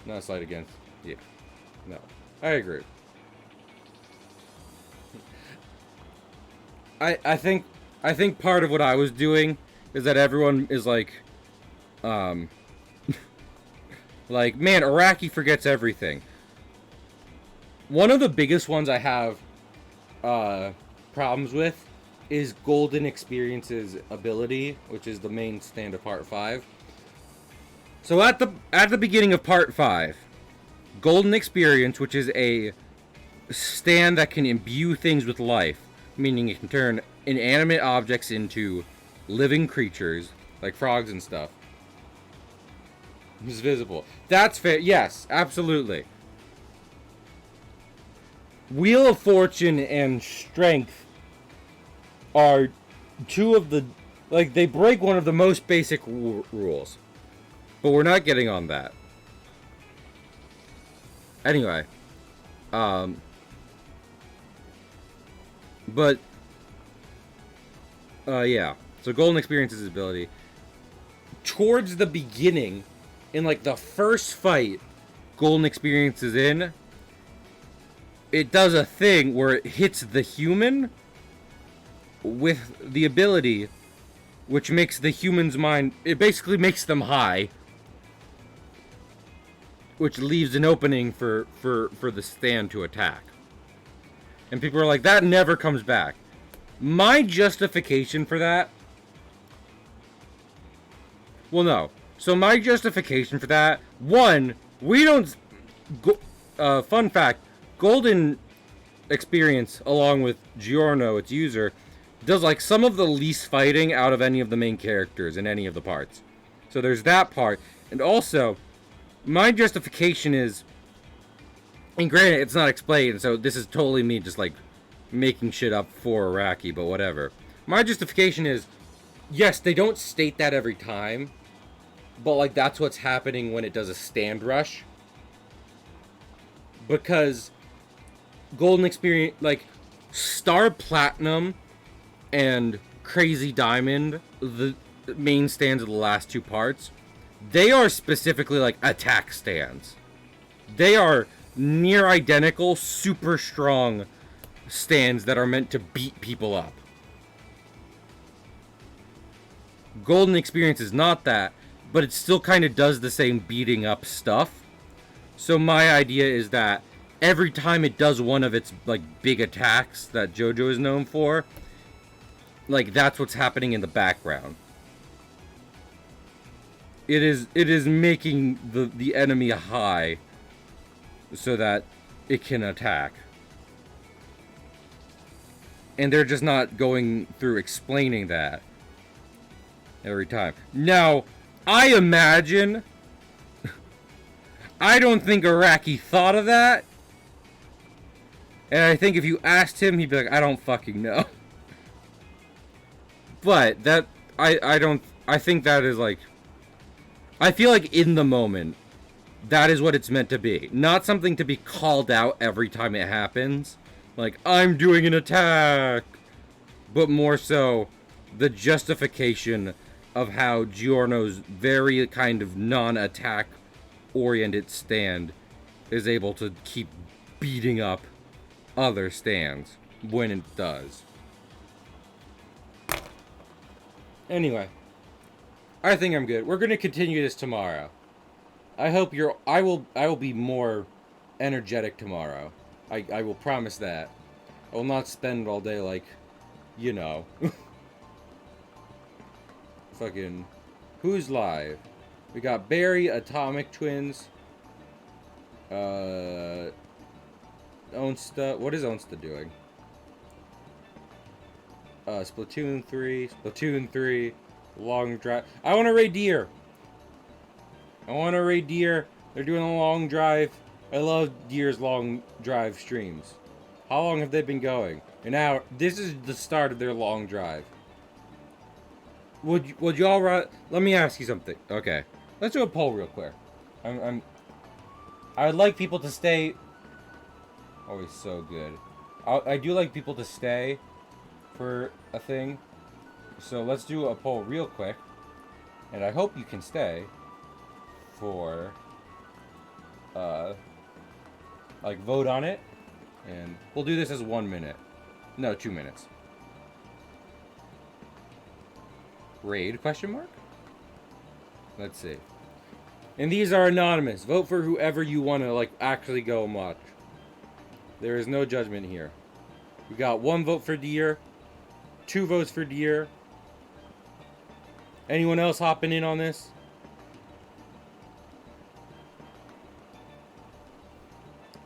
S1: Not a slight against, yeah. No, I agree. I think part of what I was doing is that everyone is like, like, man, Araki forgets everything. One of the biggest ones I have problems with is Golden Experience's ability, which is the main stand of Part 5. So at the beginning of Part 5, Golden Experience, which is a stand that can imbue things with life, meaning it can turn inanimate objects into living creatures, like frogs and stuff, is visible. That's fair. Yes, absolutely. Wheel of Fortune and Strength are two of the... like, they break one of the most basic rules. But we're not getting on that. Anyway. Yeah. So Golden Experience's ability. Towards the beginning, in, like, the first fight Golden Experience is in, it does a thing where it hits the human with the ability, which makes the human's mind... it basically makes them high, which leaves an opening for the stand to attack. And people are like, that never comes back. My justification for that... well, no. So my justification for that... one, we don't... fun fact... Golden Experience, along with Giorno, its user, does, like, some of the least fighting out of any of the main characters in any of the parts. So there's that part. And also, my justification is... and granted, it's not explained, so this is totally me just, like, making shit up for Araki, but whatever. My justification is, yes, they don't state that every time, but, like, that's what's happening when it does a stand rush. Because Golden Experience, like, Star Platinum and Crazy Diamond, the main stands of the last two parts, they are specifically, like, attack stands. They are near identical, super strong stands that are meant to beat people up. Golden Experience is not that. but it still kind of does the same beating up stuff. So my idea is that every time it does one of its like big attacks that JoJo is known for, like that's what's happening in the background. It is making the enemy high so that it can attack. And they're just not going through explaining that every time. Now, I imagine I don't think Araki thought of that. And I think if you asked him, he'd be like, I don't fucking know. But that I think that is like, I feel like in the moment that is what it's meant to be. Not something to be called out every time it happens. Like, I'm doing an attack. But more so the justification of how Giorno's very kind of non-attack oriented stand is able to keep beating up other stands when it does. Anyway, I think I'm good. We're gonna continue this tomorrow. I hope I will be more energetic tomorrow. I will promise that. I will not spend all day like, you know. Fucking, who's live? We got Barry, Atomic Twins, Onsta. What is Onsta doing? Splatoon 3, Long Drive. I want to raid Deer. They're doing a long drive. I love Deer's long drive streams. How long have they been going? An hour. This is the start of their long drive. Would y'all let me ask you something. Okay. Let's do a poll real quick. I would like people to stay. Always so good. I do like people to stay for a thing. So let's do a poll real quick. And I hope you can stay for like vote on it. And we'll do this as 1 minute. No, 2 minutes. Raid, question mark? Let's see. And these are anonymous. Vote for whoever you want to, like, actually go and watch. There is no judgment here. We got 1 vote for Deer. 2 votes for Deer. Anyone else hopping in on this?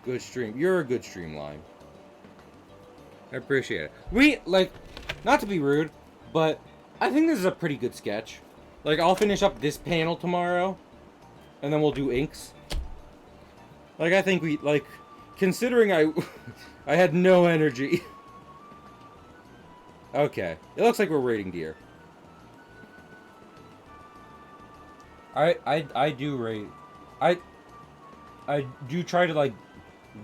S1: Good stream. You're a good streamline. I appreciate it. We, like, not to be rude, but I think this is a pretty good sketch. Like, I'll finish up this panel tomorrow, and then we'll do inks. Like, I think we, like, considering I had no energy. Okay. It looks like we're raiding Deer. I do rate. I do try to, like,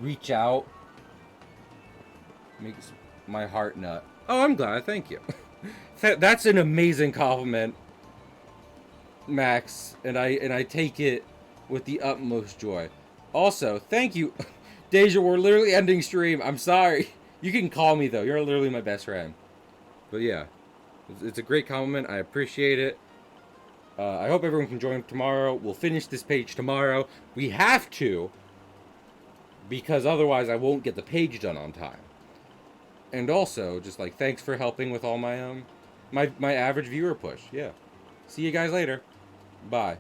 S1: reach out. Makes my heart nut. Oh, I'm glad. Thank you. That's an amazing compliment, Max, and I take it with the utmost joy. Also, thank you, Deja. We're literally ending stream. I'm sorry. You can call me though. You're literally my best friend. But yeah, it's a great compliment. I appreciate it. I hope everyone can join tomorrow. We'll finish this page tomorrow. We have to, because otherwise I won't get the page done on time. And also, just like, thanks for helping with all my my average viewer push. Yeah. See you guys later. Bye.